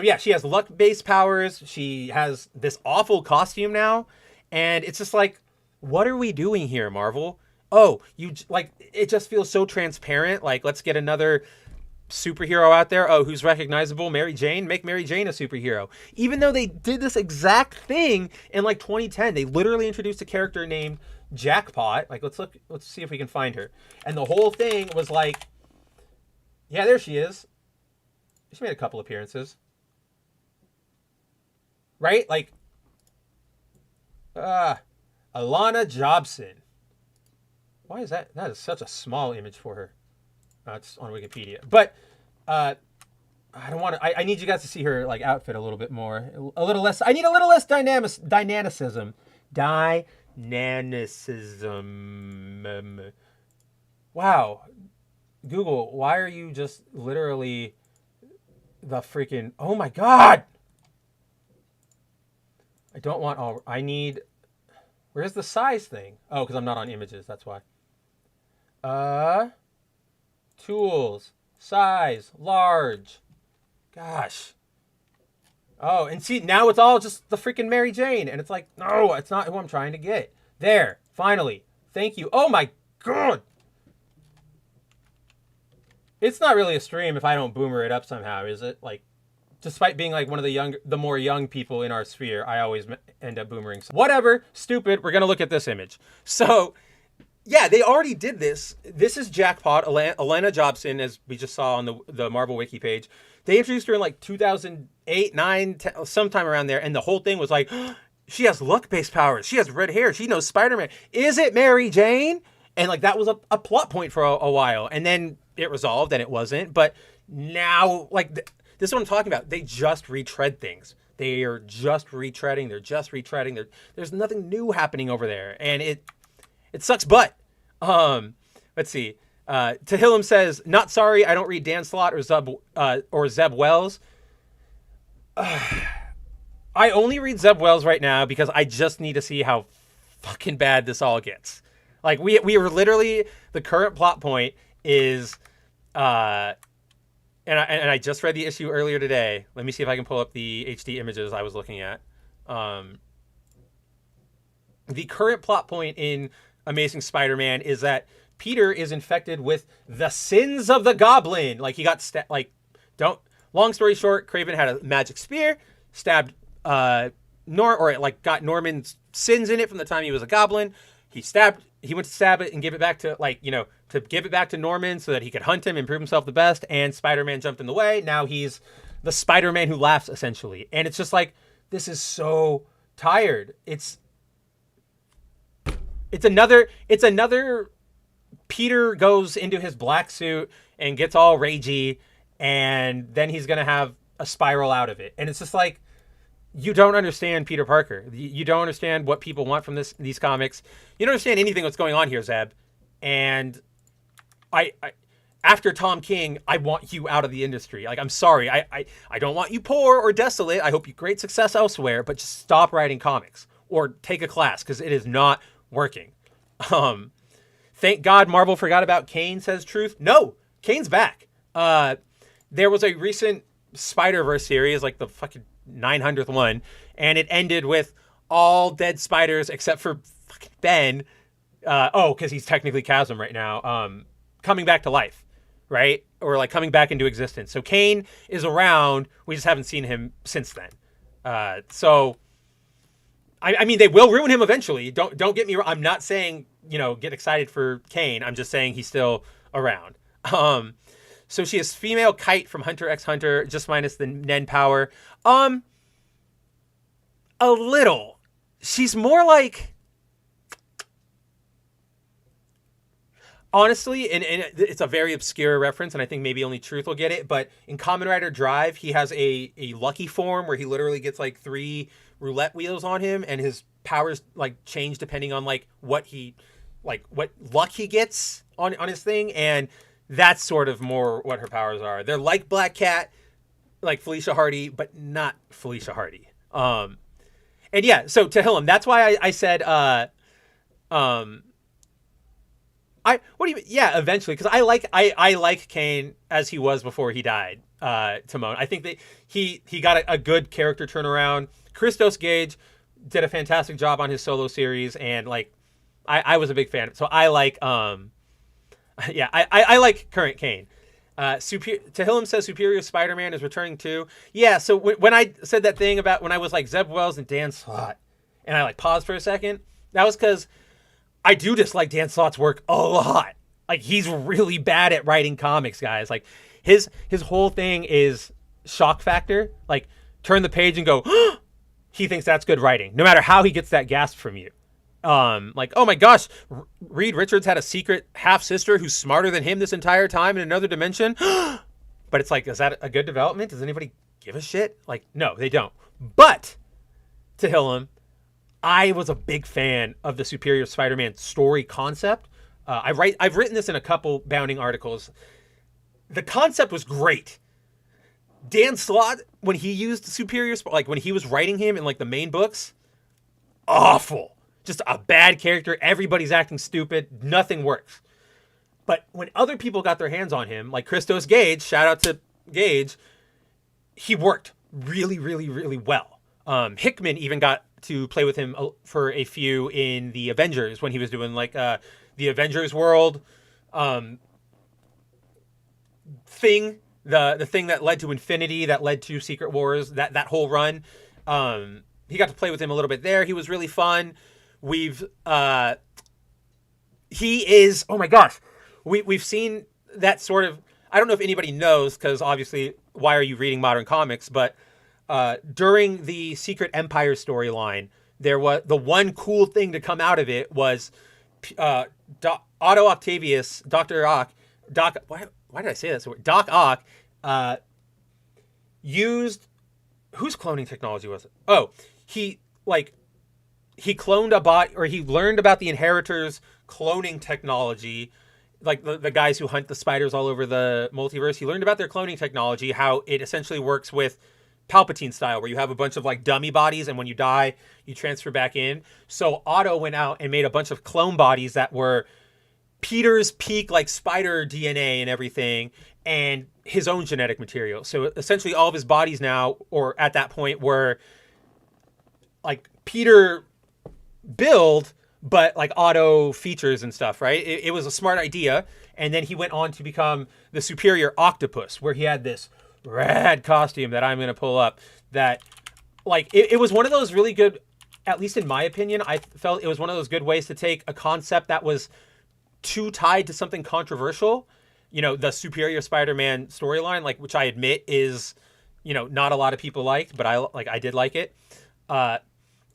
yeah, she has luck-based powers. She has this awful costume now, and it's just like, what are we doing here, Marvel? Oh, it just feels so transparent. Like, let's get another superhero out there. Oh, who's recognizable? Mary Jane. Make Mary Jane a superhero. Even though they did this exact thing in like 2010, they literally introduced a character named Jackpot. Like, let's see if we can find her. And the whole thing was like, yeah, there she is. She made a couple appearances, right? Like, Alana Jobson. Why is that? That is such a small image for her. It's on Wikipedia, but I don't want to. I need you guys to see her like outfit a little bit more, a little less. I need a little less dynamicism. Wow, Google, why are you just literally the freaking? Oh my god! I don't want all. I need. Where's the size thing? Oh, because I'm not on images. That's why. Tools, size, large. Gosh. Oh, and see, now it's all just the freaking Mary Jane. And it's like, no, it's not who I'm trying to get. There, finally. Thank you. Oh my god. It's not really a stream if I don't boomer it up somehow, is it? Like, despite being like one of the more young people in our sphere, I always end up boomering. Whatever, stupid, we're going to look at this image. So, Yeah, they already did this. This is jackpot. Elena Jobson, as we just saw on the Marvel Wiki page, they introduced her in like 2008, 9, 10, sometime around there, and the whole thing was like, she has luck-based powers. She has red hair. She knows Spider-Man. Is it Mary Jane? And like that was a plot point for a while, and then it resolved, and it wasn't. But now, like this is what I'm talking about. They just retread things. They are just retreading. They're just retreading. There's nothing new happening over there, and it sucks butt. Let's see. Tahillim says, "Not sorry, I don't read Dan Slott or Zeb Wells. I only read Zeb Wells right now because I just need to see how fucking bad this all gets. Like we are literally, the current plot point is, and I just read the issue earlier today. Let me see if I can pull up the HD images I was looking at. The current plot point in Amazing Spider-Man is that Peter is infected with the sins of the Goblin. Like he got long story short, Craven had a magic spear, stabbed got Norman's sins in it from the time he was a Goblin. He went to stab it and give it back to Norman so that he could hunt him and prove himself the best, and Spider-Man jumped in the way. Now he's the Spider-Man who laughs, essentially. And it's just like, this is so tired. It's another Peter goes into his black suit and gets all ragey, and then he's going to have a spiral out of it. And it's just like, you don't understand Peter Parker. You don't understand what people want from these comics. You don't understand anything that's going on here, Zeb. And I after Tom King, I want you out of the industry. Like, I'm sorry. I don't want you poor or desolate. I hope you great success elsewhere, but just stop writing comics or take a class, because it is not working. Thank God Marvel forgot about Kane, says Truth. No, Kane's back. There was a recent Spider-Verse series, like the fucking 900th one, and it ended with all dead spiders except for fucking Ben. Because he's technically Chasm right now. Coming back to life, right? Or like coming back into existence. So Kane is around. We just haven't seen him since then. So I mean, they will ruin him eventually. Don't get me wrong. I'm not saying, get excited for Kane. I'm just saying he's still around. So she is female Kite from Hunter x Hunter, just minus the Nen power. A little. She's more like, honestly, and it's a very obscure reference, and I think maybe only Truth will get it, but in Kamen Rider Drive, he has a lucky form where he literally gets like 3 roulette wheels on him, and his powers like change depending on like what luck he gets on his thing, and that's sort of more what her powers are. They're like Black Cat, like Felicia Hardy, but not Felicia Hardy. And yeah, so Tahillim, that's why I said, what do you mean? Yeah, eventually, because I like Kane as he was before he died, Timon. I think that he got a good character turnaround. Christos Gage did a fantastic job on his solo series, and like I was a big fan. So I like I like current Kane. Tahillim says Superior Spider-Man is returning too. Yeah, so when I said that thing about when I was like Zeb Wells and Dan Slott, and I like paused for a second, that was because I do dislike Dan Slott's work a lot. Like, he's really bad at writing comics, guys. Like, his whole thing is shock factor. Like, turn the page and go, he thinks that's good writing, no matter how he gets that gasp from you. Like, oh my gosh, Reed Richards had a secret half-sister who's smarter than him this entire time in another dimension. But it's like, is that a good development? Does anybody give a shit? Like, no, they don't. But, Tahillim, I was a big fan of the Superior Spider-Man story concept. I've written this in a couple Bounding articles. The concept was great. Dan Slott, when he used Superior, like when he was writing him in like the main books, awful. Just a bad character. Everybody's acting stupid. Nothing works. But when other people got their hands on him, like Christos Gage, shout out to Gage, he worked really, really, really well. Hickman even got to play with him for a few in the Avengers when he was doing like the Avengers World thing, the thing that led to Infinity, that led to Secret Wars, that whole run. He got to play with him a little bit there. He was really fun. We've he is. Oh my gosh, we've seen that sort of. I don't know if anybody knows, because obviously, why are you reading modern comics? But during the Secret Empire storyline, there was the one cool thing to come out of it was Otto Octavius, Doctor Ock, Doc. Why did I say that? So Doc Ock used whose cloning technology was it? Oh, he cloned a bot, or he learned about the Inheritors' cloning technology, like the guys who hunt the spiders all over the multiverse. He learned about their cloning technology, how it essentially works with Palpatine style, where you have a bunch of like dummy bodies, and when you die, you transfer back in. So Otto went out and made a bunch of clone bodies that were Peter's peak, like spider DNA and everything, and his own genetic material. So essentially all of his bodies now, or at that point, were like Peter build, but like Otto features and stuff, right? It was a smart idea. And then he went on to become the Superior Octopus, where he had this rad costume that I'm going to pull up, that like it was one of those really good, at least in my opinion, I felt it was one of those good ways to take a concept that was too tied to something controversial, you know, the Superior Spider-Man storyline, like, which I admit is, you know, not a lot of people liked, but I did like it.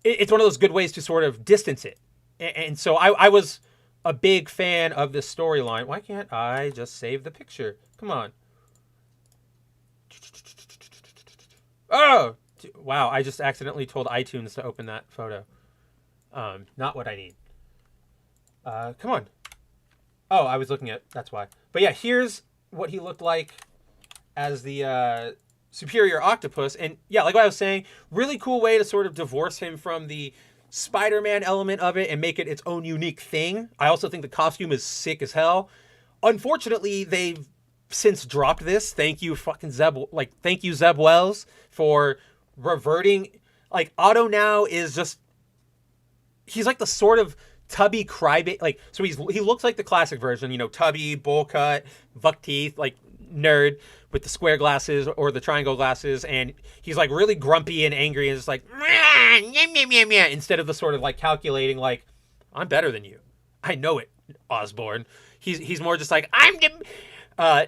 It's one of those good ways to sort of distance it. And so I was a big fan of this storyline. Why can't I just save the picture? Come on. Oh, wow. I just accidentally told iTunes to open that photo. Not what I need. Come on. Oh, I was looking at, that's why. But yeah, here's what he looked like as the Superior Octopus. And yeah, like what I was saying, really cool way to sort of divorce him from the Spider-Man element of it and make it its own unique thing. I also think the costume is sick as hell. Unfortunately, they've since dropped this. Thank you, fucking Zeb. Like, thank you, Zeb Wells, for reverting. Like, Otto now is just, he's like the sort of tubby crybaby. Like, so he looks like the classic version, you know, tubby, bowl cut, buck teeth, like nerd with the square glasses or the triangle glasses, and he's like really grumpy and angry and just like instead of the sort of like calculating, like, I'm better than you, I know it, Osborn. He's more just like, I'm the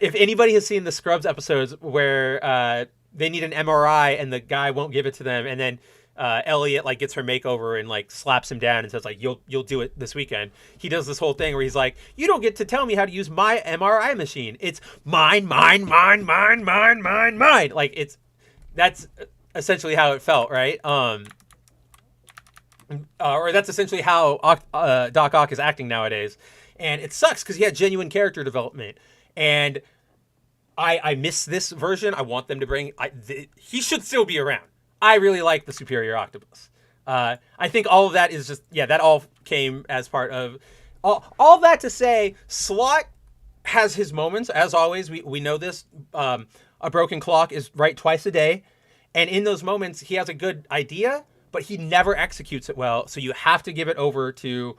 if anybody has seen the Scrubs episodes where they need an MRI and the guy won't give it to them, and then Elliot like gets her makeover and like slaps him down and says like, you'll do it this weekend. He does this whole thing where he's like, you don't get to tell me how to use my MRI machine. It's mine. Like, that's essentially how it felt, right? Or that's essentially how Doc Ock is acting nowadays. And it sucks because he had genuine character development. And I miss this version. I want them to bring, he should still be around. I really like the Superior Octopus. I think all of that is just, yeah, that all came as part of, all that to say, Slott has his moments, as always. We know this. A broken clock is right twice a day. And in those moments, he has a good idea, but he never executes it well. So you have to give it over to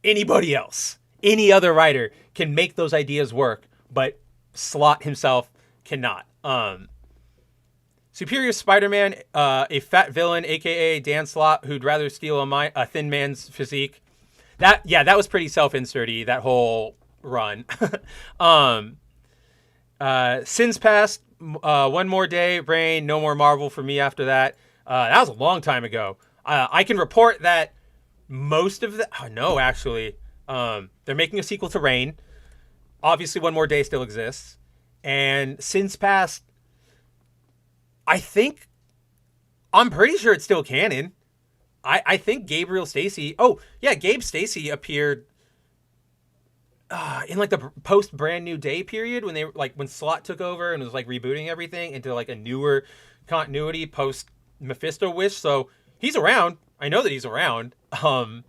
anybody else. Any other writer can make those ideas work, but Slott himself cannot. Superior Spider-Man, a fat villain, a.k.a. Dan Slott, who'd rather steal a thin man's physique. That was pretty self-inserty, that whole run. Sins Past, One More Day, Brain, No More Marvel for me after that. That was a long time ago. I can report that most of the... Oh, no, actually. They're making a sequel to Reign. Obviously, One More Day still exists. And Sins Past... I'm pretty sure it's still canon. I think Gabriel Stacy... Oh, yeah, Gabe Stacy appeared in like the post Brand New Day period when when Slott took over and was like rebooting everything into like a newer continuity post Mephisto Wish. So he's around. I know that he's around. I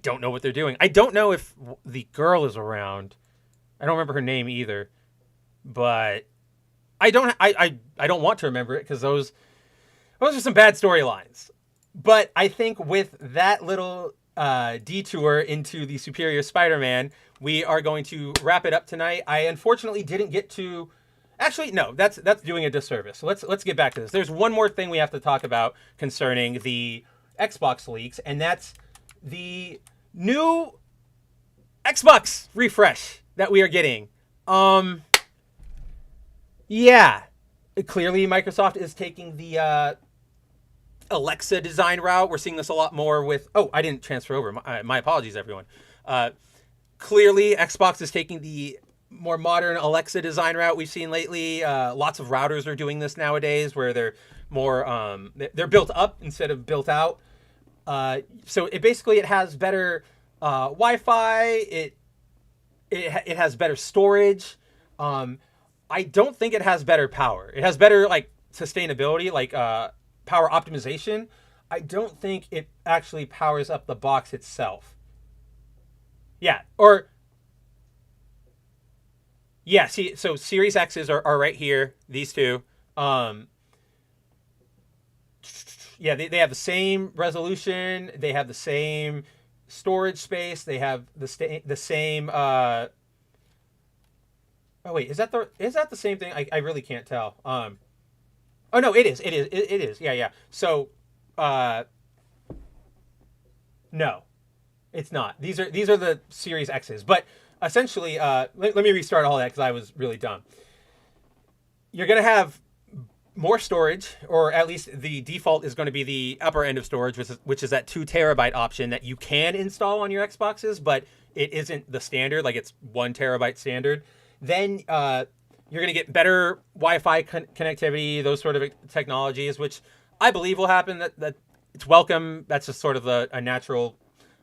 don't know what they're doing. I don't know if the girl is around. I don't remember her name either. But I don't want to remember it because those are some bad storylines. But I think with that little detour into the Superior Spider-Man, we are going to wrap it up tonight. I unfortunately didn't get to... Actually, no, that's doing a disservice. So let's get back to this. There's one more thing we have to talk about concerning the Xbox leaks, and that's the new Xbox refresh that we are getting. Yeah, clearly Microsoft is taking the Alexa design route. We're seeing this a lot more with. Oh, I didn't transfer over. My apologies, everyone. Clearly, Xbox is taking the more modern Alexa design route we've seen lately. Lots of routers are doing this nowadays, where they're more they're built up instead of built out. So it has better Wi-Fi. It has better storage. I don't think it has better power. It has better like sustainability, like power optimization. I don't think it actually powers up the box itself. Yeah, see, so Series X's are right here. These two. Yeah, they have the same resolution. They have the same storage space. They have the same. Oh wait, is that the same thing? I really can't tell. Oh no, it is. It is. Yeah. So, no, it's not. These are the Series X's, but essentially, let me restart all that because I was really dumb. You're gonna have more storage, or at least the default is going to be the upper end of storage, which is that 2 terabyte option that you can install on your Xboxes, but it isn't the standard. Like it's 1 terabyte standard. Then you're going to get better Wi-Fi connectivity, those sort of technologies, which I believe will happen. That it's welcome. That's just sort of a natural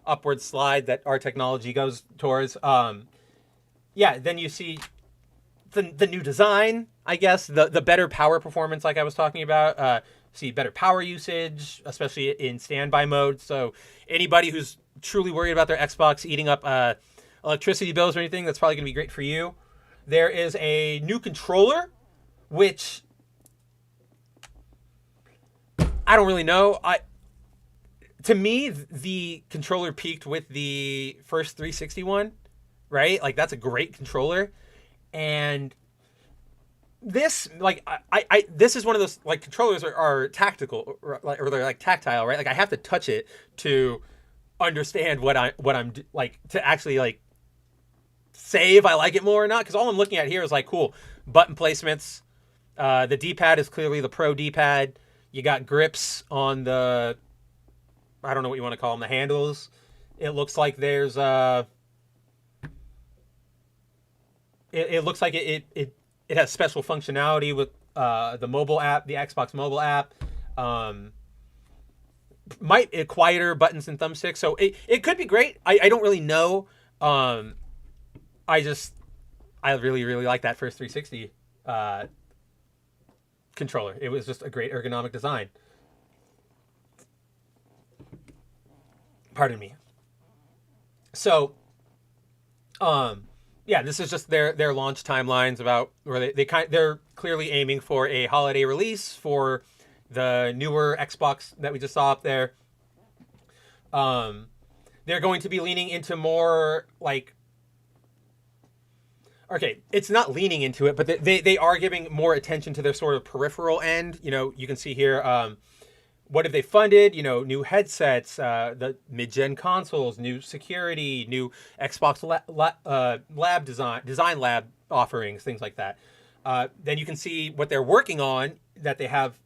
upward slide that our technology goes towards. Yeah, then you see the new design, I guess, the better power performance, like I was talking about. See better power usage, especially in standby mode. So anybody who's truly worried about their Xbox eating up electricity bills or anything, that's probably going to be great for you. There is a new controller, which I don't really know. To me, the controller peaked with the first 360 one, right? Like that's a great controller. And this, like, this is one of those, like, controllers are tactical, or they're like tactile, right? Like I have to touch it to understand what I'm like, to actually like say if I like it more or not. Because all I'm looking at here is like, cool button placements. The D-pad is clearly the Pro D-pad. You got grips on the, I don't know what you want to call them, the handles. It looks like there's it looks like it has special functionality with the mobile app, the Xbox mobile app. Quieter buttons and thumbsticks. So it could be great. I don't really know. I really, really like that first 360 controller. It was just a great ergonomic design. Pardon me. So, yeah, this is just their launch timelines about where they're clearly aiming for a holiday release for the newer Xbox that we just saw up there. They're going to be leaning into more like, okay, it's not leaning into it, but they are giving more attention to their sort of peripheral end. You know, you can see here, what have they funded? You know, new headsets, the mid-gen consoles, new security, new Xbox lab design lab offerings, things like that. Then you can see what they're working on that they have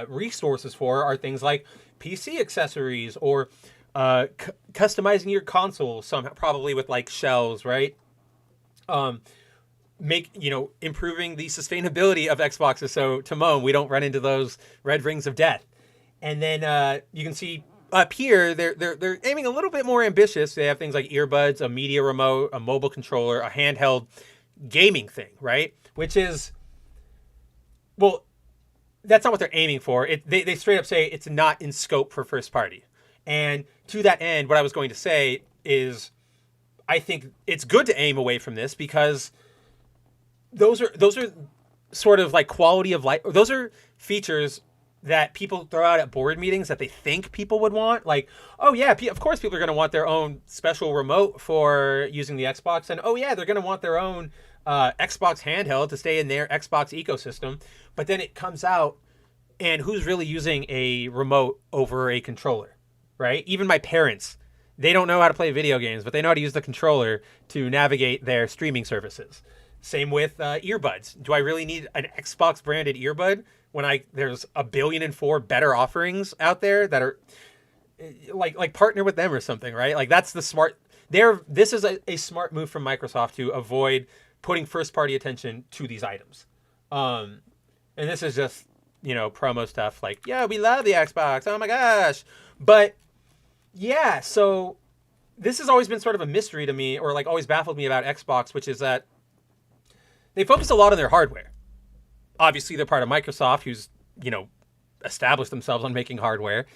resources for are things like PC accessories or customizing your console somehow, probably with like shells, right? Improving the sustainability of Xboxes, so Timon, we don't run into those red rings of death. And then you can see up here, they're aiming a little bit more ambitious. They have things like earbuds, a media remote, a mobile controller, a handheld gaming thing, right? Which is, well, that's not what they're aiming for. They straight up say it's not in scope for first party. And to that end, what I was going to say is, I think it's good to aim away from this because those are sort of like quality of life. Those are features that people throw out at board meetings that they think people would want. Like, oh yeah, of course people are going to want their own special remote for using the Xbox. And oh yeah, they're going to want their own Xbox handheld to stay in their Xbox ecosystem. But then it comes out, and who's really using a remote over a controller, right? Even my parents They don't know how to play video games, but they know how to use the controller to navigate their streaming services. Same with earbuds. Do I really need an Xbox branded earbud when there's 1,000,000,004 better offerings out there that are like partner with them or something, right? Like that's the smart. This is a smart move from Microsoft to avoid putting first party attention to these items. And this is just promo stuff like, yeah, we love the Xbox. Oh my gosh, but yeah, so this has always been sort of a mystery to me, or like always baffled me about Xbox, which is that they focus a lot on their hardware. Obviously, they're part of Microsoft, who's, established themselves on making hardware.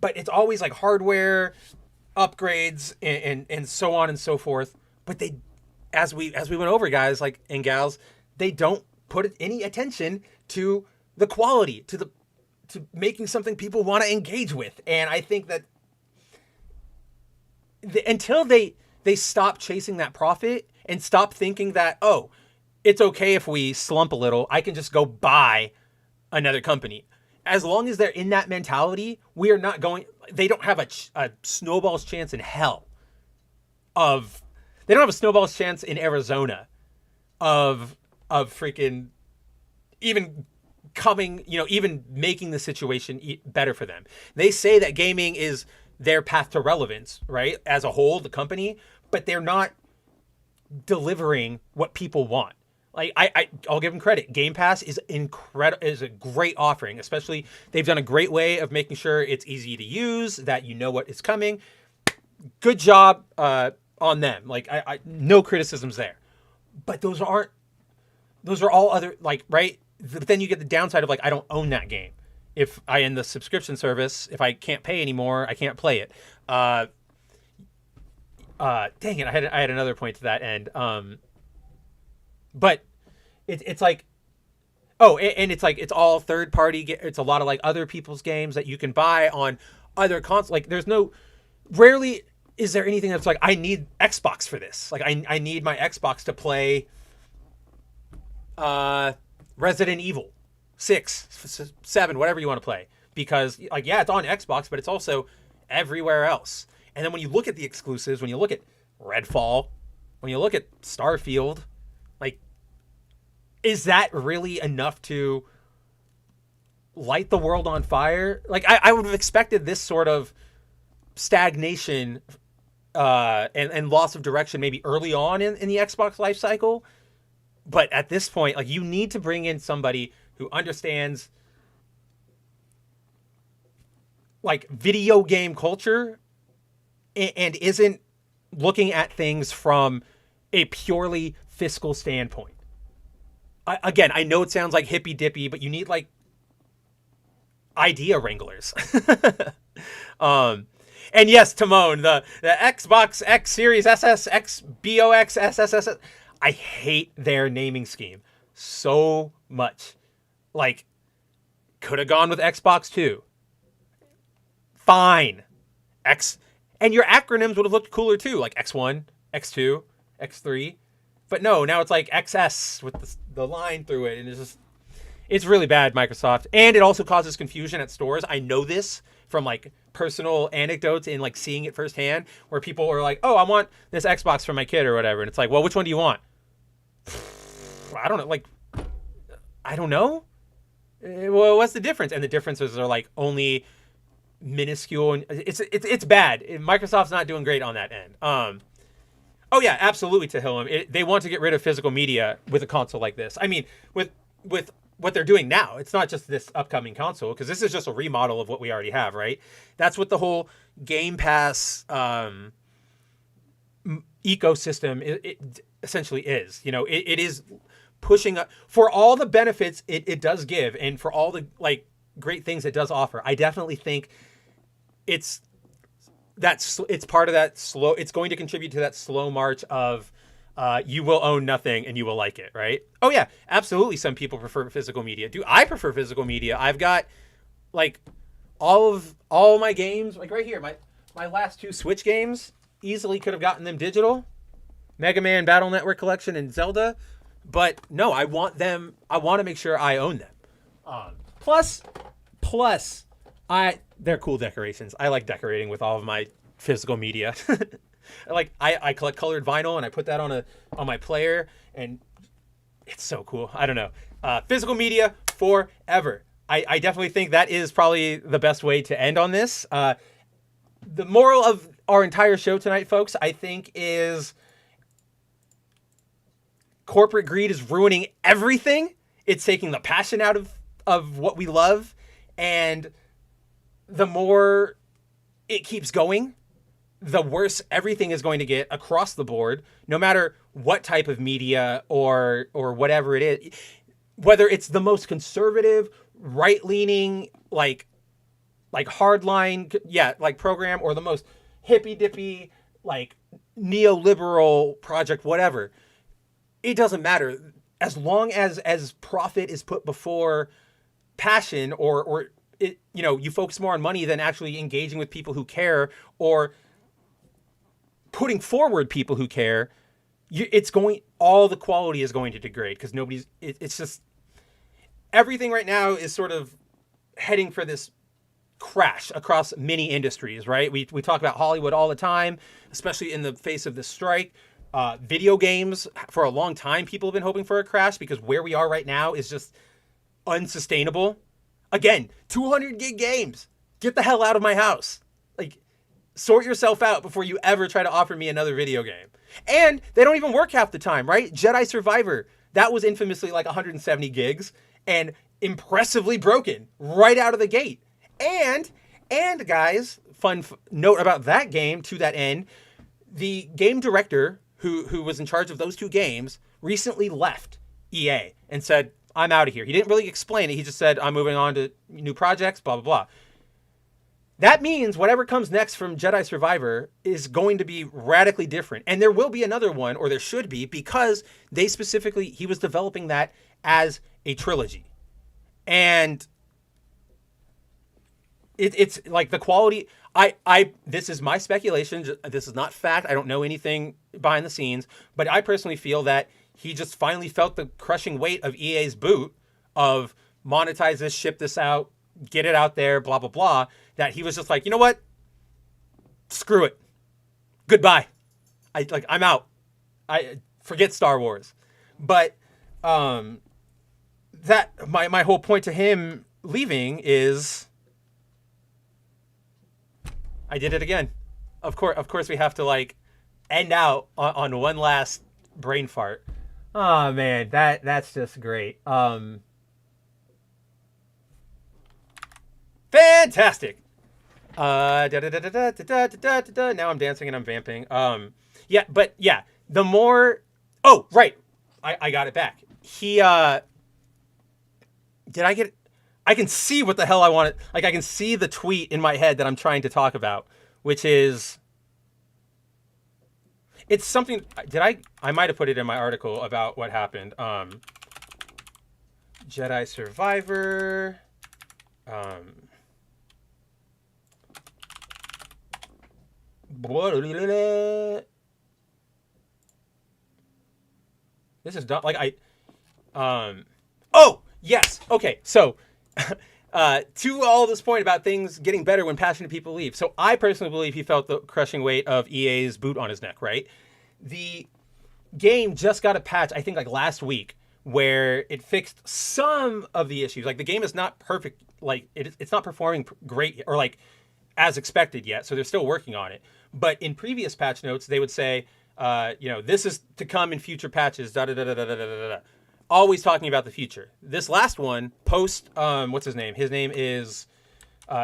But it's always like hardware upgrades and so on and so forth. But they, as we went over, guys and gals, they don't put any attention to the quality, to making something people want to engage with. And I think that until they stop chasing that profit and stop thinking that, oh, it's okay if we slump a little, I can just go buy another company. As long as they're in that mentality, we are not going. They don't have a snowball's chance in hell they don't have a snowball's chance in Arizona of freaking even coming, even making the situation better for them. They say that gaming is their path to relevance, right? As a whole, the company, but they're not delivering what people want. Like I'll give them credit. Game Pass is is a great offering. Especially they've done a great way of making sure it's easy to use, that you know what is coming. Good job on them. Like I no criticisms there. But those are all other, like, right? But then you get the downside of like, I don't own that game. If I end the subscription service, if I can't pay anymore, I can't play it. Dang it, I had another point to that end. But it's like, oh, and it's like, it's all third party. It's a lot of like other people's games that you can buy on other consoles. Like rarely is there anything that's like, I need Xbox for this. Like I need my Xbox to play Resident Evil 6, 7, whatever you want to play. Because like, yeah, it's on Xbox, but it's also everywhere else. And then when you look at the exclusives, when you look at Redfall, when you look at Starfield, like, is that really enough to light the world on fire? Like, I would have expected this sort of stagnation and loss of direction maybe early on in the Xbox life cycle. But at this point, like, you need to bring in somebody who understands, like, video game culture and isn't looking at things from a purely fiscal standpoint. Again, I know it sounds like hippy dippy, but you need like idea wranglers. And yes, Timon, the Xbox X Series SS, XBOX, SSS. I hate their naming scheme so much. Like, could have gone with Xbox 2. Fine. And your acronyms would have looked cooler too, like X1, X2, X3. But no, now it's like XS with the line through it, and it's really bad, Microsoft. And it also causes confusion at stores. I know this from like personal anecdotes and like seeing it firsthand, where people are like, "Oh, I want this Xbox for my kid or whatever," and it's like, "Well, which one do you want?" I don't know. Like, I don't know. Well, what's the difference? And the differences are like only minuscule, and it's bad. Microsoft's not doing great on that end. Oh yeah, absolutely, Tahillim. They want to get rid of physical media with a console like this. I mean, with what they're doing now, it's not just this upcoming console, because this is just a remodel of what we already have, right? That's what the whole Game Pass ecosystem it essentially is. It is pushing up for all the benefits it does give, and for all the like great things it does offer. I definitely think it's part of that slow. It's going to contribute to that slow march of you will own nothing and you will like it, right? Oh yeah, absolutely. Some people prefer physical media. Do I prefer physical media? I've got like all my games, like right here, my last 2 Switch games, easily could have gotten them digital. Megaman Battle Network Collection and Zelda. But no, I want to make sure I own them. Plus, they're cool decorations. I like decorating with all of my physical media. Like I collect colored vinyl and I put that on my player, and it's so cool. I don't know. Physical media forever. I definitely think that is probably the best way to end on this. The moral of our entire show tonight, folks, I think is corporate greed is ruining everything. It's taking the passion out of what we love. And the more it keeps going, the worse everything is going to get across the board, no matter what type of media or whatever it is. Whether it's the most conservative, right-leaning, like hardline, like program, or the most hippy-dippy, like neoliberal project, whatever. It doesn't matter. As long as profit is put before passion, or it, you focus more on money than actually engaging with people who care, or putting forward people who care, all the quality is going to degrade, because it's just, everything right now is sort of heading for this crash across many industries, right? We talk about Hollywood all the time, especially in the face of this strike. Video games, for a long time, people have been hoping for a crash, because where we are right now is just unsustainable. Again, 200 gig games. Get the hell out of my house. Like, sort yourself out before you ever try to offer me another video game. And they don't even work half the time, right? Jedi Survivor, that was infamously like 170 gigs and impressively broken right out of the gate. And guys, fun note about that game to that end, the game director who was in charge of those two games recently left EA and said, I'm out of here. He didn't really explain it. He just said, I'm moving on to new projects, blah, blah, blah. That means whatever comes next from Jedi Survivor is going to be radically different. And there will be another one, or there should be, because he was developing that as a trilogy. And it's like the quality, this is my speculation. This is not fact. I don't know anything behind the scenes, but I personally feel that he just finally felt the crushing weight of EA's boot of monetize this, ship this out, get it out there, blah, blah, blah, that he was just like, you know what? Screw it. Goodbye. I'm out. I forget Star Wars. But that my whole point to him leaving is I did it again. Of course we have to like end out on one last brain fart. Oh man, that's just great. Fantastic. Now I'm dancing and I'm vamping. The more, oh right, I got it back. I can see what the hell I wanted. Like, I can see the tweet in my head that I'm trying to talk about, which is, it's something, I might have put it in my article about what happened. Jedi Survivor. This is not like oh yes, okay, so to all this point about things getting better when passionate people leave. So I personally believe he felt the crushing weight of EA's boot on his neck, right? The game just got a patch, I think like last week, where it fixed some of the issues. Like, the game is not perfect, like it's not performing great or like as expected yet, so they're still working on it. But in previous patch notes, they would say, this is to come in future patches, da da da da da da da da. Always talking about the future. This last one, post, what's his name? His name is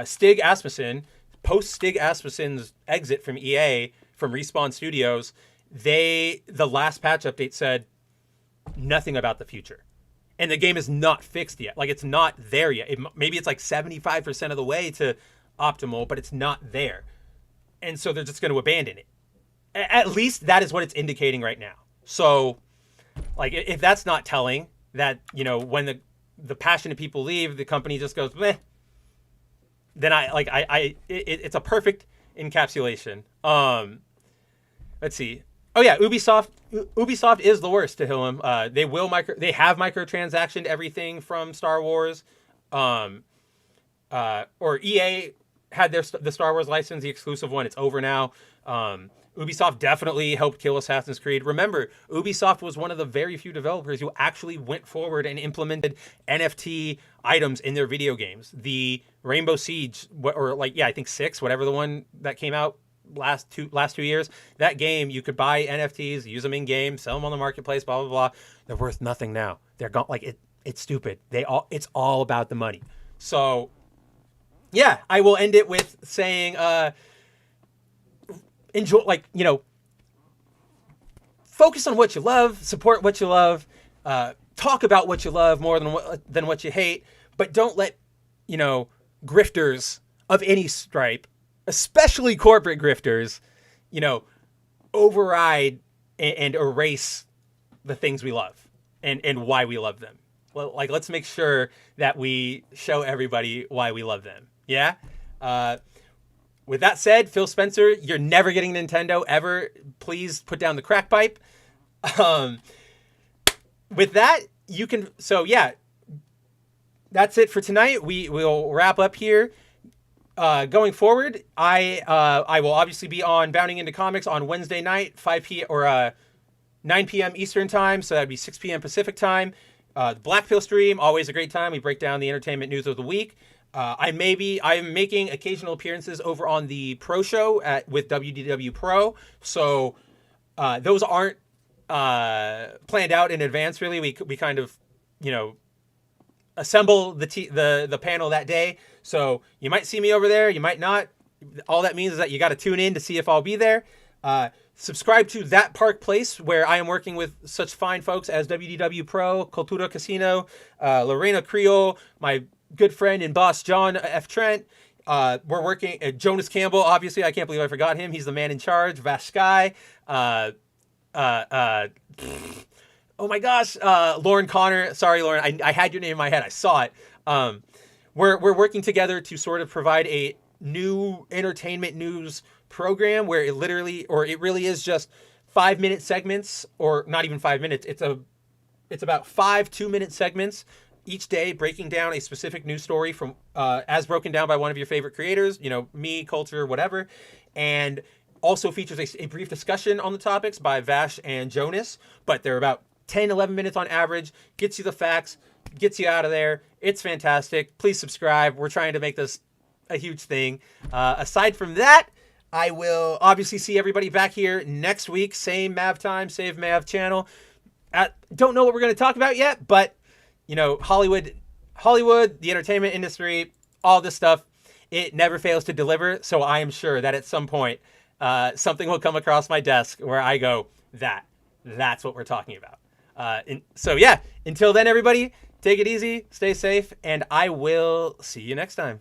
Stig Asmussen. Post Stig Asmussen's exit from EA, from Respawn Studios, the last patch update said nothing about the future. And the game is not fixed yet. Like, it's not there yet. Maybe it's like 75% of the way to optimal, but it's not there. And so they're just going to abandon it. At least that is what it's indicating right now. So, like, if that's not telling, that, when the passionate people leave, the company just goes, meh, then it's a perfect encapsulation. Let's see. Oh yeah, Ubisoft is the worst to him. They have microtransactioned everything from Star Wars, or EA had the Star Wars license, the exclusive one. It's over now. Ubisoft definitely helped kill Assassin's Creed. Remember, Ubisoft was one of the very few developers who actually went forward and implemented NFT items in their video games. The Rainbow Siege, I think 6, whatever the one that came out last 2 years. That game, you could buy NFTs, use them in game, sell them on the marketplace, blah blah blah. They're worth nothing now. They're gone. It's stupid. It's all about the money. So, yeah, I will end it with saying, enjoy, focus on what you love, support what you love, talk about what you love more than what you hate, but don't let, grifters of any stripe, especially corporate grifters, override and erase the things we love and why we love them. Well, let's make sure that we show everybody why we love them. Yeah? With that said, Phil Spencer, you're never getting Nintendo ever. Please put down the crack pipe. With that, you can... So, yeah. That's it for tonight. We will wrap up here. Going forward, I will obviously be on Bounding Into Comics on Wednesday night, 5 p.m. or 9 p.m. Eastern time, so that'd be 6 p.m. Pacific time. The Black Pill stream, always a great time. We break down the entertainment news of the week. I'm making occasional appearances over on the Pro Show with WDW Pro, so those aren't planned out in advance. Really, we kind of assemble the panel that day. So you might see me over there, you might not. All that means is that you got to tune in to see if I'll be there. Subscribe to That Park Place, where I am working with such fine folks as WDW Pro, Cultura Casino, Lorena Creole, my good friend and boss John F. Trent. We're working at Jonas Campbell. Obviously, I can't believe I forgot him. He's the man in charge. Vash Sky. Oh my gosh, Lauren Connor. Sorry, Lauren. I had your name in my head. I saw it. We're working together to sort of provide a new entertainment news program where it really is just 5-minute segments, or not even 5 minutes. It's about 5 2-minute segments each day, breaking down a specific news story from as broken down by one of your favorite creators, me, Culture, whatever, and also features a brief discussion on the topics by Vash and Jonas, but they're about 10-11 minutes on average, gets you the facts, gets you out of there. It's fantastic. Please subscribe. We're trying to make this a huge thing. Aside from that, I will obviously see everybody back here next week. Same Mav time, same Mav channel. Don't know what we're going to talk about yet, but Hollywood, the entertainment industry, all this stuff, it never fails to deliver. So I am sure that at some point, something will come across my desk where I go, that's what we're talking about. So yeah, until then, everybody, take it easy, stay safe, and I will see you next time.